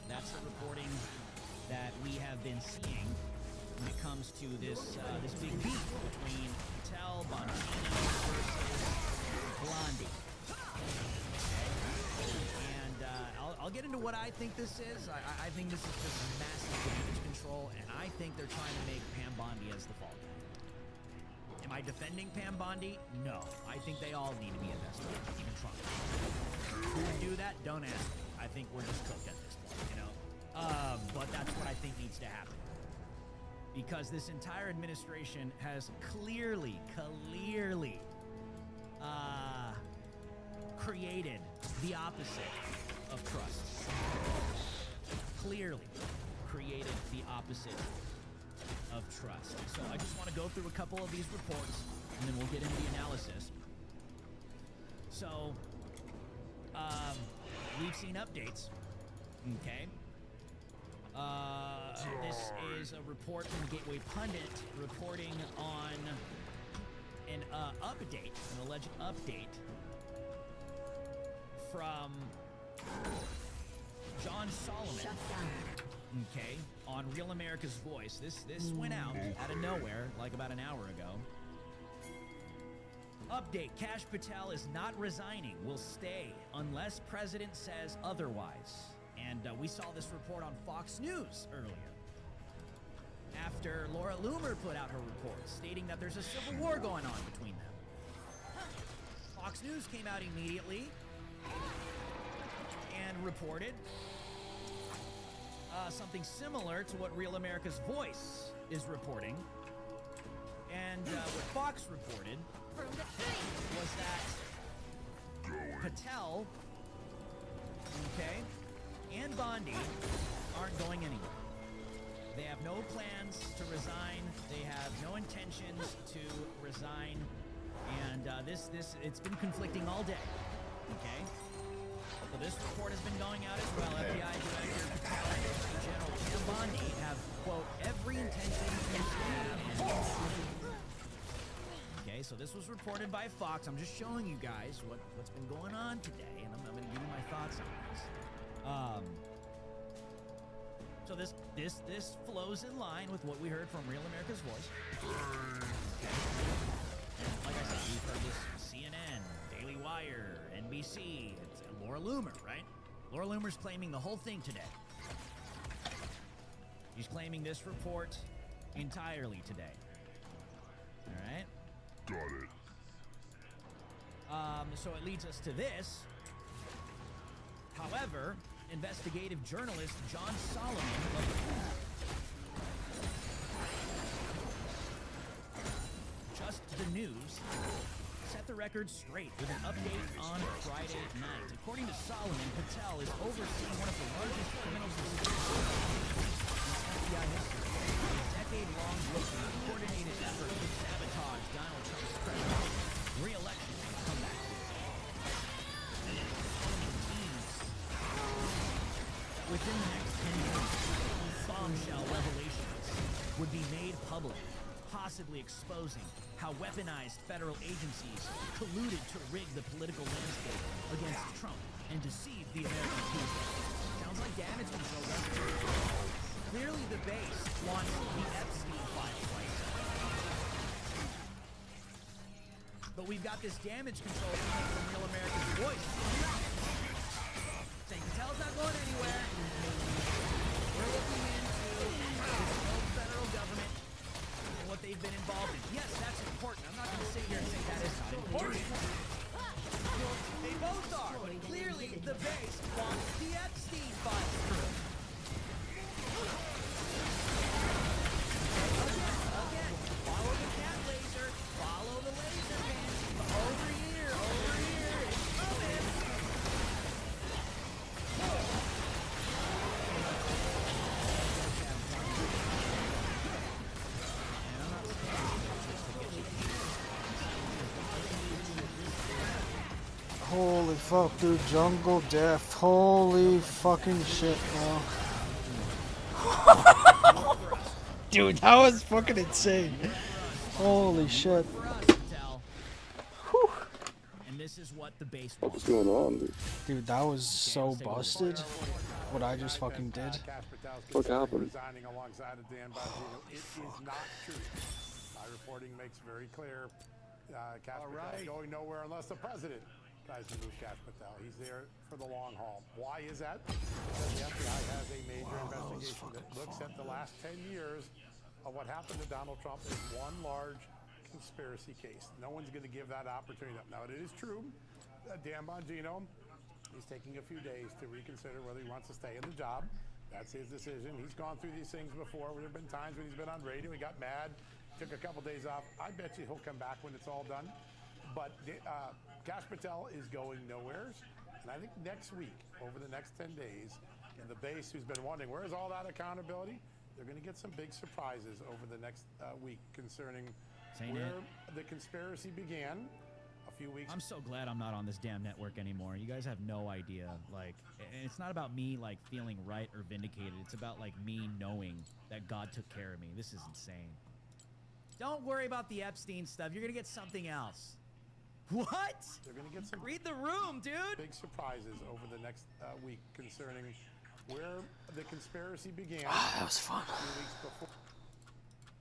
That's the reporting that we have been seeing when it comes to this this big beef between Patel, Bongino versus Blondie. And I'll get into what I think this is. I think this is just massive damage control, and I think they're trying to make Pam Bondi as the fall guy. Am I defending Pam Bondi? No. I think they all need to be investigated, even Trump. Who would do that? Don't ask me. I think we're just cooked at this point, you know? But that's what I think needs to happen. Because this entire administration has clearly created the opposite of trust. Clearly created the opposite of trust. So I just want to go through a couple of these reports, and then we'll get into the analysis. So, we've seen updates, okay? This is a report from Gateway Pundit reporting on an update, an alleged update from John Solomon, okay, on Real America's Voice. This went out of nowhere, like about an hour ago. Update, Kash Patel is not resigning, will stay unless president says otherwise. And we saw this report on Fox News earlier. After Laura Loomer put out her report stating that there's a civil war going on between them. Fox News came out immediately and reported something similar to what Real America's Voice is reporting. And what Fox reported was that Patel, okay, and Bondi aren't going anywhere. They have no plans to resign. They have no intentions to resign. And it's been conflicting all day, okay? So this report has been going out as well. FBI Director Patel and Attorney General Pam Bondi have, quote, every intention to have so this was reported by Fox. I'm just showing you guys what's been going on today, and I'm going to give you my thoughts on this. So this flows in line with what we heard from Real America's Voice. Like I said, we've heard this CNN, Daily Wire, NBC. It's Laura Loomer, right? Laura Loomer's claiming the whole thing today. She's claiming this report entirely today. All right? Got it. So it leads us to this. However, investigative journalist John Solomon of Just the News set the record straight with an update on Friday night. According to Solomon, Patel is overseeing one of the largest criminal conspiracies in FBI history. A decade-long coordinated effort to sabotage Donald Trump's president re-election and comeback. Within the next 10 years, bombshell revelations would be made public, possibly exposing how weaponized federal agencies colluded to rig the political landscape against Trump and deceive the American people. Sounds like damage control, doesn't it? Clearly the base wants the Epstein files right now. But we've got this damage control coming from Real America's Voice. Saying Patel's not going anywhere. We're looking into this rogue federal government and what they've been involved in. Yes, that's important. I'm not going to sit here and say that is not important. They both are, but clearly the base wants the Epstein files through. Again, follow the cat laser, follow the laser pin. Over here, it's coming. Holy fuck, dude. Jungle Death. Holy fucking shit, bro. Dude, that was fucking insane. Holy shit. Whew. And this is what the base wants. What's going on, dude? Dude, that was so busted. What I just fucking did. What happened? Resigning alongside of Dan Bongino. It is not true. My reporting makes very clear. Cash Patel going nowhere unless the president tries to move Cash Patel. He's there for the long haul. Why is that? Because the FBI has a major investigation that looks at the last 10 years of what happened to Donald Trump in one large conspiracy case. No one's going to give that opportunity up. Now, it is true that Dan Bongino is taking a few days to reconsider whether he wants to stay in the job. That's his decision. He's gone through these things before. There have been times when he's been on radio, he got mad, took a couple days off. I bet you he'll come back when it's all done. But Cash Patel is going nowhere. And I think next week, over the next 10 days, and the base who's been wondering, where's all that accountability? They're going to get some big surprises over the next week concerning where the conspiracy began a few weeks. I'm so glad I'm not on this damn network anymore. You guys have no idea. Like, and it's not about me, like, feeling right or vindicated. It's about, like, me knowing that God took care of me. This is insane. Don't worry about the Epstein stuff. You're going to get something else. What? They're going to get some read the room, dude. Big surprises over the next week concerning where the conspiracy began. That was fun. A few weeks before.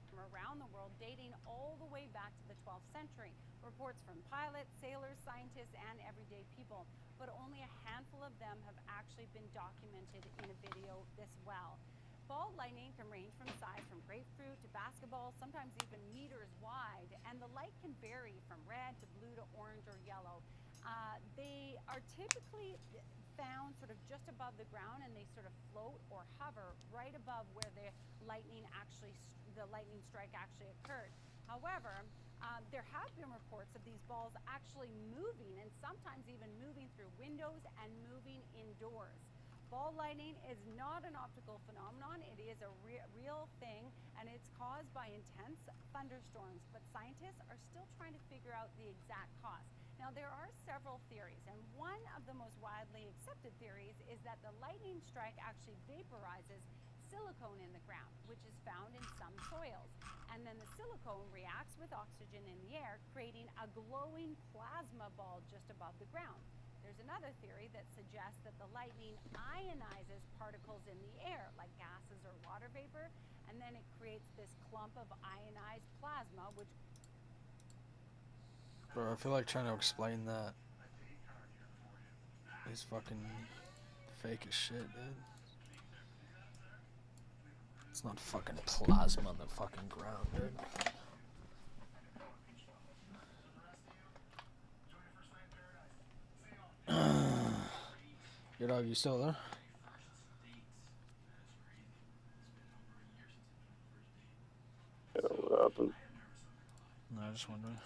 From around the world, dating all the way back to the 12th century. Reports from pilots, sailors, scientists, and everyday people. But only a handful of them have actually been documented in a video this well. Ball lightning can range from size from grapefruit to basketball, sometimes even meters wide, and the light can vary from red to blue to orange or yellow. They are typically found sort of just above the ground, and they sort of float or hover right above where the lightning strike actually occurred. However, there have been reports of these balls actually moving, and sometimes even moving through windows and moving indoors. Ball lightning is not an optical phenomenon. It is a real thing, and it's caused by intense thunderstorms, but scientists are still trying to figure out the exact cause. Now, there are several theories, and one of the most widely accepted theories is that the lightning strike actually vaporizes silicone in the ground, which is found in some soils. And then the silicone reacts with oxygen in the air, creating a glowing plasma ball just above the ground. There's another theory that suggests that the lightning ionizes particles in the air, like gases or water vapor, and then it creates this clump of ionized plasma, which... Bro, I feel like trying to explain that is fucking fake as shit, dude. It's not fucking plasma on the fucking ground, dude. Your dog, you still there? Yeah, what happened? No, I just wondering.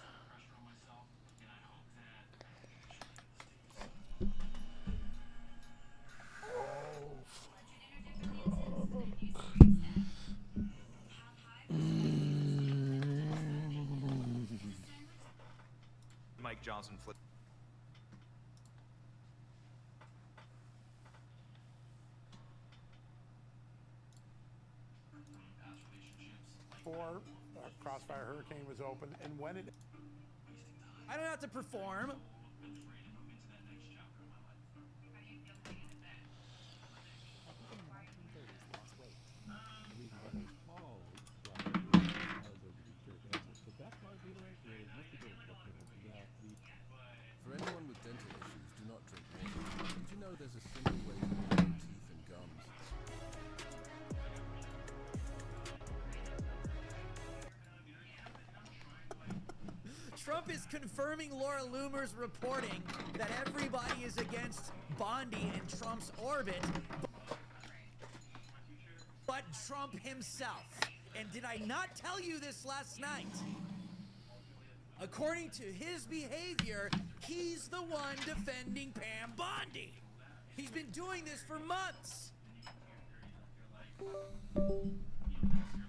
Mike Johnson flip. Before Crossfire Hurricane was open, and when it... I don't have to perform. For anyone with dental issues, do not drink water. Did you know there's a simple way to clean your teeth and gums? Trump is confirming Laura Loomer's reporting that everybody is against Bondi in Trump's orbit, but Trump himself. And did I not tell you this last night? According to his behavior, he's the one defending Pam Bondi. He's been doing this for months.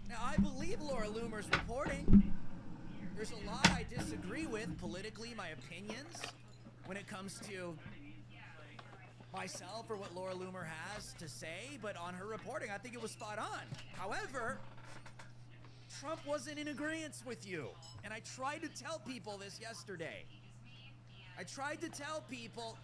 Now, I believe Laura Loomer's reporting. There's a lot I disagree with politically, my opinions, when it comes to myself or what Laura Loomer has to say, but on her reporting, I think it was spot on. However, Trump wasn't in agreement with you, and I tried to tell people this yesterday. I tried to tell people,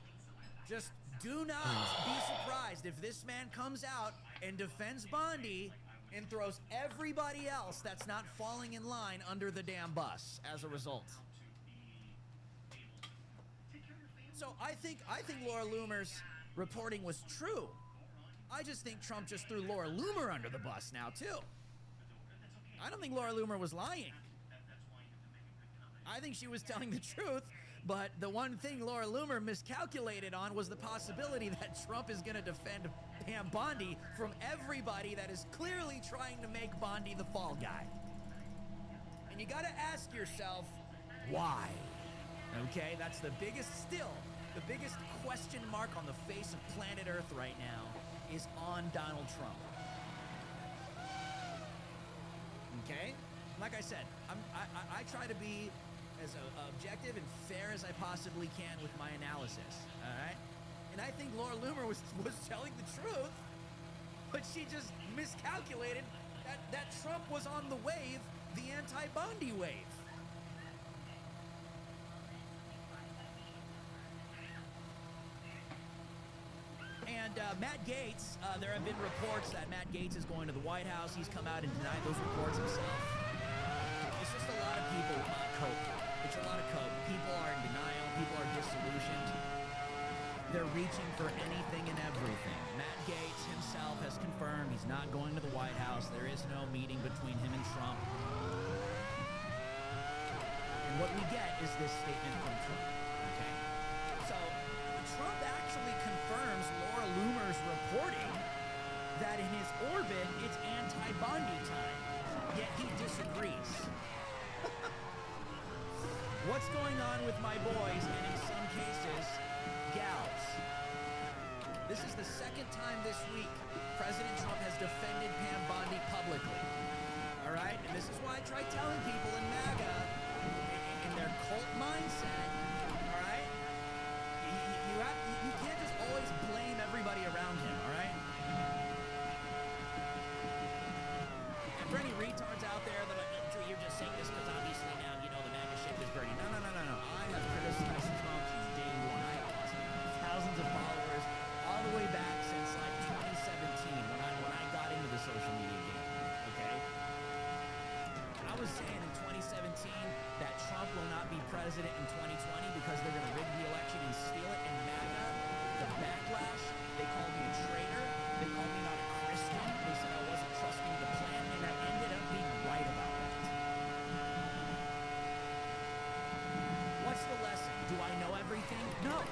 just do not be surprised if this man comes out and defends Bondi and throws everybody else that's not falling in line under the damn bus as a result. So I think Laura Loomer's reporting was true. I just think Trump just threw Laura Loomer under the bus now too. I don't think Laura Loomer was lying. I think she was telling the truth, but the one thing Laura Loomer miscalculated on was the possibility that Trump is going to defend Pam Bondi from everybody that is clearly trying to make Bondi the fall guy. And you got to ask yourself, why? Okay, that's the biggest question mark on the face of planet Earth right now is on Donald Trump. Okay? Like I said, I try to be as objective and fair as I possibly can with my analysis, all right? And I think Laura Loomer was telling the truth, but she just miscalculated that Trump was on the wave, the anti-Bondi wave. And Matt Gaetz, there have been reports that Matt Gaetz is going to the White House. He's come out and denied those reports himself. It's just a lot of people cope. It's a lot of cope. People are in denial. People are disillusioned. They're reaching for anything and everything. Matt Gaetz himself has confirmed he's not going to the White House. There is no meeting between him and Trump. And what we get is this statement from Trump. Okay? So Trump actually confirms Laura Loomer's reporting that in his orbit it's anti-Bondi time, yet he disagrees. What's going on with my boys, and in some cases, gals? This is the second time this week President Trump has defended Pam Bondi publicly. All right? And this is why I try telling people in MAGA, in their cult mindset, all right? You can't just always blame everybody around him, all right? that Trump will not be president in 2020 because they're going to rig the election and steal it, and MAGA, the backlash, they called me a traitor, they called me not a Christian, they said I wasn't trusting the plan, and I ended up being right about that. What's the lesson? Do I know everything? No.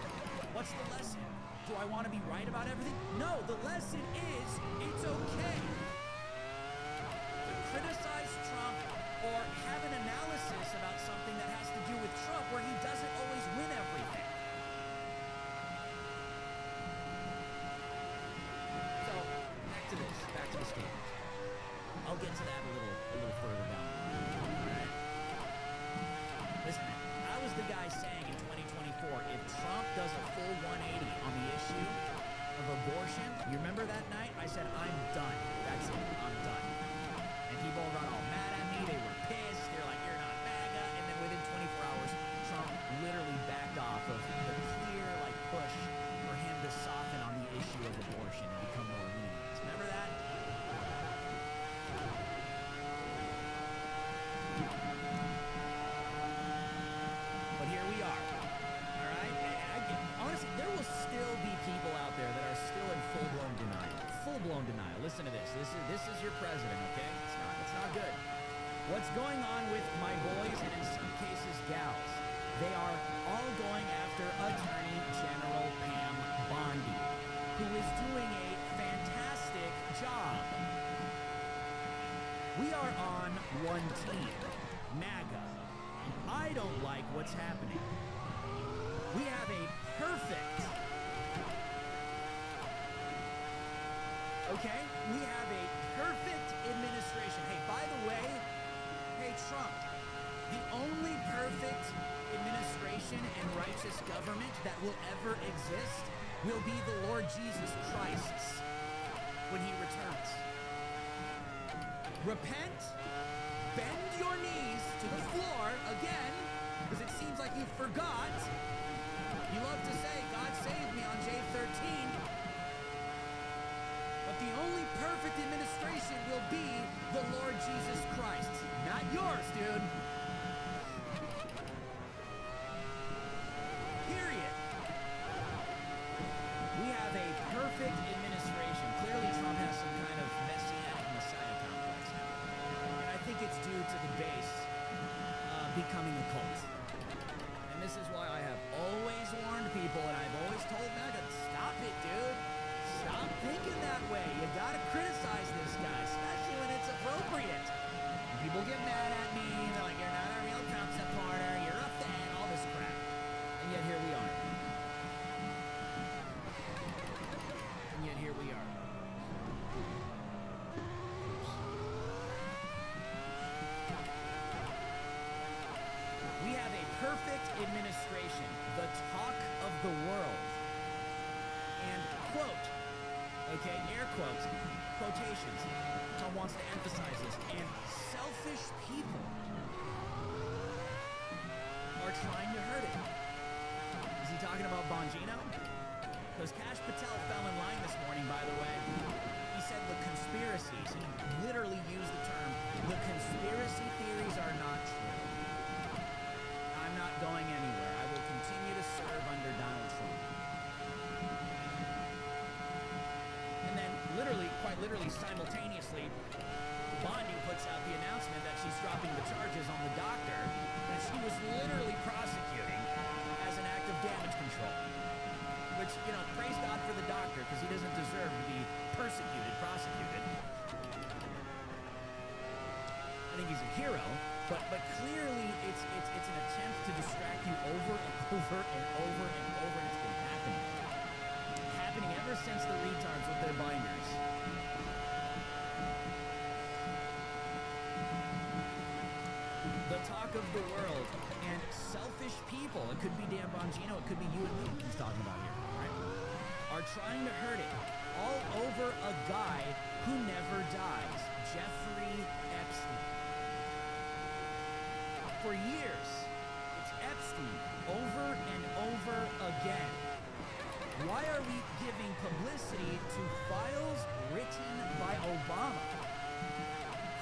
What's the lesson? Do I want to be right about everything? No. The lesson is it's okay to criticize Trump or have an analysis about something that has to do with Trump where he doesn't always win everything. So, back to the statement. I'll get to that a little further down. Alright? Listen, I was the guy saying in 2024, if Trump does a full 180 on the issue of abortion, you remember that night? I said, I'm done. That's it. I'm done. And people got all mad at me. They were pissed. They're like, you're not MAGA. And then within 24 hours, Trump literally backed off of the clear, push for him to soften on the issue of abortion and become more lenient. Remember that? But here we are. All right? Honestly, there will still be people out there that are still in full-blown denial. Full-blown denial. Listen to this. This is your president, okay? It's not good. What's going on with my boys and in some cases gals? They are all going after Attorney General Pam Bondi, who is doing a fantastic job. We are on one team, MAGA. I don't like what's happening. We have a perfect, okay? We have a perfect administration. Hey, by the way, hey, Trump, the only perfect administration and righteous government that will ever exist will be the Lord Jesus Christ's when he returns. Repent, bend your knees to the floor again, because it seems like you forgot. You love to say, God saved me on J13. But the only perfect administration will be the Lord Jesus Christ. Not yours, dude. Period. We have a perfect administration. Clearly, Trump has some kind of messianic messiah complex now. And I think it's due to the base becoming a cult. And this is why I have always warned people, and I've always told MAGA, stop it, dude. Stop thinking that way. You gotta criticize this guy, especially when it's appropriate. And people get mad at me, they're like, you're not a real Trump supporter, you're a fan, all this crap. And yet here we are. And yet here we are. We have a perfect administration, the talk of the world. And quote, okay, air quotes, quotations. Tom wants to emphasize this. And selfish people are trying to hurt it. Is he talking about Bongino? Because Kash Patel fell in line this morning, by the way. He said the conspiracies, he literally used the term, the conspiracy theories are not true. I'm not going anywhere. I will continue to serve under Donald Trump. And then quite literally simultaneously, Bondi puts out the announcement that she's dropping the charges on the doctor that she was literally prosecuting as an act of damage control. Which, praise God for the doctor, because he doesn't deserve to be prosecuted. I think he's a hero, but clearly it's an attempt to distract you over and over and over and over, and it's been happening. Happening ever since the retards with their binders. The talk of the world and selfish people, it could be Dan Bongino, it could be you and me he's talking about here, right? Are trying to hurt it all over a guy who never dies, Jeffrey Epstein. For years, it's Epstein over and over again. Why are we giving publicity to files written by Obama,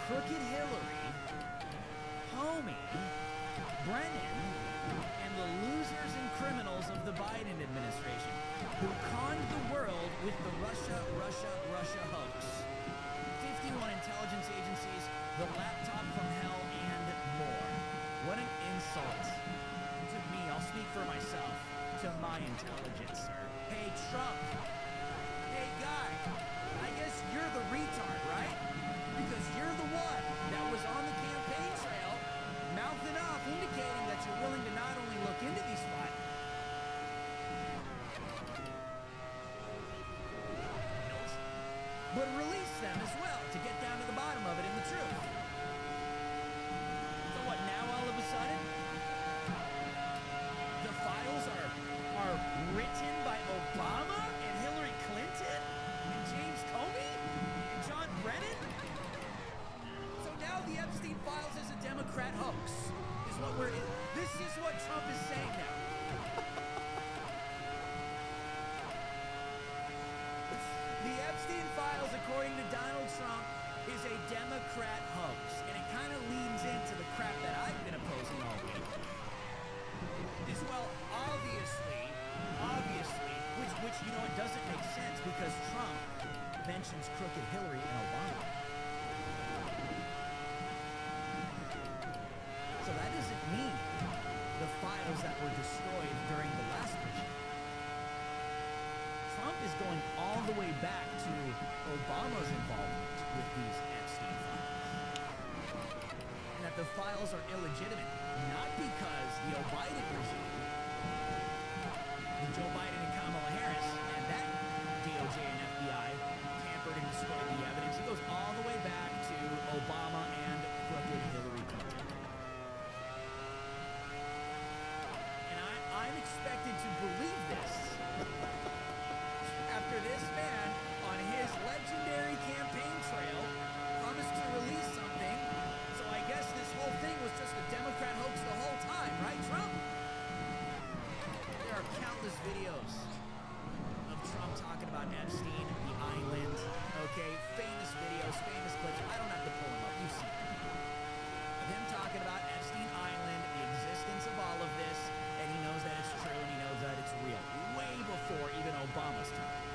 Crooked Hillary, Comey, Brennan, and the losers and criminals of the Biden administration who conned the world with the Russia hoax. 51 intelligence agencies, the laptop from hell, and more. What an insult. To me, I'll speak for myself. To my intelligence, sir. Hey, Trump. Hey, guy. I guess you're the retard, right? Because you're the one that was on the campaign trail, mouthing off, indicating that you're willing to not only look into these files, but release them as well to get down to the bottom of it in the truth. So what, now all of a sudden, the files are written by Obama and Hillary Clinton and James Comey and John Brennan? So now the Epstein files is a Democrat hoax, is what this is what Trump is saying now. The Epstein files, according to Donald Trump, is a Democrat hoax, and it kind of leans into the crap that I've been opposing all week. Is, well, obviously, which you know, it doesn't make sense because Trump mentions crooked Hillary and Obama. So that doesn't mean the files that were destroyed during the last regime. Trump is going all the way back to Obama's involvement with these Epstein files. And that the files are illegitimate, not because the Biden regime, Joe Biden and Kamala Harris, and that DOJ and FBI tampered and destroyed the evidence. It goes all the way back to Obama and crooked Hillary Clinton. And I'm expected to believe this after this man, on his legendary campaign trail, promised to release something. So I guess this whole thing was just a Democrat hoax the whole time, right, Trump? There are countless videos of Trump talking about Epstein, the island, okay? Famous videos, famous clips. I don't have to pull them up. You've seen them. Of him talking about Epstein Island, the existence of all of this, and he knows that it's true and he knows that it's real. Way before even Obama's time.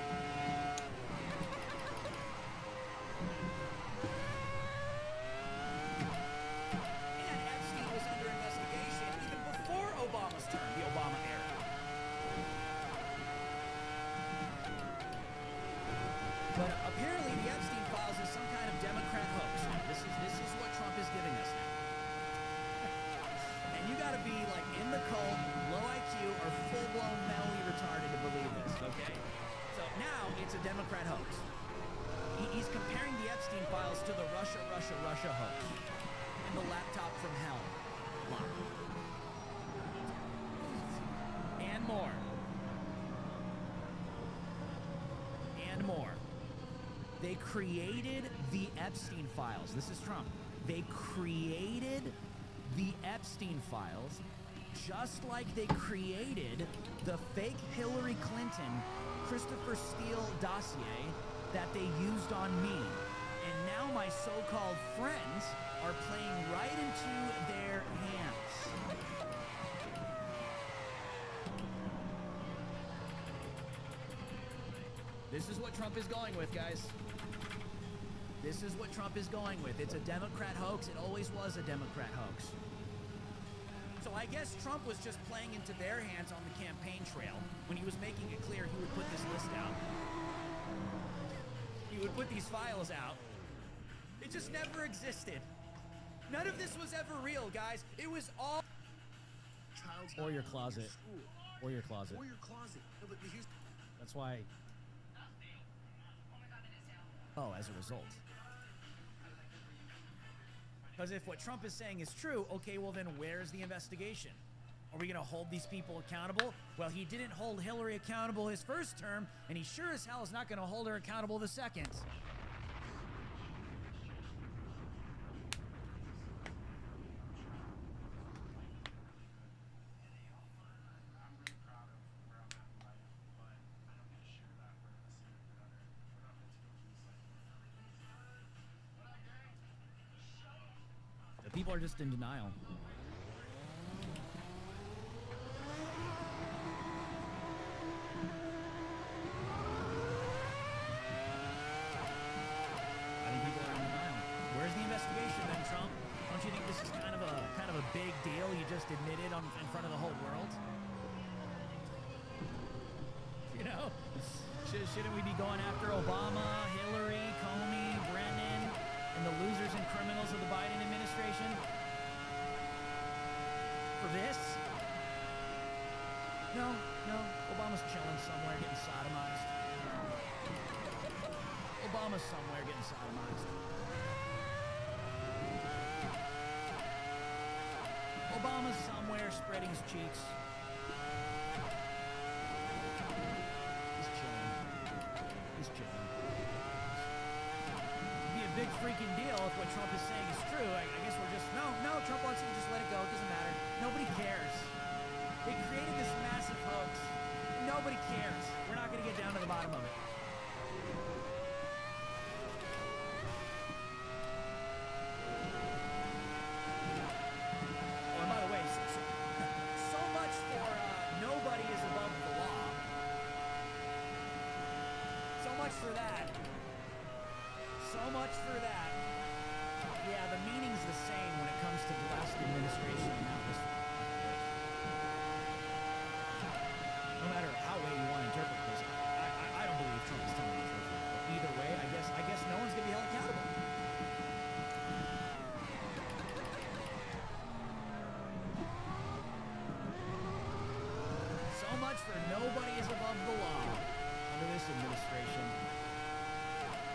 And Epstein was under investigation even before Obama's term, the Obama era. But apparently the Epstein files is some kind of Democrat hoax. Now, this is what Trump is giving us now. And you gotta be like in the cult, low IQ, or full-blown mentally retarded to believe this, okay? So now it's a Democrat hoax. He's comparing the Epstein files to the Russia hoax and the laptop from hell lie. And more. And more. They created the Epstein files. This is Trump. They created the Epstein files just like they created the fake Hillary Clinton Christopher Steele dossier that they used on me. And now my so-called friends are playing right into their hands. This is what Trump is going with, guys. This is what Trump is going with. It's a Democrat hoax. It always was a Democrat hoax. So I guess Trump was just playing into their hands on the campaign trail when he was making it clear he would put this list out. He would put these files out. It just never existed. None of this was ever real, guys. It was all... Or your closet. Or your closet. Or your closet. No, but here's... That's why... Oh, as a result. Because if what Trump is saying is true, okay, well then where's the investigation? Are we going to hold these people accountable? Well, he didn't hold Hillary accountable his first term, and he sure as hell is not going to hold her accountable the second. People are just in denial. I think people are in denial. Where's the investigation then, Trump? Don't you think this is kind of a big deal you just admitted in front of the whole world? You know? Shouldn't we be going after Obama, Hillary, Comey, Brennan, and the losers and criminals of the Biden administration? For this? No. Obama's chilling somewhere getting sodomized. Obama's somewhere getting sodomized. Obama's somewhere spreading his cheeks. He's chilling. It'd be a big freaking deal if what Trump is saying is true. I guess we're just, no, Trump wants you to just let it go. It doesn't matter. Nobody cares. They created this massive hoax. And nobody cares. We're not going to get down to the bottom of it. Oh, and by the way, so much for nobody is above the law. So much for that. Yeah, the meaning's the same when it comes to the last administration and now this one. No matter how way you want to interpret this, I don't believe Trump is telling the truth. But either way, I guess no one's gonna be held accountable. So much for nobody is above the law under this administration.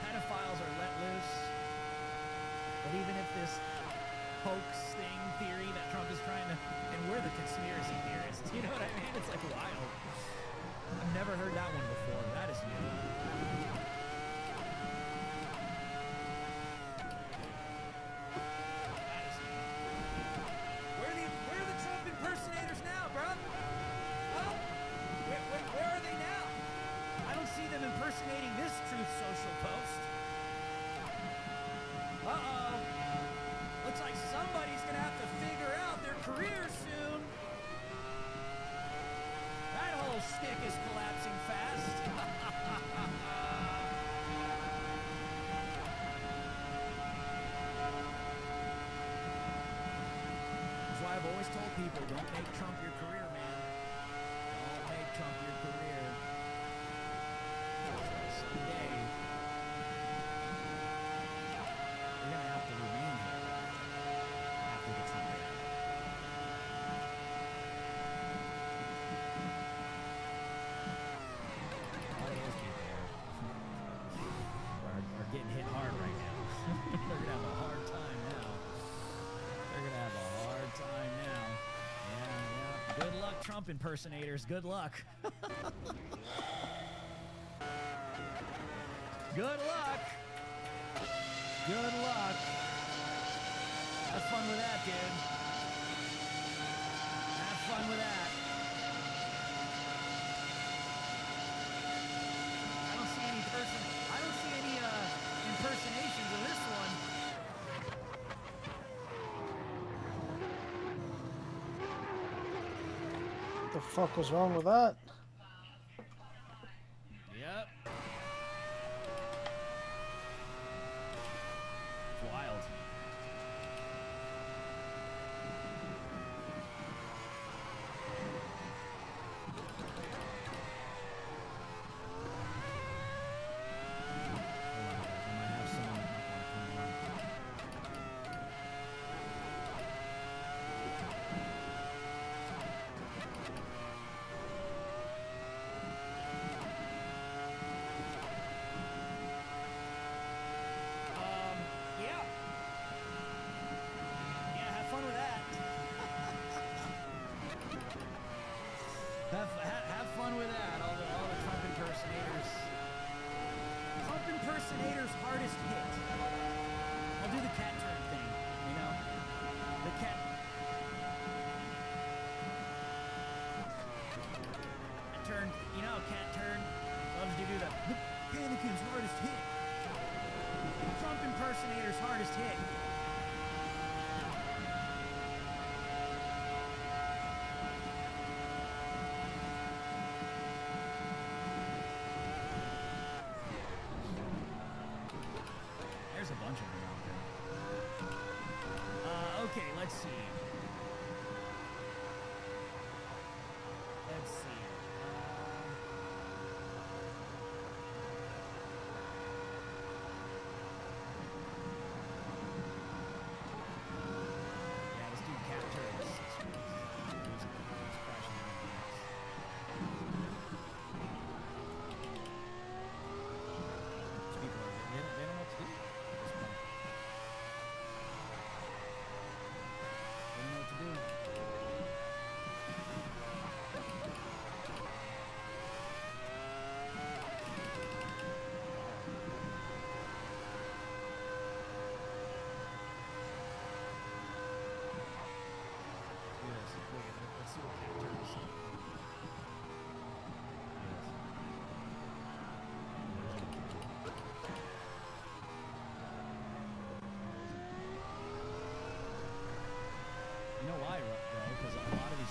Pedophiles are let loose. But even if this hoax thing theory that Trump is trying to, and we're the conspiracy theorists, you know what I mean? It's like wild. I've never heard that one before. That is new. That is new. Where are the Trump impersonators now, bro? Huh? Where are they now? I don't see them impersonating this Truth Social post. Uh-oh. Looks like somebody's gonna have to figure out their career soon. That whole stick is collapsing fast. That's why I've always told people, don't make Trump your career, man. Don't make Trump your career. Someday, you're gonna have to remain here after the Trump era. All those people are getting hit hard right now. They're gonna have a hard time now. Yeah. Good luck, Trump impersonators. Good luck. Good luck. Good luck. Have fun with that, dude. Have fun with that. I don't see any impersonations of this one. What the fuck was wrong with that? Yep. It's wild. Have fun with that, all the Trump impersonators. Trump impersonators' hardest hit. I'll do the cat turn thing, you know? The cat turn, you know, cat turn loves to do the Anakin's hardest hit. Trump impersonators' hardest hit.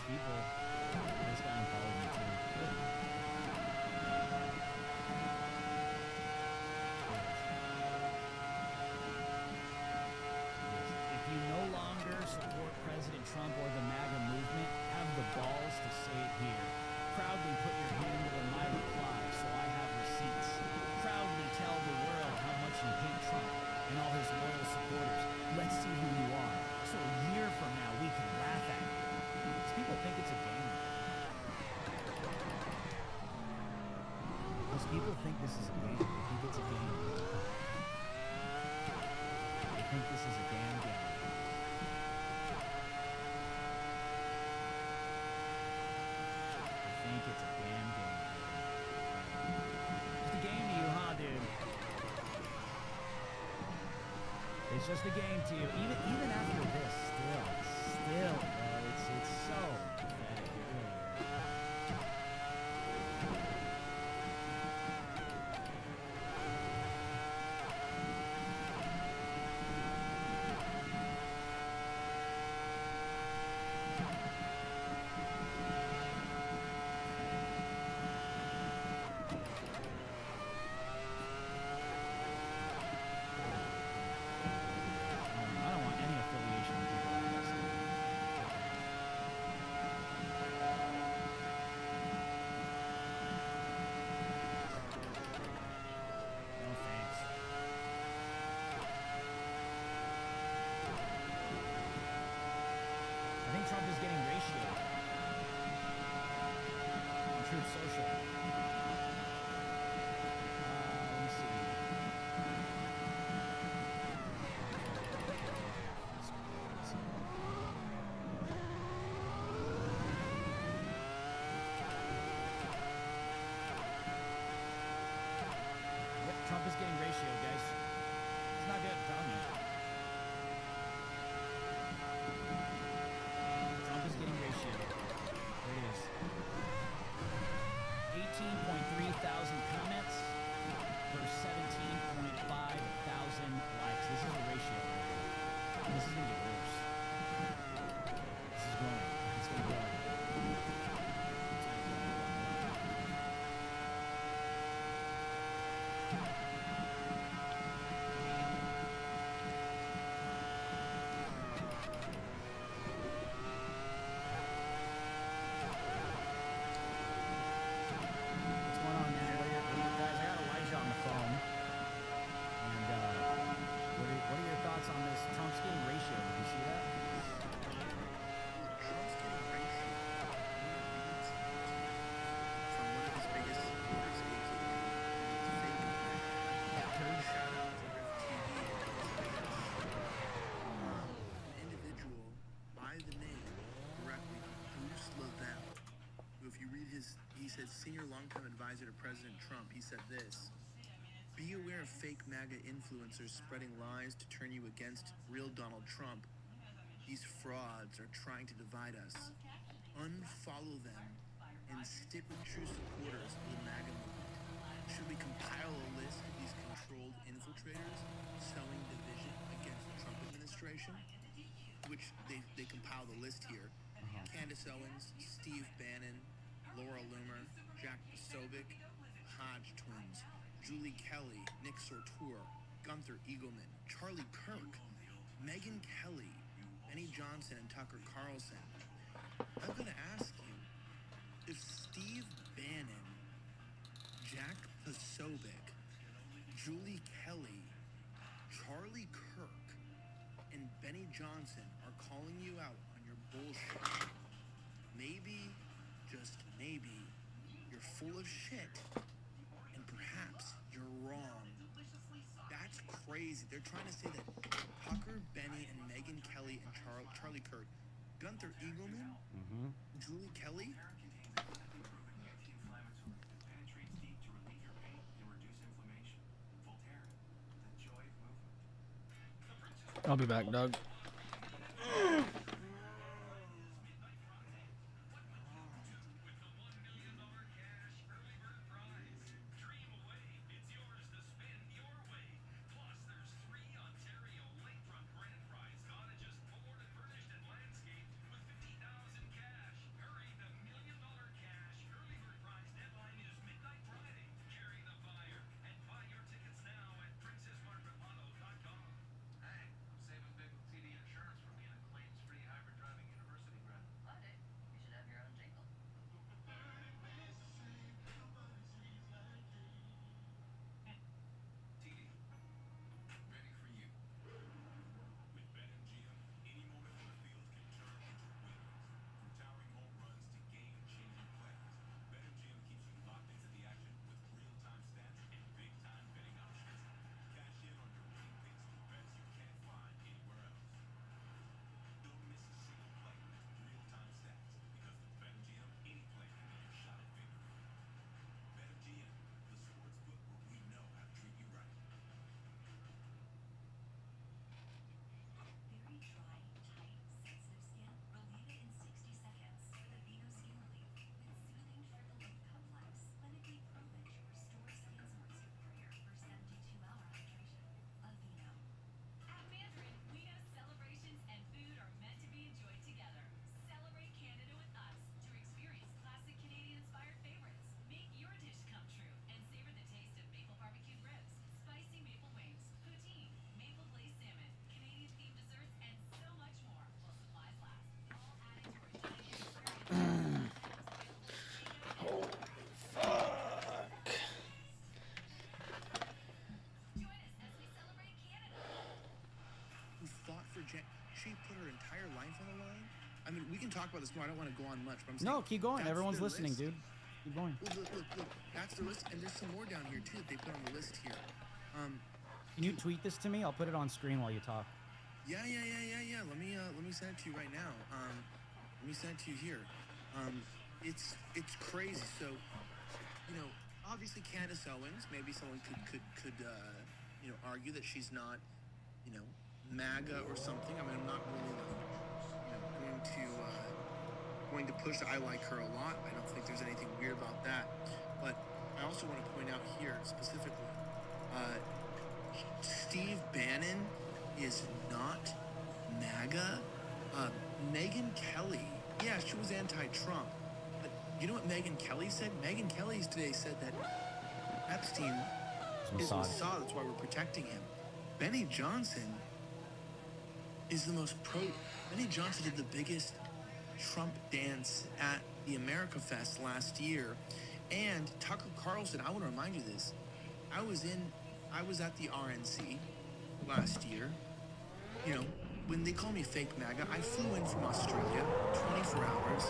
people. This guy unfollowed me too. Good. If you no longer support President Trump or the MAGA movement, have the balls to say it here. Proudly put your hand over my reply so I have receipts. Proudly tell the world how much you hate Trump and all his loyal supporters. Let's see who you are. So a year from now we can laugh at you. These people think it's a game. These people think this is a game. They think it's a game. They think this is a damn game. Think it's a damn game. It's a game to you, huh, dude? It's just a game to you. Even after this, still, bro. It's so pathetic. It really is. I don't want any affiliation with people like this. No thanks. I think Trump is getting ratio on Truth Social. Let me see. Yep, Trump is getting ratio, guys. It's not good, I'm telling you. Trump is getting ratio. There it is. 18.3 thousand comments versus 17.5 thousand likes. This is a ratio. This is gonna get worse. This is growing. It's gonna grow. What's going on, man? What are you guys? I got Elijah on the phone. And what are your thoughts on this Trump's getting ratio? Did you see that? Trump's getting ratio. From one of his biggest supporters, aka fake turd shout out to Riff TV. An individual by the name directly Bruce Lavelle. If you read he said senior long-term advisor to President Trump, he said this: be aware of fake MAGA influencers spreading lies to turn you against real Donald Trump. These frauds are trying to divide us. Unfollow them and stick with true supporters of the MAGA movement. Should we compile a list of these controlled infiltrators sowing division against the Trump administration? Which they compile the list here. Candace Owens, Steve Bannon, Laura Loomer, Jack Posobiec, Hodge twins, Julie Kelly, Nick Sortur, Gunther Eagleman, Charlie Kirk, Megyn Kelly, Benny Johnson, and Tucker Carlson. I'm going to ask you, if Steve Bannon, Jack Posobiec, Julie Kelly, Charlie Kirk, and Benny Johnson are calling you out on your bullshit, maybe, just maybe, you're full of shit, and perhaps you're wrong. That's crazy. They're trying to say that Tucker, Benny, and Megyn Kelly and Charlie Kirk, Gunther Eagleman, Julie Kelly. I'll be back, Doug. about this more. I don't want to go on much, but I'm saying. No, keep going. that's Everyone's their listening, list. dude. Keep going. Well, look. That's the list, and there's some more down here too that they put on the list here. Can you tweet this to me? I'll put it on screen while you talk. Yeah. Let me send it to you right now. Let me send it to you here. It's crazy. So, obviously Candace Owens. Maybe someone could argue that she's not, MAGA or something. I mean, I'm not really, going to push that. I like her a lot. I don't think there's anything weird about that. But I also want to point out here specifically, Steve Bannon is not MAGA. Megyn Kelly, yeah, she was anti-Trump. But you know what Megyn Kelly said? Megyn Kelly today said that Epstein is Mossad. That's why we're protecting him. Benny Johnson is the most Benny Johnson did the biggest Trump dance at the America Fest last year. And Tucker Carlson, I want to remind you this. I was at the RNC last year. When they call me fake MAGA, I flew in from Australia, 24 hours.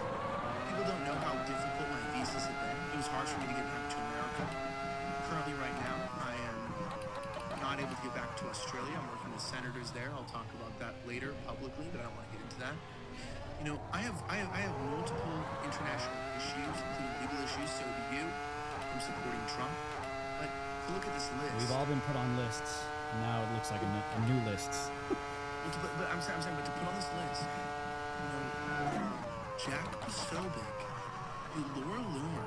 People don't know how difficult my visas have been. It was hard for me to get back to America. Currently, right now, I am not able to get back to Australia. I'm working with senators there. I'll talk about that later publicly, but I don't want to get into that. I have multiple international issues, including legal issues. So do you. I'm supporting Trump. But look at this list. We've all been put on lists. And now it looks like a new list. But I'm saying, but to put on this list, Jack Posobiec, Laura Loomer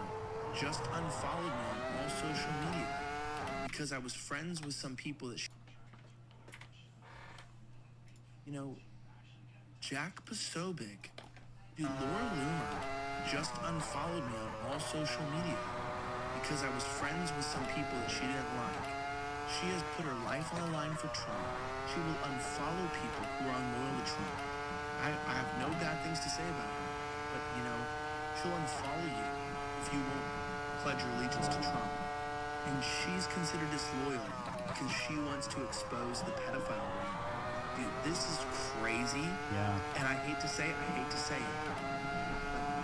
just unfollowed me on all social media because I was friends with some people that Jack Posobiec, Laura Loomer just unfollowed me on all social media because I was friends with some people that she didn't like. She has put her life on the line for Trump. She will unfollow people who are unloyal to Trump. I have no bad things to say about her, but she'll unfollow you if you won't pledge your allegiance to Trump. And she's considered disloyal because she wants to expose the pedophile ring. Dude, this is crazy. Yeah. And I hate to say it, but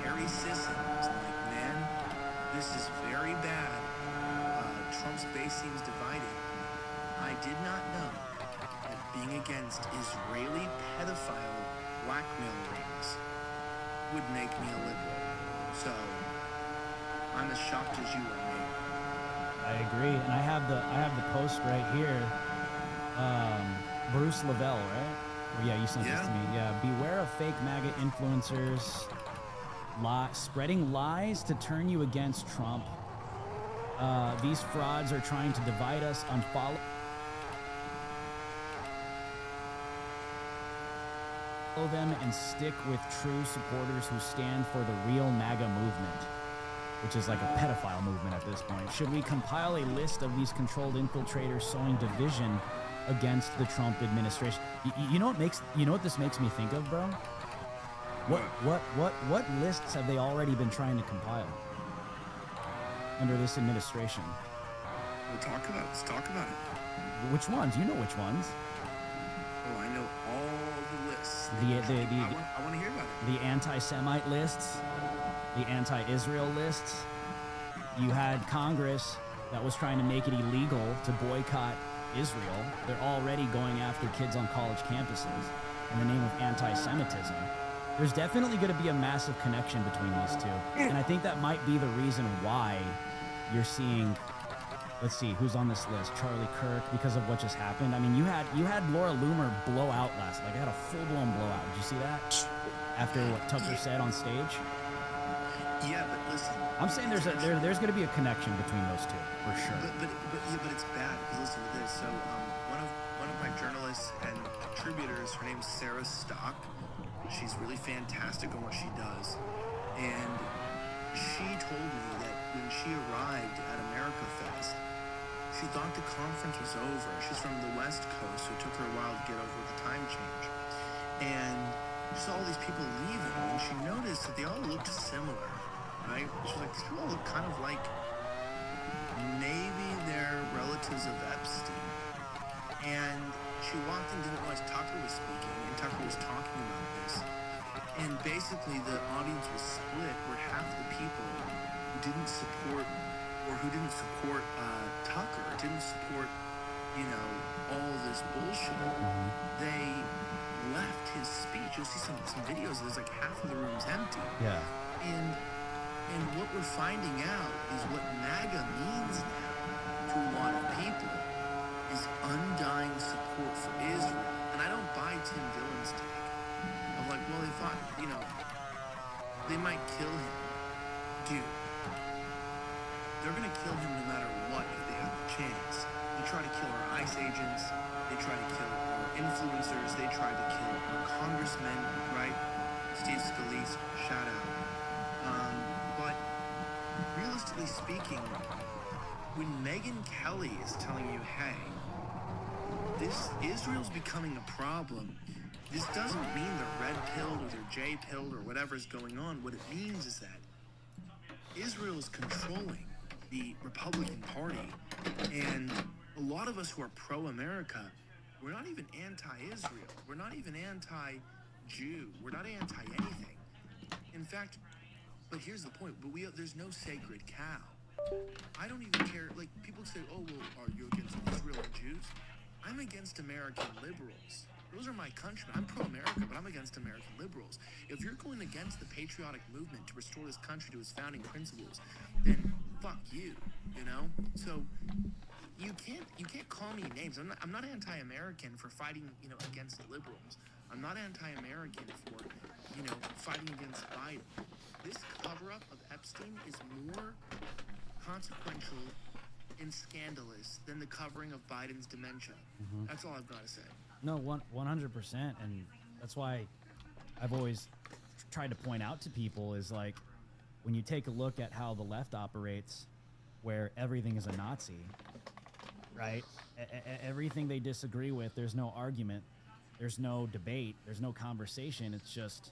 Harry Sisson is like, man, this is very bad. Trump's base seems divided. I did not know that being against Israeli pedophile blackmail rings would make me a liberal. So, I'm as shocked as you are, mate. I agree, and I have the post right here. Bruce Lavelle, right? Well, yeah, you sent this to me. Yeah, beware of fake MAGA influencers spreading lies to turn you against Trump. These frauds are trying to divide us. Unfollow them and stick with true supporters who stand for the real MAGA movement, which is like a pedophile movement at this point. Should we compile a list of these controlled infiltrators sowing division against the Trump administration? You know what this makes me think of, bro? What lists have they already been trying to compile under this administration? Let's talk about it. Which ones? You know which ones. Oh, I know all the lists. I want to hear about it. The anti-Semite lists, the anti-Israel lists. You had Congress that was trying to make it illegal to boycott Israel. They're already going after kids on college campuses in the name of anti-Semitism. There's definitely going to be a massive connection between these two. And I think that might be the reason why you're seeing, let's see, who's on this list? Charlie Kirk, because of what just happened. I mean, you had Laura Loomer blow out last night. Like, had a full-blown blowout. Did you see that? After what Tucker said on stage? Yeah, but listen. I'm saying there's going to be a connection between those two, for sure. But it's bad, because listen to this. So, one of my journalists and contributors, her name's Sarah Stock. She's really fantastic on what she does. And she told me that when she arrived at America Fest, she thought the conference was over. She's from the West Coast, so it took her a while to get over the time change. And she saw all these people leaving, and she noticed that they all looked similar, right? She was like, these people all look kind of like maybe they're relatives of Epstein. And she walked in, didn't know as Tucker was speaking, and Tucker was talking about this. And basically, the audience was split, where half the people who didn't support, Tucker, didn't support, all this bullshit. They left his speech. You'll see some videos. There's like half of the room's empty. Yeah. And what we're finding out is what MAGA means now to a lot of people is undying support for Israel. And I don't buy Tim Dillon's take of like, well, they thought, they might kill him. Dude, they're gonna kill him no matter what if they have the chance. They try to kill our ICE agents. They try to kill our influencers. They try to kill our congressmen, right? Steve Scalise, shout out. But realistically speaking, when Megyn Kelly is telling you, hey, this Israel's becoming a problem, this doesn't mean they're red-pilled or they're J-pilled or whatever's going on. What it means is that Israel is controlling the Republican Party, and a lot of us who are pro-America, we're not even anti-Israel. We're not even anti-Jew. We're not anti-anything. In fact, but here's the point, there's no sacred cow. I don't even care, like, people say, oh, well, are you against Israel and Jews? I'm against American liberals. Those are my countrymen. I'm pro-America, but I'm against American liberals. If you're going against the patriotic movement to restore this country to its founding principles, then fuck you, So you can't call me names. I'm not anti-American for fighting, against liberals. I'm not anti-American for, fighting against Biden. This cover-up of Epstein is more consequential and scandalous than the covering of Biden's dementia. That's all I've got to say. No, 100%, and that's why I've always tried to point out to people is like, when you take a look at how the left operates, where everything is a Nazi, right? Everything they disagree with, there's no argument, there's no debate, there's no conversation. It's just,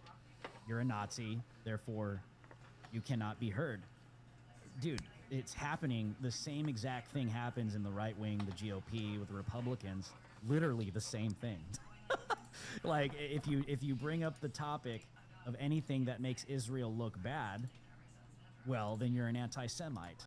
you're a Nazi, therefore you cannot be heard. Dude, it's happening. The same exact thing happens in the right wing, the GOP, with the Republicans. Literally the same thing. Like, if you bring up the topic of anything that makes Israel look bad, well, then you're an anti-Semite.